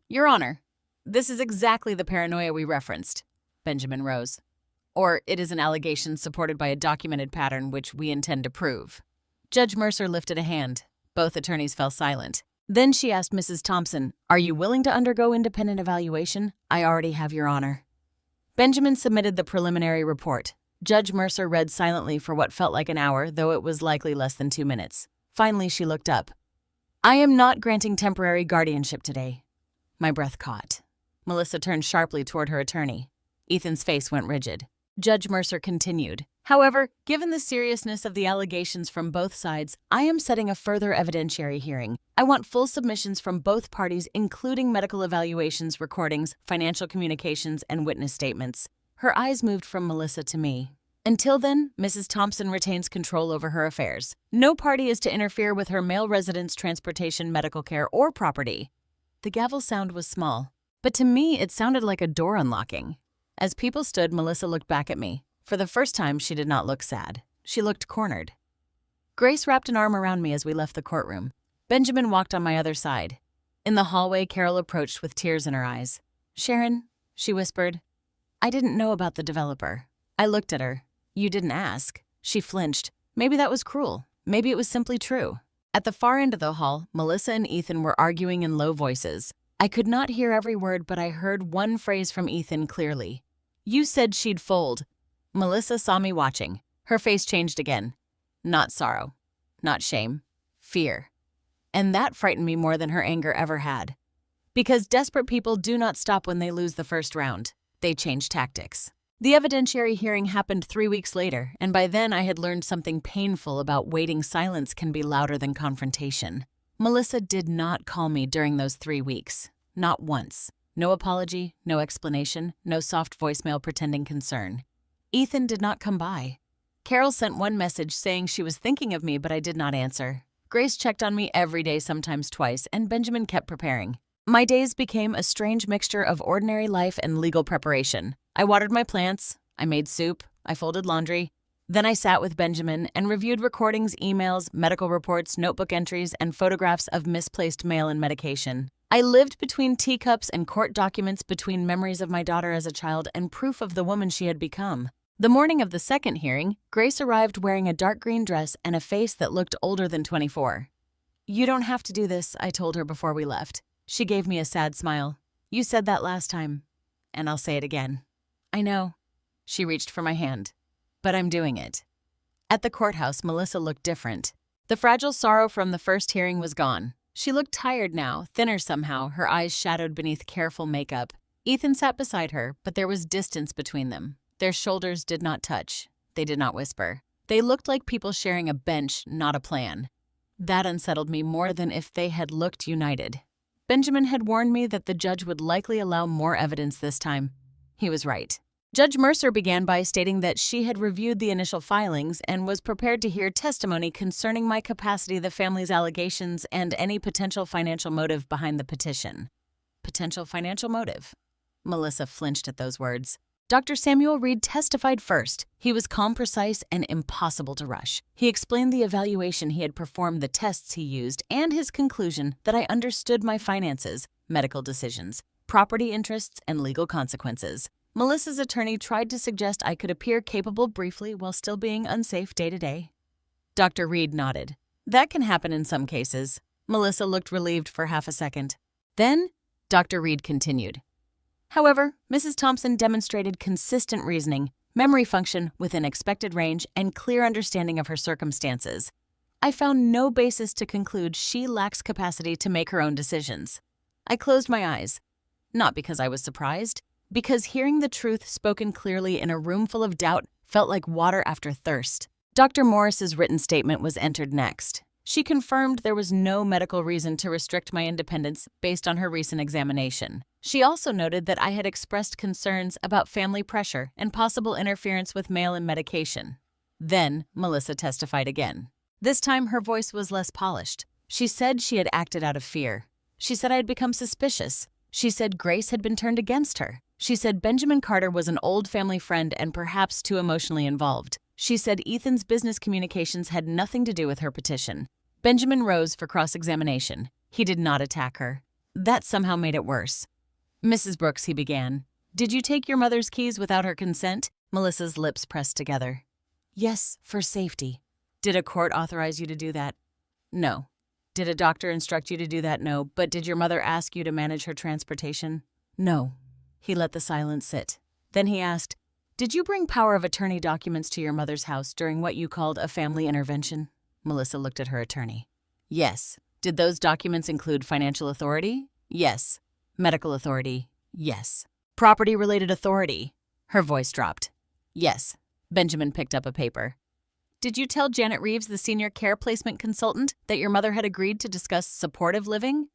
A: "Your Honor, this is exactly the paranoia we referenced." Benjamin rose. "Or it is an allegation supported by a documented pattern which we intend to prove." Judge Mercer lifted a hand. Both attorneys fell silent. Then she asked Mrs. Thompson, "Are you willing to undergo independent evaluation?" "I already have, Your Honor." Benjamin submitted the preliminary report. Judge Mercer read silently for what felt like an hour, though it was likely less than 2 minutes. Finally, she looked up. "I am not granting temporary guardianship today." My breath caught. Melissa turned sharply toward her attorney. Ethan's face went rigid. Judge Mercer continued. "However, given the seriousness of the allegations from both sides, I am setting a further evidentiary hearing. I want full submissions from both parties, including medical evaluations, recordings, financial communications, and witness statements." Her eyes moved from Melissa to me. Until then, Mrs. Thompson retains control over her affairs. No party is to interfere with her male residents' transportation, medical care, or property. The gavel sound was small, but to me it sounded like a door unlocking. As people stood, Melissa looked back at me. For the first time, she did not look sad. She looked cornered. Grace wrapped an arm around me as we left the courtroom. Benjamin walked on my other side. In the hallway, Carol approached with tears in her eyes. "Sharon," she whispered, "I didn't know about the developer." I looked at her. "You didn't ask." She flinched. Maybe that was cruel. Maybe it was simply true. At the far end of the hall, Melissa and Ethan were arguing in low voices. I could not hear every word, but I heard one phrase from Ethan clearly. "You said she'd fold." Melissa saw me watching. Her face changed again. Not sorrow. Not shame. Fear. And that frightened me more than her anger ever had. Because desperate people do not stop when they lose the first round. They change tactics. The evidentiary hearing happened 3 weeks later, and by then I had learned something painful about waiting silence can be louder than confrontation. Melissa did not call me during those 3 weeks. Not once. No apology, no explanation, no soft voicemail pretending concern. Ethan did not come by. Carol sent one message saying she was thinking of me, but I did not answer. Grace checked on me every day, sometimes twice, and Benjamin kept preparing. My days became a strange mixture of ordinary life and legal preparation. I watered my plants, I made soup, I folded laundry. Then I sat with Benjamin and reviewed recordings, emails, medical reports, notebook entries, and photographs of misplaced mail and medication. I lived between teacups and court documents, between memories of my daughter as a child and proof of the woman she had become. The morning of the second hearing, Grace arrived wearing a dark green dress and a face that looked older than 24. "You don't have to do this," I told her before we left. She gave me a sad smile. "You said that last time, and I'll say it again." "I know." She reached for my hand. "But I'm doing it." At the courthouse, Melissa looked different. The fragile sorrow from the first hearing was gone. She looked tired now, thinner somehow, her eyes shadowed beneath careful makeup. Ethan sat beside her, but there was distance between them. Their shoulders did not touch. They did not whisper. They looked like people sharing a bench, not a plan. That unsettled me more than if they had looked united. Benjamin had warned me that the judge would likely allow more evidence this time. He was right. Judge Mercer began by stating that she had reviewed the initial filings and was prepared to hear testimony concerning my capacity, the family's allegations, and any potential financial motive behind the petition. Potential financial motive? Melissa flinched at those words. Dr. Samuel Reed testified first. He was calm, precise, and impossible to rush. He explained the evaluation he had performed, the tests he used, and his conclusion that I understood my finances, medical decisions, property interests, and legal consequences. Melissa's attorney tried to suggest I could appear capable briefly while still being unsafe day to day. Dr. Reed nodded. That can happen in some cases. Melissa looked relieved for half a second. Then, Dr. Reed continued. However, Mrs. Thompson demonstrated consistent reasoning, memory function within expected range, and clear understanding of her circumstances. I found no basis to conclude she lacks capacity to make her own decisions. I closed my eyes, not because I was surprised, because hearing the truth spoken clearly in a room full of doubt felt like water after thirst. Dr. Morris's written statement was entered next. She confirmed there was no medical reason to restrict my independence based on her recent examination. She also noted that I had expressed concerns about family pressure and possible interference with mail and medication. Then, Melissa testified again. This time, her voice was less polished. She said she had acted out of fear. She said I had become suspicious. She said Grace had been turned against her. She said Benjamin Carter was an old family friend and perhaps too emotionally involved. She said Ethan's business communications had nothing to do with her petition. Benjamin rose for cross-examination. He did not attack her. That somehow made it worse. Mrs. Brooks, he began. Did you take your mother's keys without her consent? Melissa's lips pressed together. Yes, for safety. Did a court authorize you to do that? No. Did a doctor instruct you to do that? No. But did your mother ask you to manage her transportation? No. He let the silence sit. Then he asked, did you bring power of attorney documents to your mother's house during what you called a family intervention? Melissa looked at her attorney. Yes. Did those documents include financial authority? Yes. Medical authority? Yes. Property-related authority? Her voice dropped. Yes. Benjamin picked up a paper. Did you tell Janet Reeves, the senior care placement consultant, that your mother had agreed to discuss supportive living?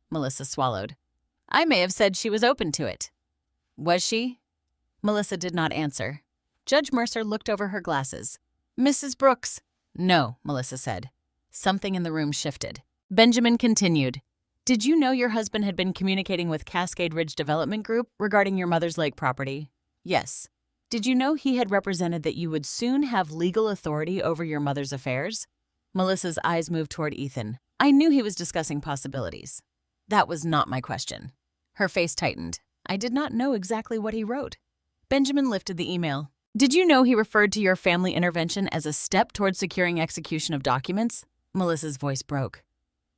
A: Melissa swallowed. I may have said she was open to it. Was she? Melissa did not answer. Judge Mercer looked over her glasses. Mrs. Brooks. No, Melissa said. Something in the room shifted. Benjamin continued. Did you know your husband had been communicating with Cascade Ridge Development Group regarding your mother's lake property? Yes. Did you know he had represented that you would soon have legal authority over your mother's affairs? Melissa's eyes moved toward Ethan. I knew he was discussing possibilities. That was not my question. Her face tightened. I did not know exactly what he wrote. Benjamin lifted the email. Did you know he referred to your family intervention as a step toward securing execution of documents? Melissa's voice broke.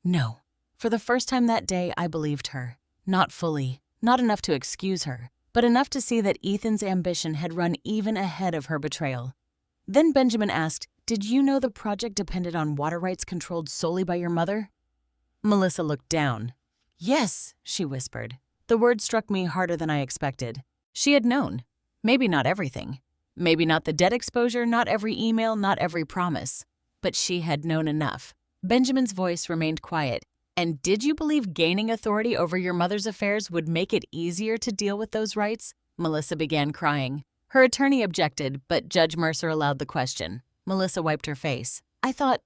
A: No. For the first time that day, I believed her. Not fully, not enough to excuse her, but enough to see that Ethan's ambition had run even ahead of her betrayal. Then Benjamin asked, did you know the project depended on water rights controlled solely by your mother? Melissa looked down. Yes, she whispered. The word struck me harder than I expected. She had known. Maybe not everything. Maybe not the debt exposure, not every email, not every promise. But she had known enough. Benjamin's voice remained quiet. And did you believe gaining authority over your mother's affairs would make it easier to deal with those rights? Melissa began crying. Her attorney objected, but Judge Mercer allowed the question. Melissa wiped her face. I thought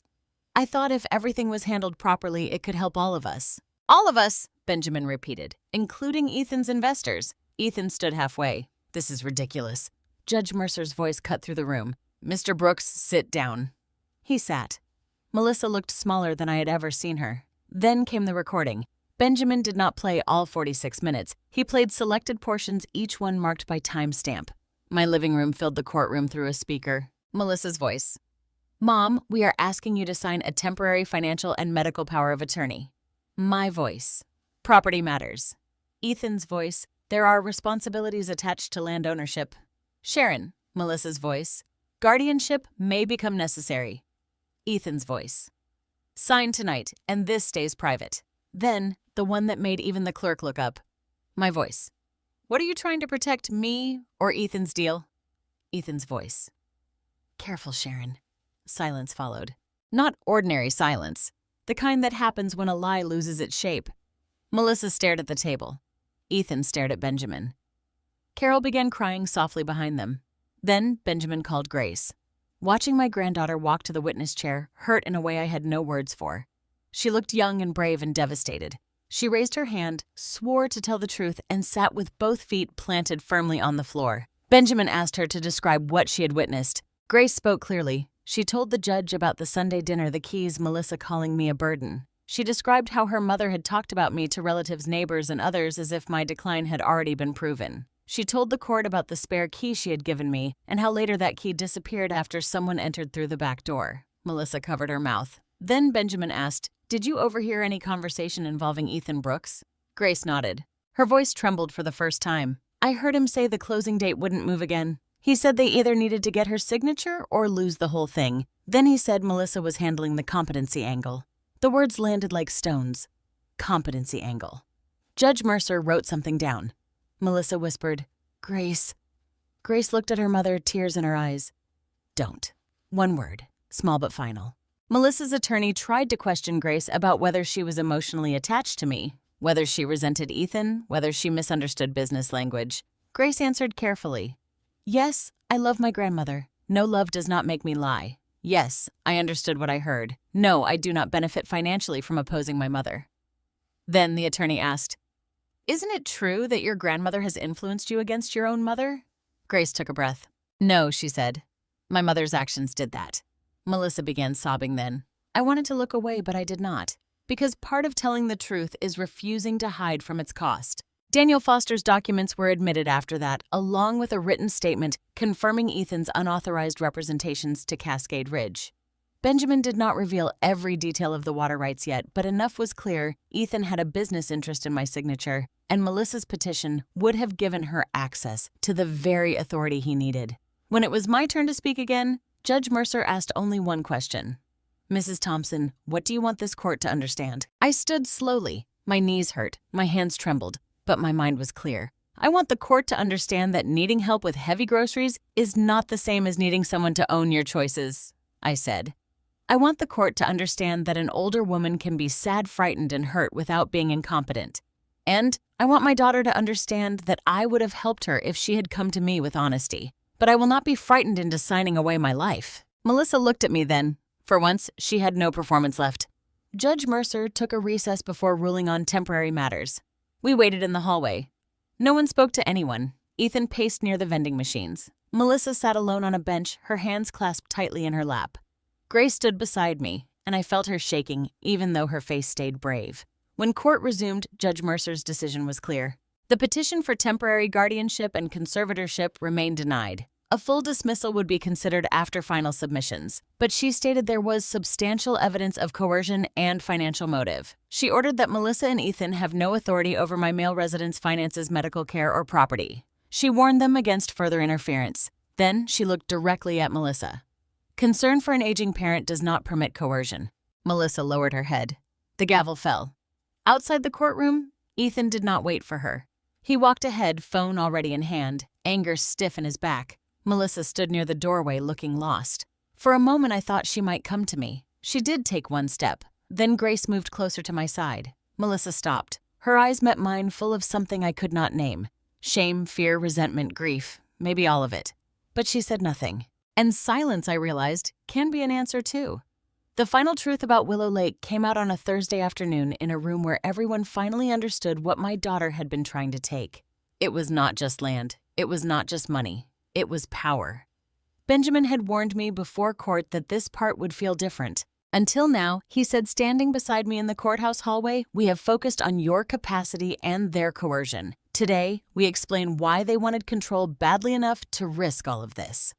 A: if everything was handled properly, it could help all of us. All of us, Benjamin repeated, including Ethan's investors. Ethan stood halfway. This is ridiculous. Judge Mercer's voice cut through the room. Mr. Brooks, sit down. He sat. Melissa looked smaller than I had ever seen her. Then came the recording. Benjamin did not play all 46 minutes. He played selected portions, each one marked by timestamp. My living room filled the courtroom through a speaker. Melissa's voice. Mom, we are asking you to sign a temporary financial and medical power of attorney. My voice. Property matters. Ethan's voice. There are responsibilities attached to land ownership. Sharon, Melissa's voice. Guardianship may become necessary. Ethan's voice. Sign tonight, and this stays private. Then, the one that made even the clerk look up. My voice. What are you trying to protect, me or Ethan's deal? Ethan's voice. Careful, Sharon. Silence followed. Not ordinary silence. The kind that happens when a lie loses its shape. Melissa stared at the table. Ethan stared at Benjamin. Carol began crying softly behind them. Then Benjamin called Grace. Watching my granddaughter walk to the witness chair hurt in a way I had no words for. She looked young and brave and devastated. She raised her hand, swore to tell the truth, and sat with both feet planted firmly on the floor. Benjamin asked her to describe what she had witnessed. Grace spoke clearly. She told the judge about the Sunday dinner, the keys, Melissa calling me a burden. She described how her mother had talked about me to relatives, neighbors, and others as if my decline had already been proven. She told the court about the spare key she had given me and how later that key disappeared after someone entered through the back door. Melissa covered her mouth. Then Benjamin asked, did you overhear any conversation involving Ethan Brooks? Grace nodded. Her voice trembled for the first time. I heard him say the closing date wouldn't move again. He said they either needed to get her signature or lose the whole thing. Then he said Melissa was handling the competency angle. The words landed like stones. Competency angle. Judge Mercer wrote something down. Melissa whispered, Grace. Grace looked at her mother, tears in her eyes. Don't. One word, small but final. Melissa's attorney tried to question Grace about whether she was emotionally attached to me, whether she resented Ethan, whether she misunderstood business language. Grace answered carefully. Yes, I love my grandmother. No love does not make me lie. Yes, I understood what I heard. No, I do not benefit financially from opposing my mother. Then the attorney asked, Isn't it true that your grandmother has influenced you against your own mother? Grace took a breath. No, she said. My mother's actions did that. Melissa began sobbing then. I wanted to look away, but I did not. Because part of telling the truth is refusing to hide from its cost. Daniel Foster's documents were admitted after that, along with a written statement confirming Ethan's unauthorized representations to Cascade Ridge. Benjamin did not reveal every detail of the water rights yet, but enough was clear Ethan had a business interest in my signature, and Melissa's petition would have given her access to the very authority he needed. When it was my turn to speak again, Judge Mercer asked only one question. Mrs. Thompson, what do you want this court to understand? I stood slowly. My knees hurt. My hands trembled. But my mind was clear. I want the court to understand that needing help with heavy groceries is not the same as needing someone to own your choices, I said. I want the court to understand that an older woman can be sad, frightened, and hurt without being incompetent. And I want my daughter to understand that I would have helped her if she had come to me with honesty. but I will not be frightened into signing away my life." Melissa looked at me then. For once, she had no performance left. Judge Mercer took a recess before ruling on temporary matters. We waited in the hallway. No one spoke to anyone. Ethan paced near the vending machines. Melissa sat alone on a bench, her hands clasped tightly in her lap. Grace stood beside me, and I felt her shaking, even though her face stayed brave. When court resumed, Judge Mercer's decision was clear. The petition for temporary guardianship and conservatorship remained denied. A full dismissal would be considered after final submissions, but she stated there was substantial evidence of coercion and financial motive. She ordered that Melissa and Ethan have no authority over my male residents' finances, medical care, or property. She warned them against further interference. Then she looked directly at Melissa. "Concern for an aging parent does not permit coercion." Melissa lowered her head. The gavel fell. Outside the courtroom, Ethan did not wait for her. He walked ahead, phone already in hand, anger stiff in his back. Melissa stood near the doorway looking lost. For a moment I thought she might come to me. She did take one step. Then Grace moved closer to my side. Melissa stopped. Her eyes met mine, full of something I could not name. Shame, fear, resentment, grief, maybe all of it. But she said nothing. And silence, I realized, can be an answer too. The final truth about Willow Lake came out on a Thursday afternoon in a room where everyone finally understood what my daughter had been trying to take. It was not just land. It was not just money. It was power. Benjamin had warned me before court that this part would feel different. Until now, he said, standing beside me in the courthouse hallway, we have focused on your capacity and their coercion. Today, we explain why they wanted control badly enough to risk all of this.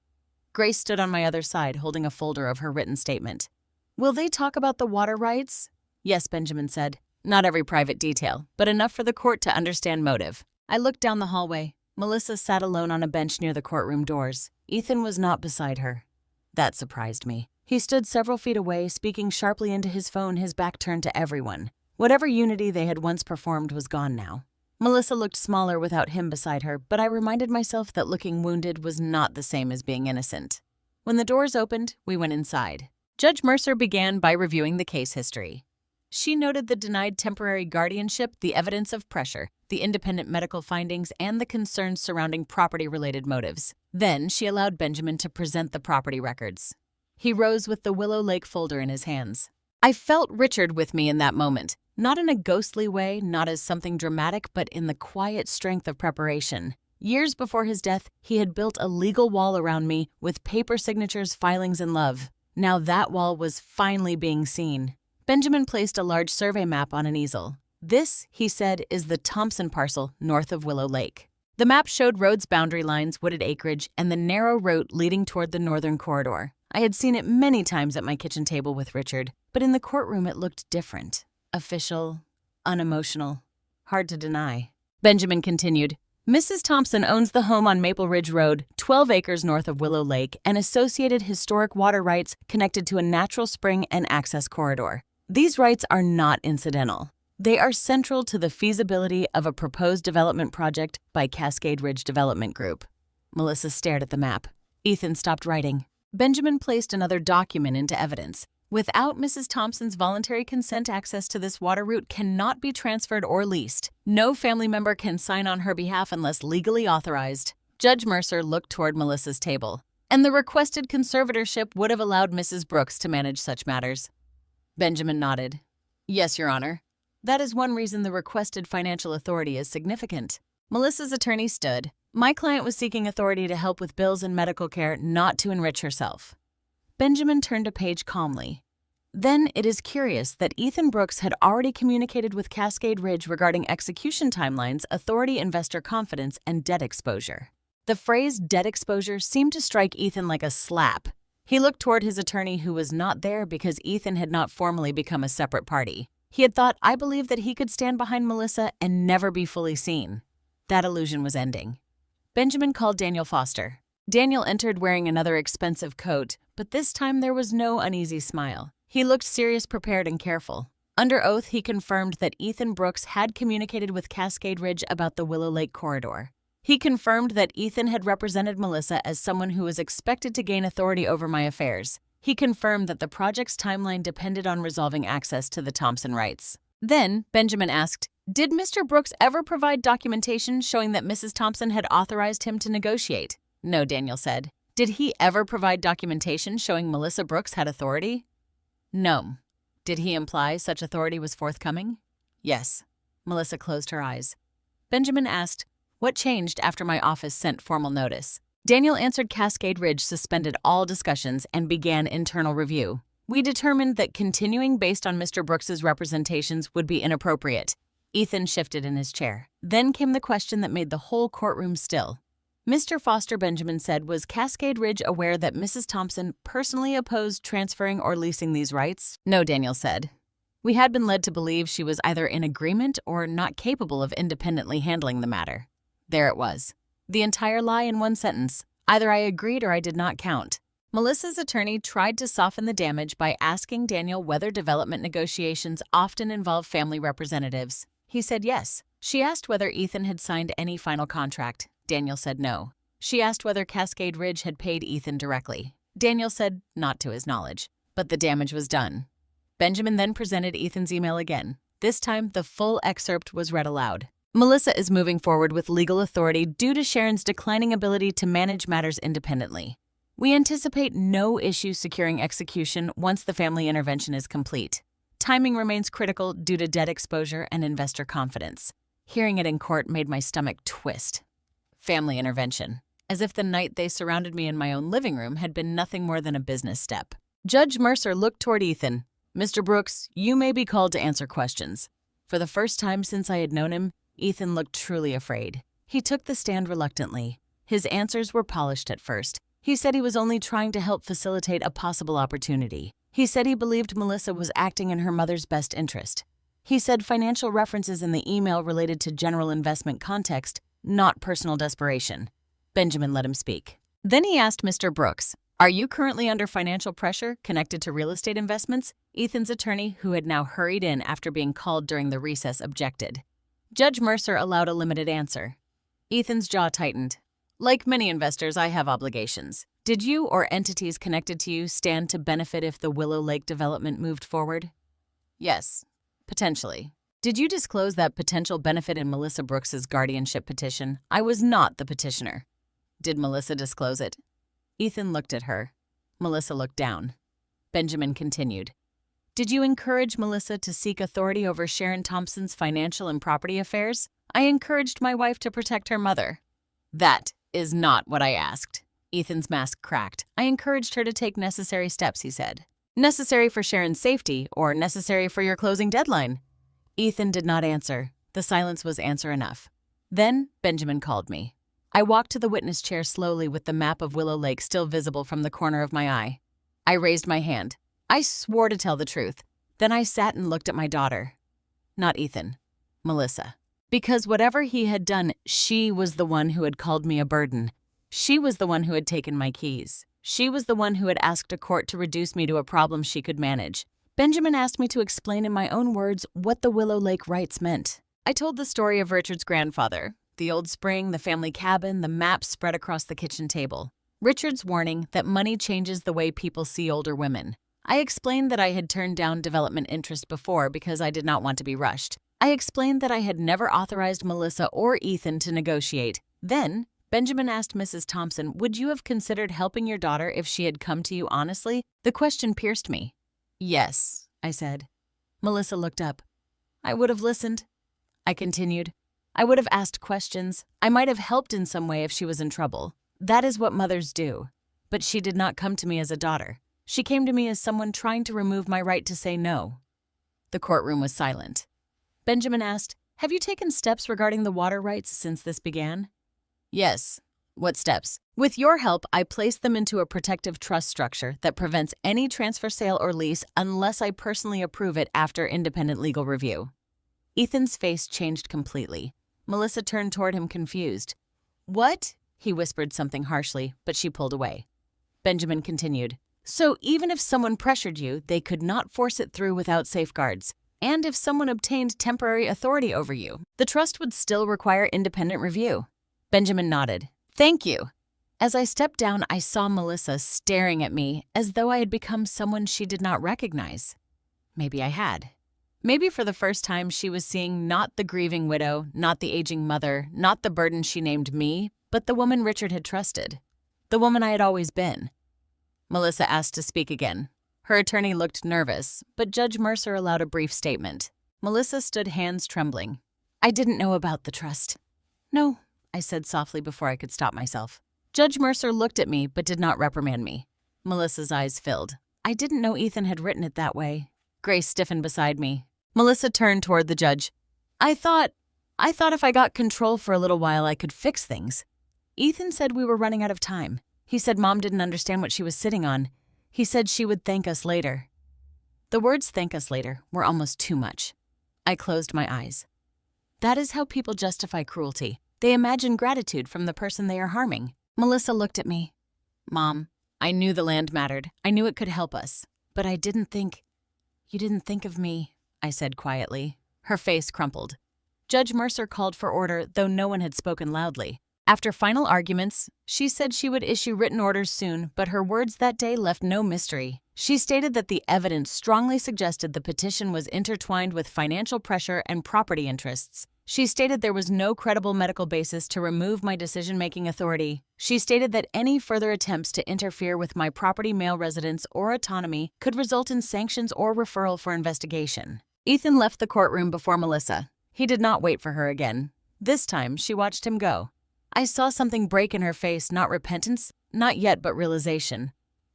A: Grace stood on my other side, holding a folder of her written statement. "Will they talk about the water rights?" "Yes," Benjamin said. "Not every private detail, but enough for the court to understand motive." I looked down the hallway. Melissa sat alone on a bench near the courtroom doors. Ethan was not beside her. That surprised me. He stood several feet away, speaking sharply into his phone, his back turned to everyone. Whatever unity they had once performed was gone now. Melissa looked smaller without him beside her, but I reminded myself that looking wounded was not the same as being innocent. When the doors opened, we went inside. Judge Mercer began by reviewing the case history. She noted the denied temporary guardianship, the evidence of pressure, the independent medical findings, and the concerns surrounding property-related motives. Then she allowed Benjamin to present the property records. He rose with the Willow Lake folder in his hands. I felt Richard with me in that moment, not in a ghostly way, not as something dramatic, but in the quiet strength of preparation. Years before his death, he had built a legal wall around me with paper signatures, filings, and love. Now that wall was finally being seen. Benjamin placed a large survey map on an easel. "This," he said, "is the Thompson parcel north of Willow Lake." The map showed roads, boundary lines, wooded acreage, and the narrow route leading toward the northern corridor. I had seen it many times at my kitchen table with Richard, but in the courtroom it looked different. Official, unemotional, hard to deny. Benjamin continued, "Mrs. Thompson owns the home on Maple Ridge Road, 12 acres north of Willow Lake, and associated historic water rights connected to a natural spring and access corridor. These rights are not incidental. They are central to the feasibility of a proposed development project by Cascade Ridge Development Group." Melissa stared at the map. Ethan stopped writing. Benjamin placed another document into evidence. "Without Mrs. Thompson's voluntary consent, access to this water route cannot be transferred or leased. No family member can sign on her behalf unless legally authorized." Judge Mercer looked toward Melissa's table. "And the requested conservatorship would have allowed Mrs. Brooks to manage such matters." Benjamin nodded. "Yes, Your Honor. That is one reason the requested financial authority is significant." Melissa's attorney stood. "My client was seeking authority to help with bills and medical care, not to enrich herself." Benjamin turned a page calmly. "Then it is curious that Ethan Brooks had already communicated with Cascade Ridge regarding execution timelines, authority, investor confidence, and debt exposure." The phrase debt exposure seemed to strike Ethan like a slap. He looked toward his attorney, who was not there because Ethan had not formally become a separate party. He had thought, I believed that he could stand behind Melissa and never be fully seen. That illusion was ending. Benjamin called Daniel Foster. Daniel entered wearing another expensive coat, but this time there was no uneasy smile. He looked serious, prepared, and careful. Under oath, he confirmed that Ethan Brooks had communicated with Cascade Ridge about the Willow Lake corridor. He confirmed that Ethan had represented Melissa as someone who was expected to gain authority over my affairs. He confirmed that the project's timeline depended on resolving access to the Thompson rights. Then, Benjamin asked, "Did Mr. Brooks ever provide documentation showing that Mrs. Thompson had authorized him to negotiate?" No, Daniel said. Did he ever provide documentation showing Melissa Brooks had authority? No. Did he imply such authority was forthcoming? Yes. Melissa closed her eyes. Benjamin asked, what changed after my office sent formal notice? Daniel answered Cascade Ridge suspended all discussions and began internal review. We determined that continuing based on Mr. Brooks's representations would be inappropriate. Ethan shifted in his chair. Then came the question that made the whole courtroom still. Mr. Foster, Benjamin said, was Cascade Ridge aware that Mrs. Thompson personally opposed transferring or leasing these rights? No, Daniel said. We had been led to believe she was either in agreement or not capable of independently handling the matter. There it was. The entire lie in one sentence. Either I agreed or I did not count. Melissa's attorney tried to soften the damage by asking Daniel whether development negotiations often involve family representatives. He said yes. She asked whether Ethan had signed any final contract. Daniel said no. She asked whether Cascade Ridge had paid Ethan directly. Daniel said not to his knowledge. But the damage was done. Benjamin then presented Ethan's email again. This time, the full excerpt was read aloud. Melissa is moving forward with legal authority due to Sharon's declining ability to manage matters independently. We anticipate no issue securing execution once the family intervention is complete. Timing remains critical due to debt exposure and investor confidence. Hearing it in court made my stomach twist. Family intervention. As if the night they surrounded me in my own living room had been nothing more than a business step. Judge Mercer looked toward Ethan. Mr. Brooks, you may be called to answer questions. For the first time since I had known him, Ethan looked truly afraid. He took the stand reluctantly. His answers were polished at first. He said he was only trying to help facilitate a possible opportunity. He said he believed Melissa was acting in her mother's best interest. He said financial references in the email related to general investment context, not personal desperation. Benjamin let him speak. Then he asked Mr. Brooks, are you currently under financial pressure connected to real estate investments? Ethan's attorney, who had now hurried in after being called during the recess, objected. Judge Mercer allowed a limited answer. Ethan's jaw tightened. Like many investors, I have obligations. Did you or entities connected to you stand to benefit if the Willow Lake development moved forward? Yes, potentially. Did you disclose that potential benefit in Melissa Brooks's guardianship petition? I was not the petitioner. Did Melissa disclose it? Ethan looked at her. Melissa looked down. Benjamin continued. Did you encourage Melissa to seek authority over Sharon Thompson's financial and property affairs? I encouraged my wife to protect her mother. That is not what I asked. Ethan's mask cracked. I encouraged her to take necessary steps, he said. Necessary for Sharon's safety or necessary for your closing deadline? Ethan did not answer. The silence was answer enough. Then Benjamin called me. I walked to the witness chair slowly with the map of Willow Lake still visible from the corner of my eye. I raised my hand. I swore to tell the truth. Then I sat and looked at my daughter. Not Ethan. Melissa. Because whatever he had done, she was the one who had called me a burden. She was the one who had taken my keys. She was the one who had asked a court to reduce me to a problem she could manage. Benjamin asked me to explain in my own words what the Willow Lake rights meant. I told the story of Richard's grandfather, the old spring, the family cabin, the maps spread across the kitchen table. Richard's warning that money changes the way people see older women. I explained that I had turned down development interest before because I did not want to be rushed. I explained that I had never authorized Melissa or Ethan to negotiate. Then, Benjamin asked Mrs. Thompson, would you have considered helping your daughter if she had come to you honestly? The question pierced me. Yes, I said. Melissa looked up. I would have listened. I continued. I would have asked questions. I might have helped in some way if she was in trouble. That is what mothers do. But she did not come to me as a daughter. She came to me as someone trying to remove my right to say no. The courtroom was silent. Benjamin asked, have you taken steps regarding the water rights since this began? Yes. What steps? With your help, I placed them into a protective trust structure that prevents any transfer, sale, or lease unless I personally approve it after independent legal review. Ethan's face changed completely. Melissa turned toward him confused. What? He whispered something harshly, but she pulled away. Benjamin continued. So even if someone pressured you, they could not force it through without safeguards. And if someone obtained temporary authority over you, the trust would still require independent review. Benjamin nodded. Thank you. As I stepped down, I saw Melissa staring at me as though I had become someone she did not recognize. Maybe I had. Maybe for the first time she was seeing not the grieving widow, not the aging mother, not the burden she named me, but the woman Richard had trusted. The woman I had always been. Melissa asked to speak again. Her attorney looked nervous, but Judge Mercer allowed a brief statement. Melissa stood hands trembling. I didn't know about the trust. No, I said softly before I could stop myself. Judge Mercer looked at me but did not reprimand me. Melissa's eyes filled. I didn't know Ethan had written it that way. Grace stiffened beside me. Melissa turned toward the judge. I thought if I got control for a little while I could fix things. Ethan said we were running out of time. He said Mom didn't understand what she was sitting on. He said she would thank us later. The words thank us later were almost too much. I closed my eyes. That is how people justify cruelty. They imagine gratitude from the person they are harming. Melissa looked at me. Mom, I knew the land mattered. I knew it could help us. But I didn't think... You didn't think of me, I said quietly. Her face crumpled. Judge Mercer called for order, though no one had spoken loudly. After final arguments, she said she would issue written orders soon, but her words that day left no mystery. She stated that the evidence strongly suggested the petition was intertwined with financial pressure and property interests. She stated there was no credible medical basis to remove my decision-making authority. She stated that any further attempts to interfere with my property male residence or autonomy could result in sanctions or referral for investigation. Ethan left the courtroom before Melissa. He did not wait for her again. This time, she watched him go. I saw something break in her face, not repentance, not yet, but realization.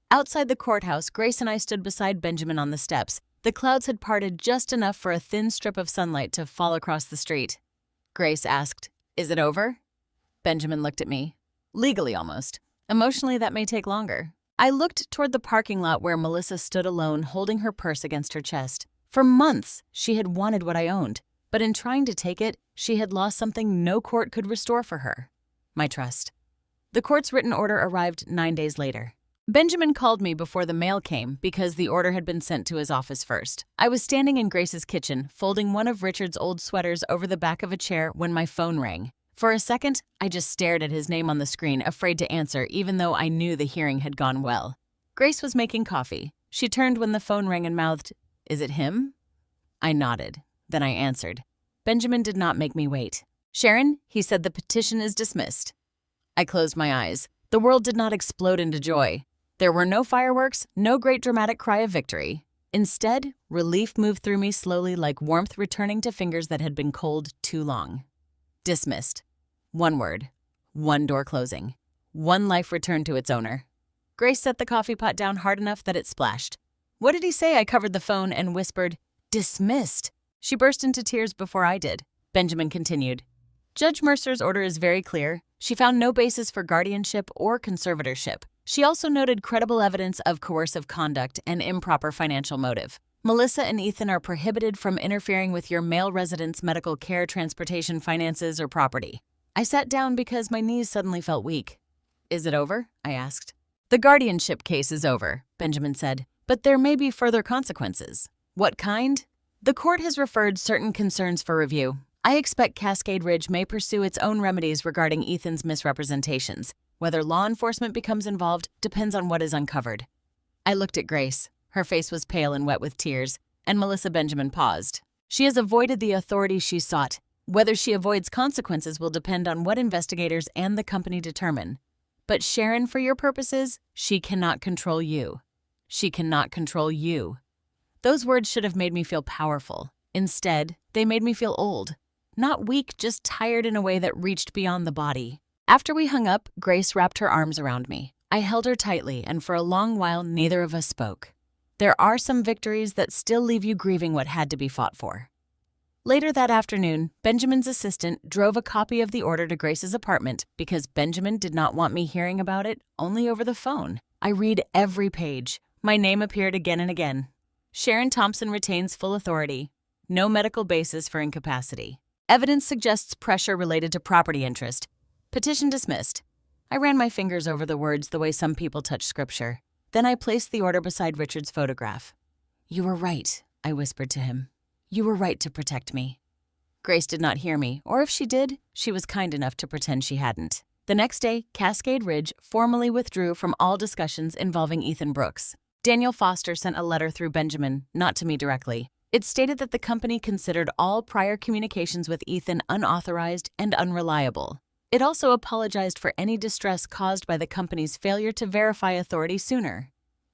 A: Outside the courthouse, Grace and I stood beside Benjamin on the steps. The clouds had parted just enough for a thin strip of sunlight to fall across the street. Grace asked, "Is it over?" Benjamin looked at me. Legally, almost. Emotionally, that may take longer. I looked toward the parking lot where Melissa stood alone, holding her purse against her chest. For months, she had wanted what I owned, but in trying to take it, she had lost something no court could restore for her. My trust. The court's written order arrived 9 days later. Benjamin called me before the mail came because the order had been sent to his office first. I was standing in Grace's kitchen, folding one of Richard's old sweaters over the back of a chair when my phone rang. For a second, I just stared at his name on the screen, afraid to answer, even though I knew the hearing had gone well. Grace was making coffee. She turned when the phone rang and mouthed, "Is it him?" I nodded. Then I answered. Benjamin did not make me wait. "Sharon," he said, "the petition is dismissed." I closed my eyes. The world did not explode into joy. There were no fireworks, no great dramatic cry of victory. Instead, relief moved through me slowly like warmth returning to fingers that had been cold too long. Dismissed. One word. One door closing. One life returned to its owner. Grace set the coffee pot down hard enough that it splashed. "What did he say?" I covered the phone and whispered, "Dismissed." She burst into tears before I did. Benjamin continued. Judge Mercer's order is very clear. She found no basis for guardianship or conservatorship. She also noted credible evidence of coercive conduct and improper financial motive. Melissa and Ethan are prohibited from interfering with your male resident's medical care, transportation, finances, or property. I sat down because my knees suddenly felt weak. "Is it over?" I asked. "The guardianship case is over," Benjamin said, "but there may be further consequences." "What kind?" "The court has referred certain concerns for review. I expect Cascade Ridge may pursue its own remedies regarding Ethan's misrepresentations. Whether law enforcement becomes involved depends on what is uncovered." I looked at Grace. Her face was pale and wet with tears, and Melissa Benjamin paused. "She has avoided the authority she sought. Whether she avoids consequences will depend on what investigators and the company determine. But Sharon, for your purposes, she cannot control you. She cannot control you." Those words should have made me feel powerful. Instead, they made me feel old. Not weak, just tired in a way that reached beyond the body. After we hung up, Grace wrapped her arms around me. I held her tightly, and for a long while, neither of us spoke. There are some victories that still leave you grieving what had to be fought for. Later that afternoon, Benjamin's assistant drove a copy of the order to Grace's apartment because Benjamin did not want me hearing about it only over the phone. I read every page. My name appeared again and again. Sharon Thompson retains full authority. No medical basis for incapacity. Evidence suggests pressure related to property interest. Petition dismissed. I ran my fingers over the words the way some people touch scripture. Then I placed the order beside Richard's photograph. "You were right," I whispered to him. "You were right to protect me." Grace did not hear me, or if she did, she was kind enough to pretend she hadn't. The next day, Cascade Ridge formally withdrew from all discussions involving Ethan Brooks. Daniel Foster sent a letter through Benjamin, not to me directly. It stated that the company considered all prior communications with Ethan unauthorized and unreliable. It also apologized for any distress caused by the company's failure to verify authority sooner.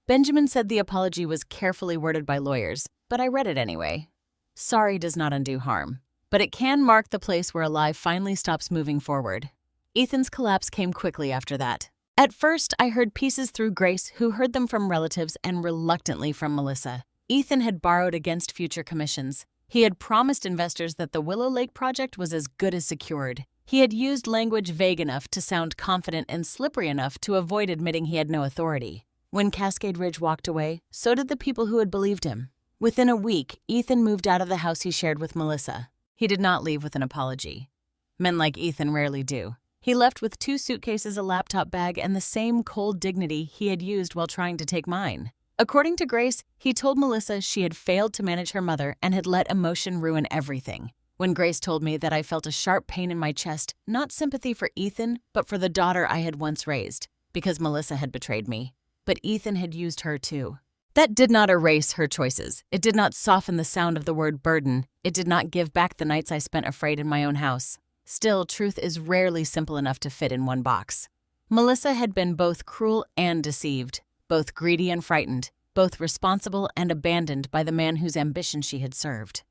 A: Benjamin said the apology was carefully worded by lawyers, but I read it anyway. Sorry does not undo harm, but it can mark the place where a lie finally stops moving forward. Ethan's collapse came quickly after that. At first, I heard pieces through Grace, who heard them from relatives and reluctantly from Melissa. Ethan had borrowed against future commissions. He had promised investors that the Willow Lake project was as good as secured. He had used language vague enough to sound confident and slippery enough to avoid admitting he had no authority. When Cascade Ridge walked away, so did the people who had believed him. Within a week, Ethan moved out of the house he shared with Melissa. He did not leave with an apology. Men like Ethan rarely do. He left with 2 suitcases, a laptop bag, and the same cold dignity he had used while trying to take mine. According to Grace, he told Melissa she had failed to manage her mother and had let emotion ruin everything. When Grace told me that, I felt a sharp pain in my chest, not sympathy for Ethan, but for the daughter I had once raised, because Melissa had betrayed me. But Ethan had used her too. That did not erase her choices. It did not soften the sound of the word burden. It did not give back the nights I spent afraid in my own house. Still, truth is rarely simple enough to fit in one box. Melissa had been both cruel and deceived, both greedy and frightened, both responsible and abandoned by the man whose ambition she had served.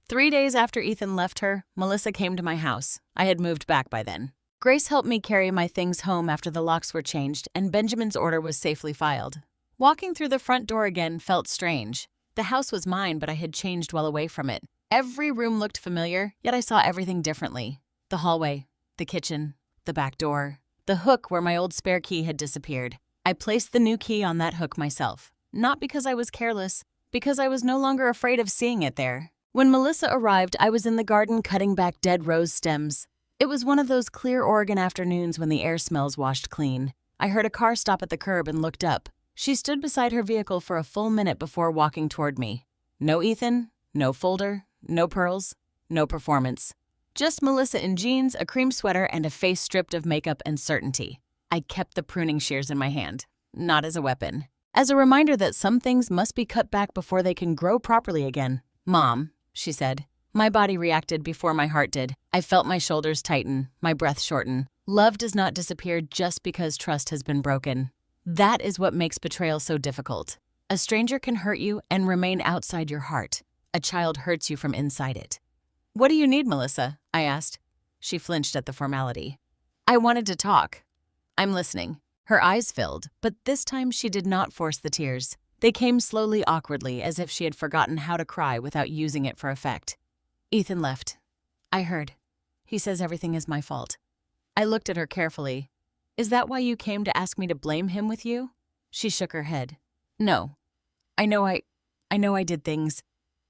A: 3 days after Ethan left her, Melissa came to my house. I had moved back by then. Grace helped me carry my things home after the locks were changed and Benjamin's order was safely filed. Walking through the front door again felt strange. The house was mine, but I had changed while away from it. Every room looked familiar, yet I saw everything differently. The hallway, the kitchen, the back door, the hook where my old spare key had disappeared. I placed the new key on that hook myself, not because I was careless, because I was no longer afraid of seeing it there. When Melissa arrived, I was in the garden cutting back dead rose stems. It was one of those clear Oregon afternoons when the air smells washed clean. I heard a car stop at the curb and looked up. She stood beside her vehicle for a full minute before walking toward me. No Ethan, no folder, no pearls, no performance. Just Melissa in jeans, a cream sweater, and a face stripped of makeup and certainty. I kept the pruning shears in my hand, not as a weapon. As a reminder that some things must be cut back before they can grow properly again. "Mom," she said. My body reacted before my heart did. I felt my shoulders tighten, my breath shorten. Love does not disappear just because trust has been broken. That is what makes betrayal so difficult. A stranger can hurt you and remain outside your heart. A child hurts you from inside it. "What do you need, Melissa?" I asked. She flinched at the formality. "I wanted to talk." "I'm listening." Her eyes filled, but this time she did not force the tears. They came slowly, awkwardly, as if she had forgotten how to cry without using it for effect. "Ethan left. I heard. He says everything is my fault." I looked at her carefully. "Is that why you came to ask me to blame him with you?" She shook her head. "No. I know I did things.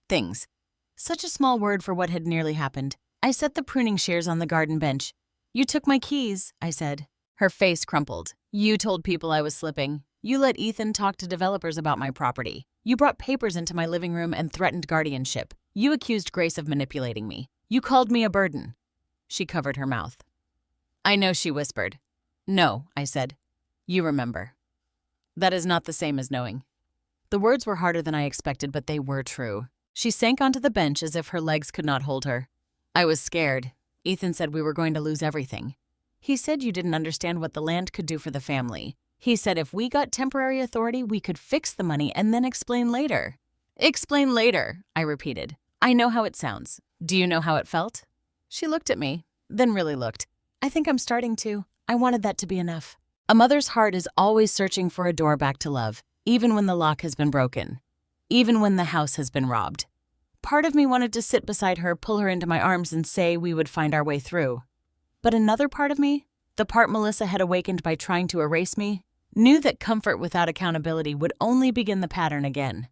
A: Things." Such a small word for what had nearly happened. I set the pruning shears on the garden bench. "You took my keys," I said. Her face crumpled. "You told people I was slipping. You let Ethan talk to developers about my property. You brought papers into my living room and threatened guardianship. You accused Grace of manipulating me. You called me a burden." She covered her mouth. "I know," she whispered. "No," I said. "You remember." "That is not the same as knowing." The words were harder than I expected, but they were true. She sank onto the bench as if her legs could not hold her. "I was scared. Ethan said we were going to lose everything. He said you didn't understand what the land could do for the family. He said if we got temporary authority, we could fix the money and then explain later." "Explain later," I repeated. "I know how it sounds. Do you know how it felt?" She looked at me, then really looked. "I think I'm starting to. I wanted that to be enough." A mother's heart is always searching for a door back to love, even when the lock has been broken, even when the house has been robbed. Part of me wanted to sit beside her, pull her into my arms, and say we would find our way through. But another part of me, the part Melissa had awakened by trying to erase me, knew that comfort without accountability would only begin the pattern again.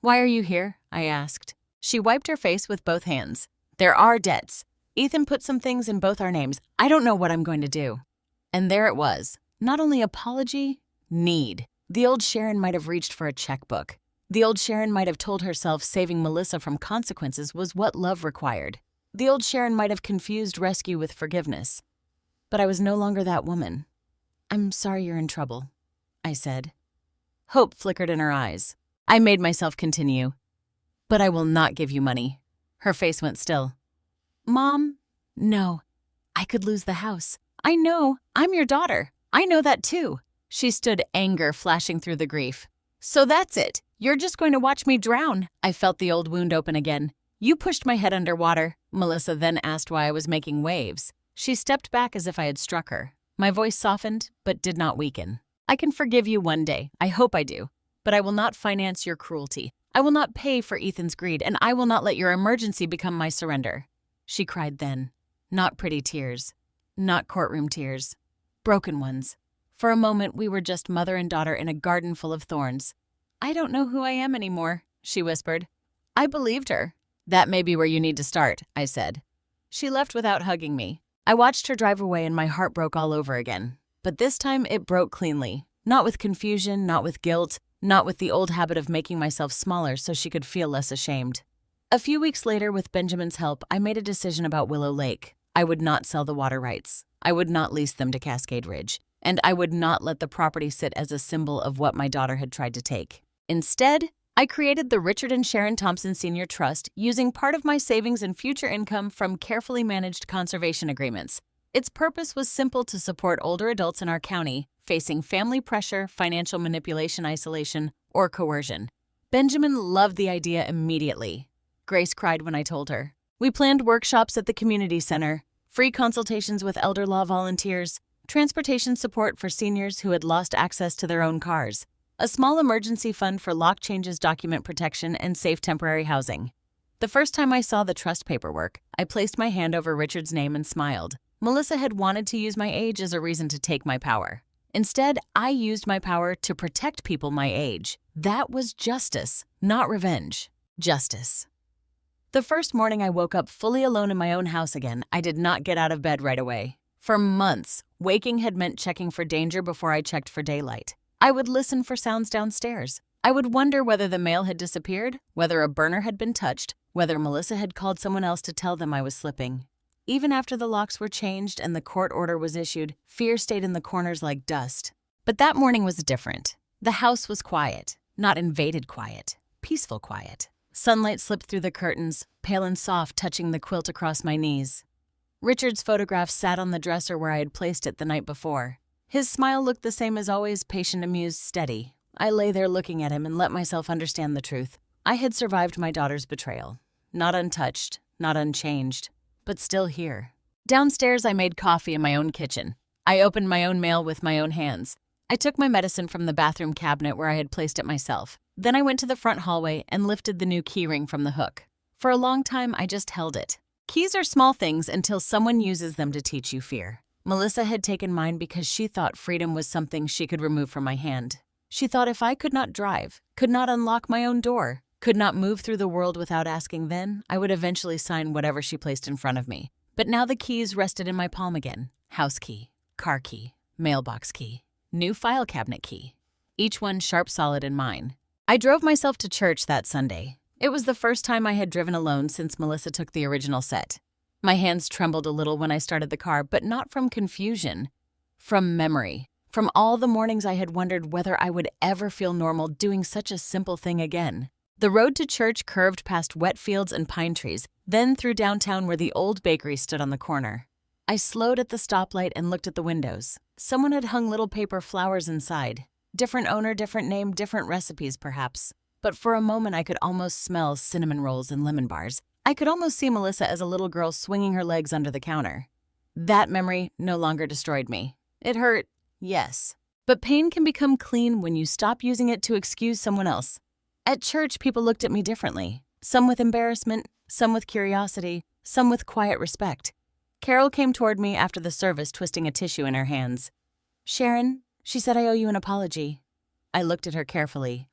A: "Why are you here?" I asked. She wiped her face with both hands. "There are debts. Ethan put some things in both our names. I don't know what I'm going to do." And there it was. Not only apology, need. The old Sharon might have reached for a checkbook. The old Sharon might have told herself saving Melissa from consequences was what love required. The old Sharon might have confused rescue with forgiveness. But I was no longer that woman. "I'm sorry you're in trouble," I said. Hope flickered in her eyes. I made myself continue. "But I will not give you money." Her face went still. "Mom, no. I could lose the house. I know. I'm your daughter. I know that too. She stood, anger flashing through the grief. So that's it. You're just going to watch me drown. I felt the old wound open again. You pushed my head underwater. Melissa then asked why I was making waves. She stepped back as if I had struck her. My voice softened, but did not weaken. I can forgive you one day. I hope I do. But I will not finance your cruelty. I will not pay for Ethan's greed, and I will not let your emergency become my surrender. She cried then. Not pretty tears. Not courtroom tears. Broken ones. For a moment, we were just mother and daughter in a garden full of thorns. I don't know who I am anymore, she whispered. I believed her. That may be where you need to start, I said. She left without hugging me. I watched her drive away and my heart broke all over again. But this time it broke cleanly. Not with confusion, not with guilt, not with the old habit of making myself smaller so she could feel less ashamed. A few weeks later, with Benjamin's help, I made a decision about Willow Lake. I would not sell the water rights. I would not lease them to Cascade Ridge. And I would not let the property sit as a symbol of what my daughter had tried to take. Instead, I created the Richard and Sharon Thompson Senior Trust using part of my savings and future income from carefully managed conservation agreements. Its purpose was simple: to support older adults in our county facing family pressure, financial manipulation, isolation, or coercion. Benjamin loved the idea immediately. Grace cried when I told her. We planned workshops at the community center, free consultations with elder law volunteers, transportation support for seniors who had lost access to their own cars, a small emergency fund for lock changes, document protection, and safe temporary housing. The first time I saw the trust paperwork, I placed my hand over Richard's name and smiled. Melissa had wanted to use my age as a reason to take my power. Instead, I used my power to protect people my age. That was justice, not revenge. Justice. The first morning I woke up fully alone in my own house again, I did not get out of bed right away. For months, waking had meant checking for danger before I checked for daylight. I would listen for sounds downstairs. I would wonder whether the mail had disappeared, whether a burner had been touched, whether Melissa had called someone else to tell them I was slipping. Even after the locks were changed and the court order was issued, fear stayed in the corners like dust. But that morning was different. The house was quiet, not invaded quiet, peaceful quiet. Sunlight slipped through the curtains, pale and soft, touching the quilt across my knees. Richard's photograph sat on the dresser where I had placed it the night before. His smile looked the same as always, patient, amused, steady. I lay there looking at him and let myself understand the truth. I had survived my daughter's betrayal. Not untouched, not unchanged, but still here. Downstairs, I made coffee in my own kitchen. I opened my own mail with my own hands. I took my medicine from the bathroom cabinet where I had placed it myself. Then I went to the front hallway and lifted the new keyring from the hook. For a long time, I just held it. Keys are small things until someone uses them to teach you fear. Melissa had taken mine because she thought freedom was something she could remove from my hand. She thought if I could not drive, could not unlock my own door, could not move through the world without asking, then I would eventually sign whatever she placed in front of me. But now the keys rested in my palm again. House key, car key, mailbox key, new file cabinet key. Each one sharp, solid, and mine. I drove myself to church that Sunday. It was the first time I had driven alone since Melissa took the original set. My hands trembled a little when I started the car, but not from confusion. From memory. From all the mornings I had wondered whether I would ever feel normal doing such a simple thing again. The road to church curved past wet fields and pine trees, then through downtown where the old bakery stood on the corner. I slowed at the stoplight and looked at the windows. Someone had hung little paper flowers inside. Different owner, different name, different recipes perhaps. But for a moment I could almost smell cinnamon rolls and lemon bars. I could almost see Melissa as a little girl swinging her legs under the counter. That memory no longer destroyed me. It hurt, yes. But pain can become clean when you stop using it to excuse someone else. At church, people looked at me differently. Some with embarrassment, some with curiosity, some with quiet respect. Carol came toward me after the service, twisting a tissue in her hands. "Sharon," she said, "I owe you an apology." I looked at her carefully.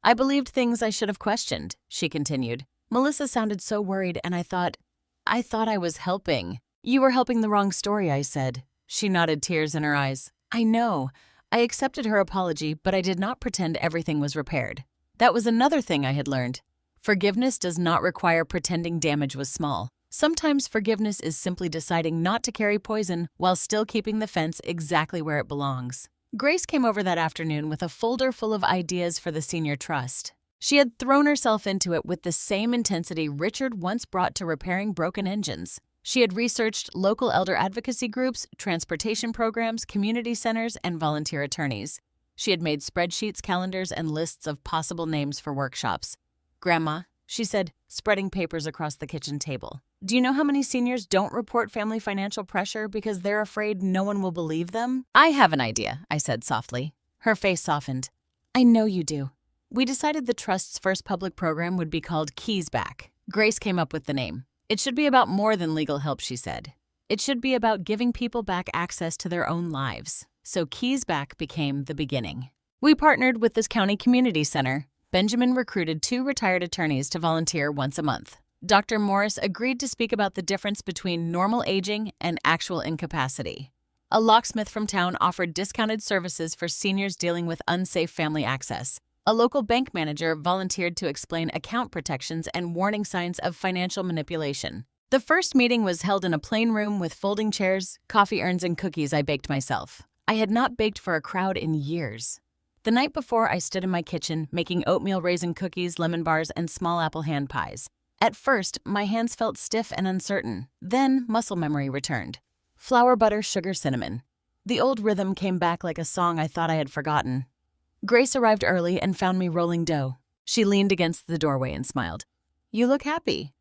A: "I believed things I should have questioned," she continued. Melissa sounded so worried, and I thought I was helping. "You were helping the wrong story," I said. She nodded, tears in her eyes. "I know." I accepted her apology, but I did not pretend everything was repaired. That was another thing I had learned. Forgiveness does not require pretending damage was small. Sometimes forgiveness is simply deciding not to carry poison while still keeping the fence exactly where it belongs. Grace came over that afternoon with a folder full of ideas for the Senior Trust. She had thrown herself into it with the same intensity Richard once brought to repairing broken engines. She had researched local elder advocacy groups, transportation programs, community centers, and volunteer attorneys. She had made spreadsheets, calendars, and lists of possible names for workshops. "Grandma," she said, spreading papers across the kitchen table, "do you know how many seniors don't report family financial pressure because they're afraid no one will believe them?" "I have an idea," I said softly. Her face softened. "I know you do." We decided the Trust's first public program would be called Keys Back. Grace came up with the name. "It should be about more than legal help," she said. "It should be about giving people back access to their own lives." So Keys Back became the beginning. We partnered with this county community center. Benjamin recruited 2 retired attorneys to volunteer once a month. Dr. Morris agreed to speak about the difference between normal aging and actual incapacity. A locksmith from town offered discounted services for seniors dealing with unsafe family access. A local bank manager volunteered to explain account protections and warning signs of financial manipulation. The first meeting was held in a plain room with folding chairs, coffee urns, and cookies I baked myself. I had not baked for a crowd in years. The night before, I stood in my kitchen making oatmeal raisin cookies, lemon bars, and small apple hand pies. At first, my hands felt stiff and uncertain. Then, muscle memory returned. Flour, butter, sugar, cinnamon. The old rhythm came back like a song I thought I had forgotten. Grace arrived early and found me rolling dough. She leaned against the doorway and smiled. "You look happy."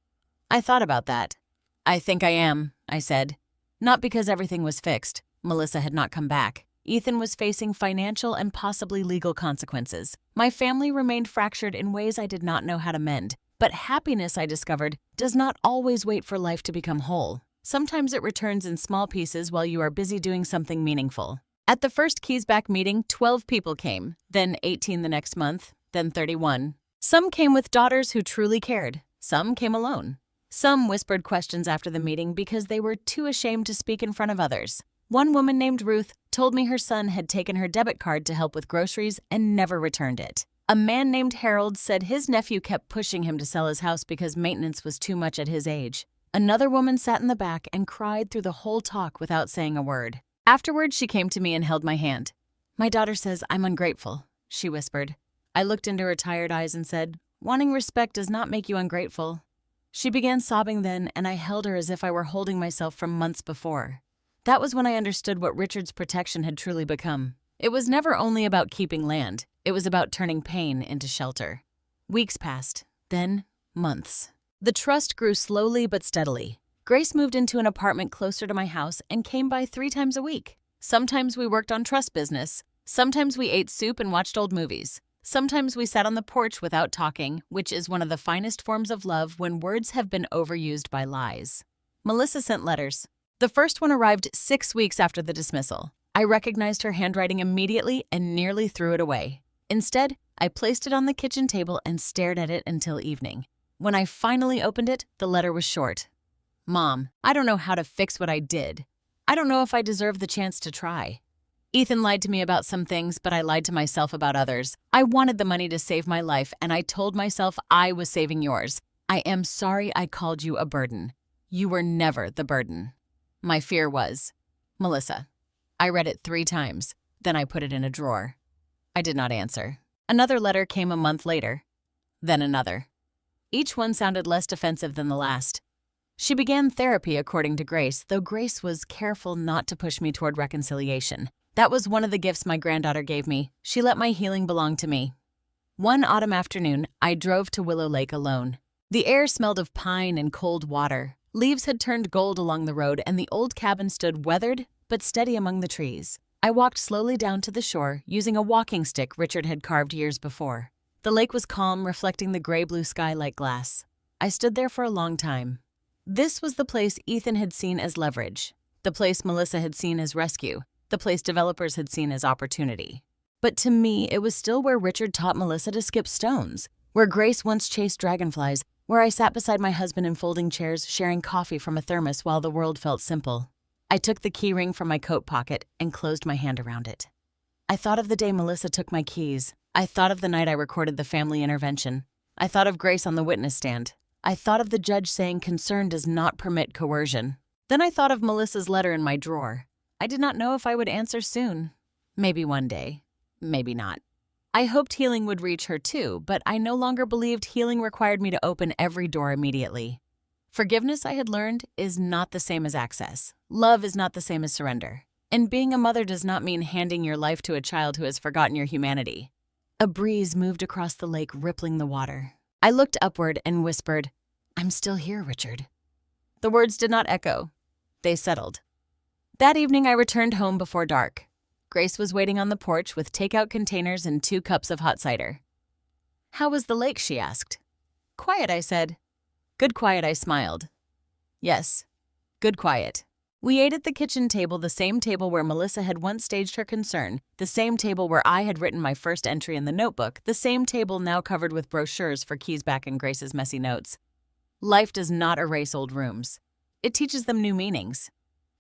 A: I thought about that. "I think I am," I said. Not because everything was fixed. Melissa had not come back. Ethan was facing financial and possibly legal consequences. My family remained fractured in ways I did not know how to mend. But happiness, I discovered, does not always wait for life to become whole. Sometimes it returns in small pieces while you are busy doing something meaningful. At the first Keys Back meeting, 12 people came, then 18 the next month, then 31. Some came with daughters who truly cared. Some came alone. Some whispered questions after the meeting because they were too ashamed to speak in front of others. One woman named Ruth told me her son had taken her debit card to help with groceries and never returned it. A man named Harold said his nephew kept pushing him to sell his house because maintenance was too much at his age. Another woman sat in the back and cried through the whole talk without saying a word. Afterward, she came to me and held my hand. "My daughter says I'm ungrateful," she whispered. I looked into her tired eyes and said, "Wanting respect does not make you ungrateful." She began sobbing then, and I held her as if I were holding myself from months before. That was when I understood what Richard's protection had truly become. It was never only about keeping land. It was about turning pain into shelter. Weeks passed, then months. The trust grew slowly but steadily. Grace moved into an apartment closer to my house and came by 3 times a week. Sometimes we worked on trust business. Sometimes we ate soup and watched old movies. Sometimes we sat on the porch without talking, which is one of the finest forms of love when words have been overused by lies. Melissa sent letters. The first one arrived 6 weeks after the dismissal. I recognized her handwriting immediately and nearly threw it away. Instead, I placed it on the kitchen table and stared at it until evening. When I finally opened it, the letter was short. "Mom, I don't know how to fix what I did. I don't know if I deserve the chance to try. Ethan lied to me about some things, but I lied to myself about others. I wanted the money to save my life, and I told myself I was saving yours. I am sorry I called you a burden. You were never the burden." My fear was, Melissa. I read it 3 times. Then I put it in a drawer. I did not answer. Another letter came a month later. Then another. Each one sounded less defensive than the last. She began therapy, according to Grace, though Grace was careful not to push me toward reconciliation. That was one of the gifts my granddaughter gave me. She let my healing belong to me. One autumn afternoon, I drove to Willow Lake alone. The air smelled of pine and cold water. Leaves had turned gold along the road, and the old cabin stood weathered but steady among the trees. I walked slowly down to the shore, using a walking stick Richard had carved years before. The lake was calm, reflecting the gray-blue sky like glass. I stood there for a long time. This was the place Ethan had seen as leverage, the place Melissa had seen as rescue, the place developers had seen as opportunity. But to me, it was still where Richard taught Melissa to skip stones, where Grace once chased dragonflies, where I sat beside my husband in folding chairs, sharing coffee from a thermos while the world felt simple. I took the key ring from my coat pocket and closed my hand around it. I thought of the day Melissa took my keys. I thought of the night I recorded the family intervention. I thought of Grace on the witness stand. I thought of the judge saying concern does not permit coercion. Then I thought of Melissa's letter in my drawer. I did not know if I would answer soon. Maybe one day. Maybe not. I hoped healing would reach her too, but I no longer believed healing required me to open every door immediately. Forgiveness, I had learned, is not the same as access. Love is not the same as surrender. And being a mother does not mean handing your life to a child who has forgotten your humanity. A breeze moved across the lake, rippling the water. I looked upward and whispered, "I'm still here, Richard." The words did not echo. They settled. That evening, I returned home before dark. Grace was waiting on the porch with takeout containers and 2 cups of hot cider. "How was the lake?" she asked. "Quiet," I said. "Good quiet," I smiled. "Yes, good quiet." We ate at the kitchen table, the same table where Melissa had once staged her concern, the same table where I had written my first entry in the notebook, the same table now covered with brochures for keys back in Grace's messy notes. Life does not erase old rooms. It teaches them new meanings.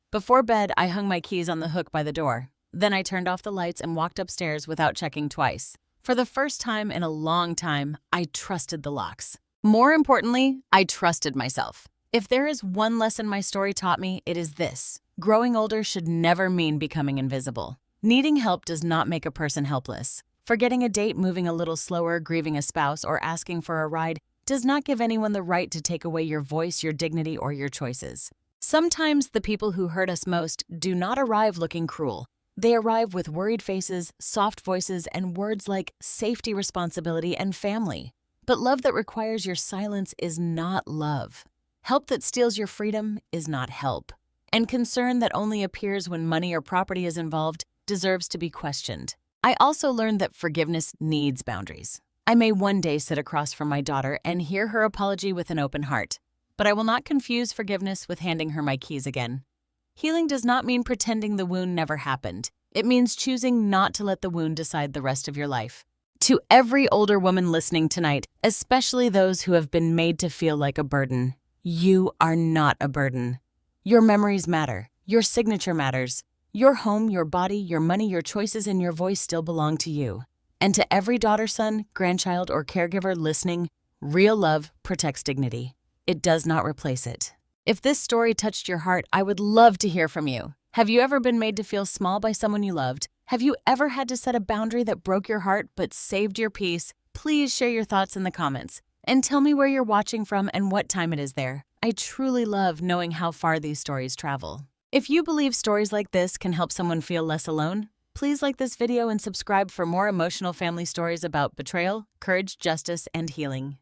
A: Before bed, I hung my keys on the hook by the door. Then I turned off the lights and walked upstairs without checking twice. For the first time in a long time, I trusted the locks. More importantly, I trusted myself. If there is one lesson my story taught me, it is this: growing older should never mean becoming invisible. Needing help does not make a person helpless. Forgetting a date, moving a little slower, grieving a spouse, or asking for a ride does not give anyone the right to take away your voice, your dignity, or your choices. Sometimes the people who hurt us most do not arrive looking cruel. They arrive with worried faces, soft voices, and words like safety, responsibility, and family. But love that requires your silence is not love. Help that steals your freedom is not help. And concern that only appears when money or property is involved deserves to be questioned. I also learned that forgiveness needs boundaries. I may one day sit across from my daughter and hear her apology with an open heart, but I will not confuse forgiveness with handing her my keys again. Healing does not mean pretending the wound never happened. It means choosing not to let the wound decide the rest of your life. To every older woman listening tonight, especially those who have been made to feel like a burden, you are not a burden. Your memories matter. Your signature matters. Your home, your body, your money, your choices, and your voice still belong to you. And to every daughter, son, grandchild, or caregiver listening, real love protects dignity. It does not replace it. If this story touched your heart, I would love to hear from you. Have you ever been made to feel small by someone you loved? Have you ever had to set a boundary that broke your heart but saved your peace? Please share your thoughts in the comments. And tell me where you're watching from and what time it is there. I truly love knowing how far these stories travel. If you believe stories like this can help someone feel less alone, please like this video and subscribe for more emotional family stories about betrayal, courage, justice, and healing.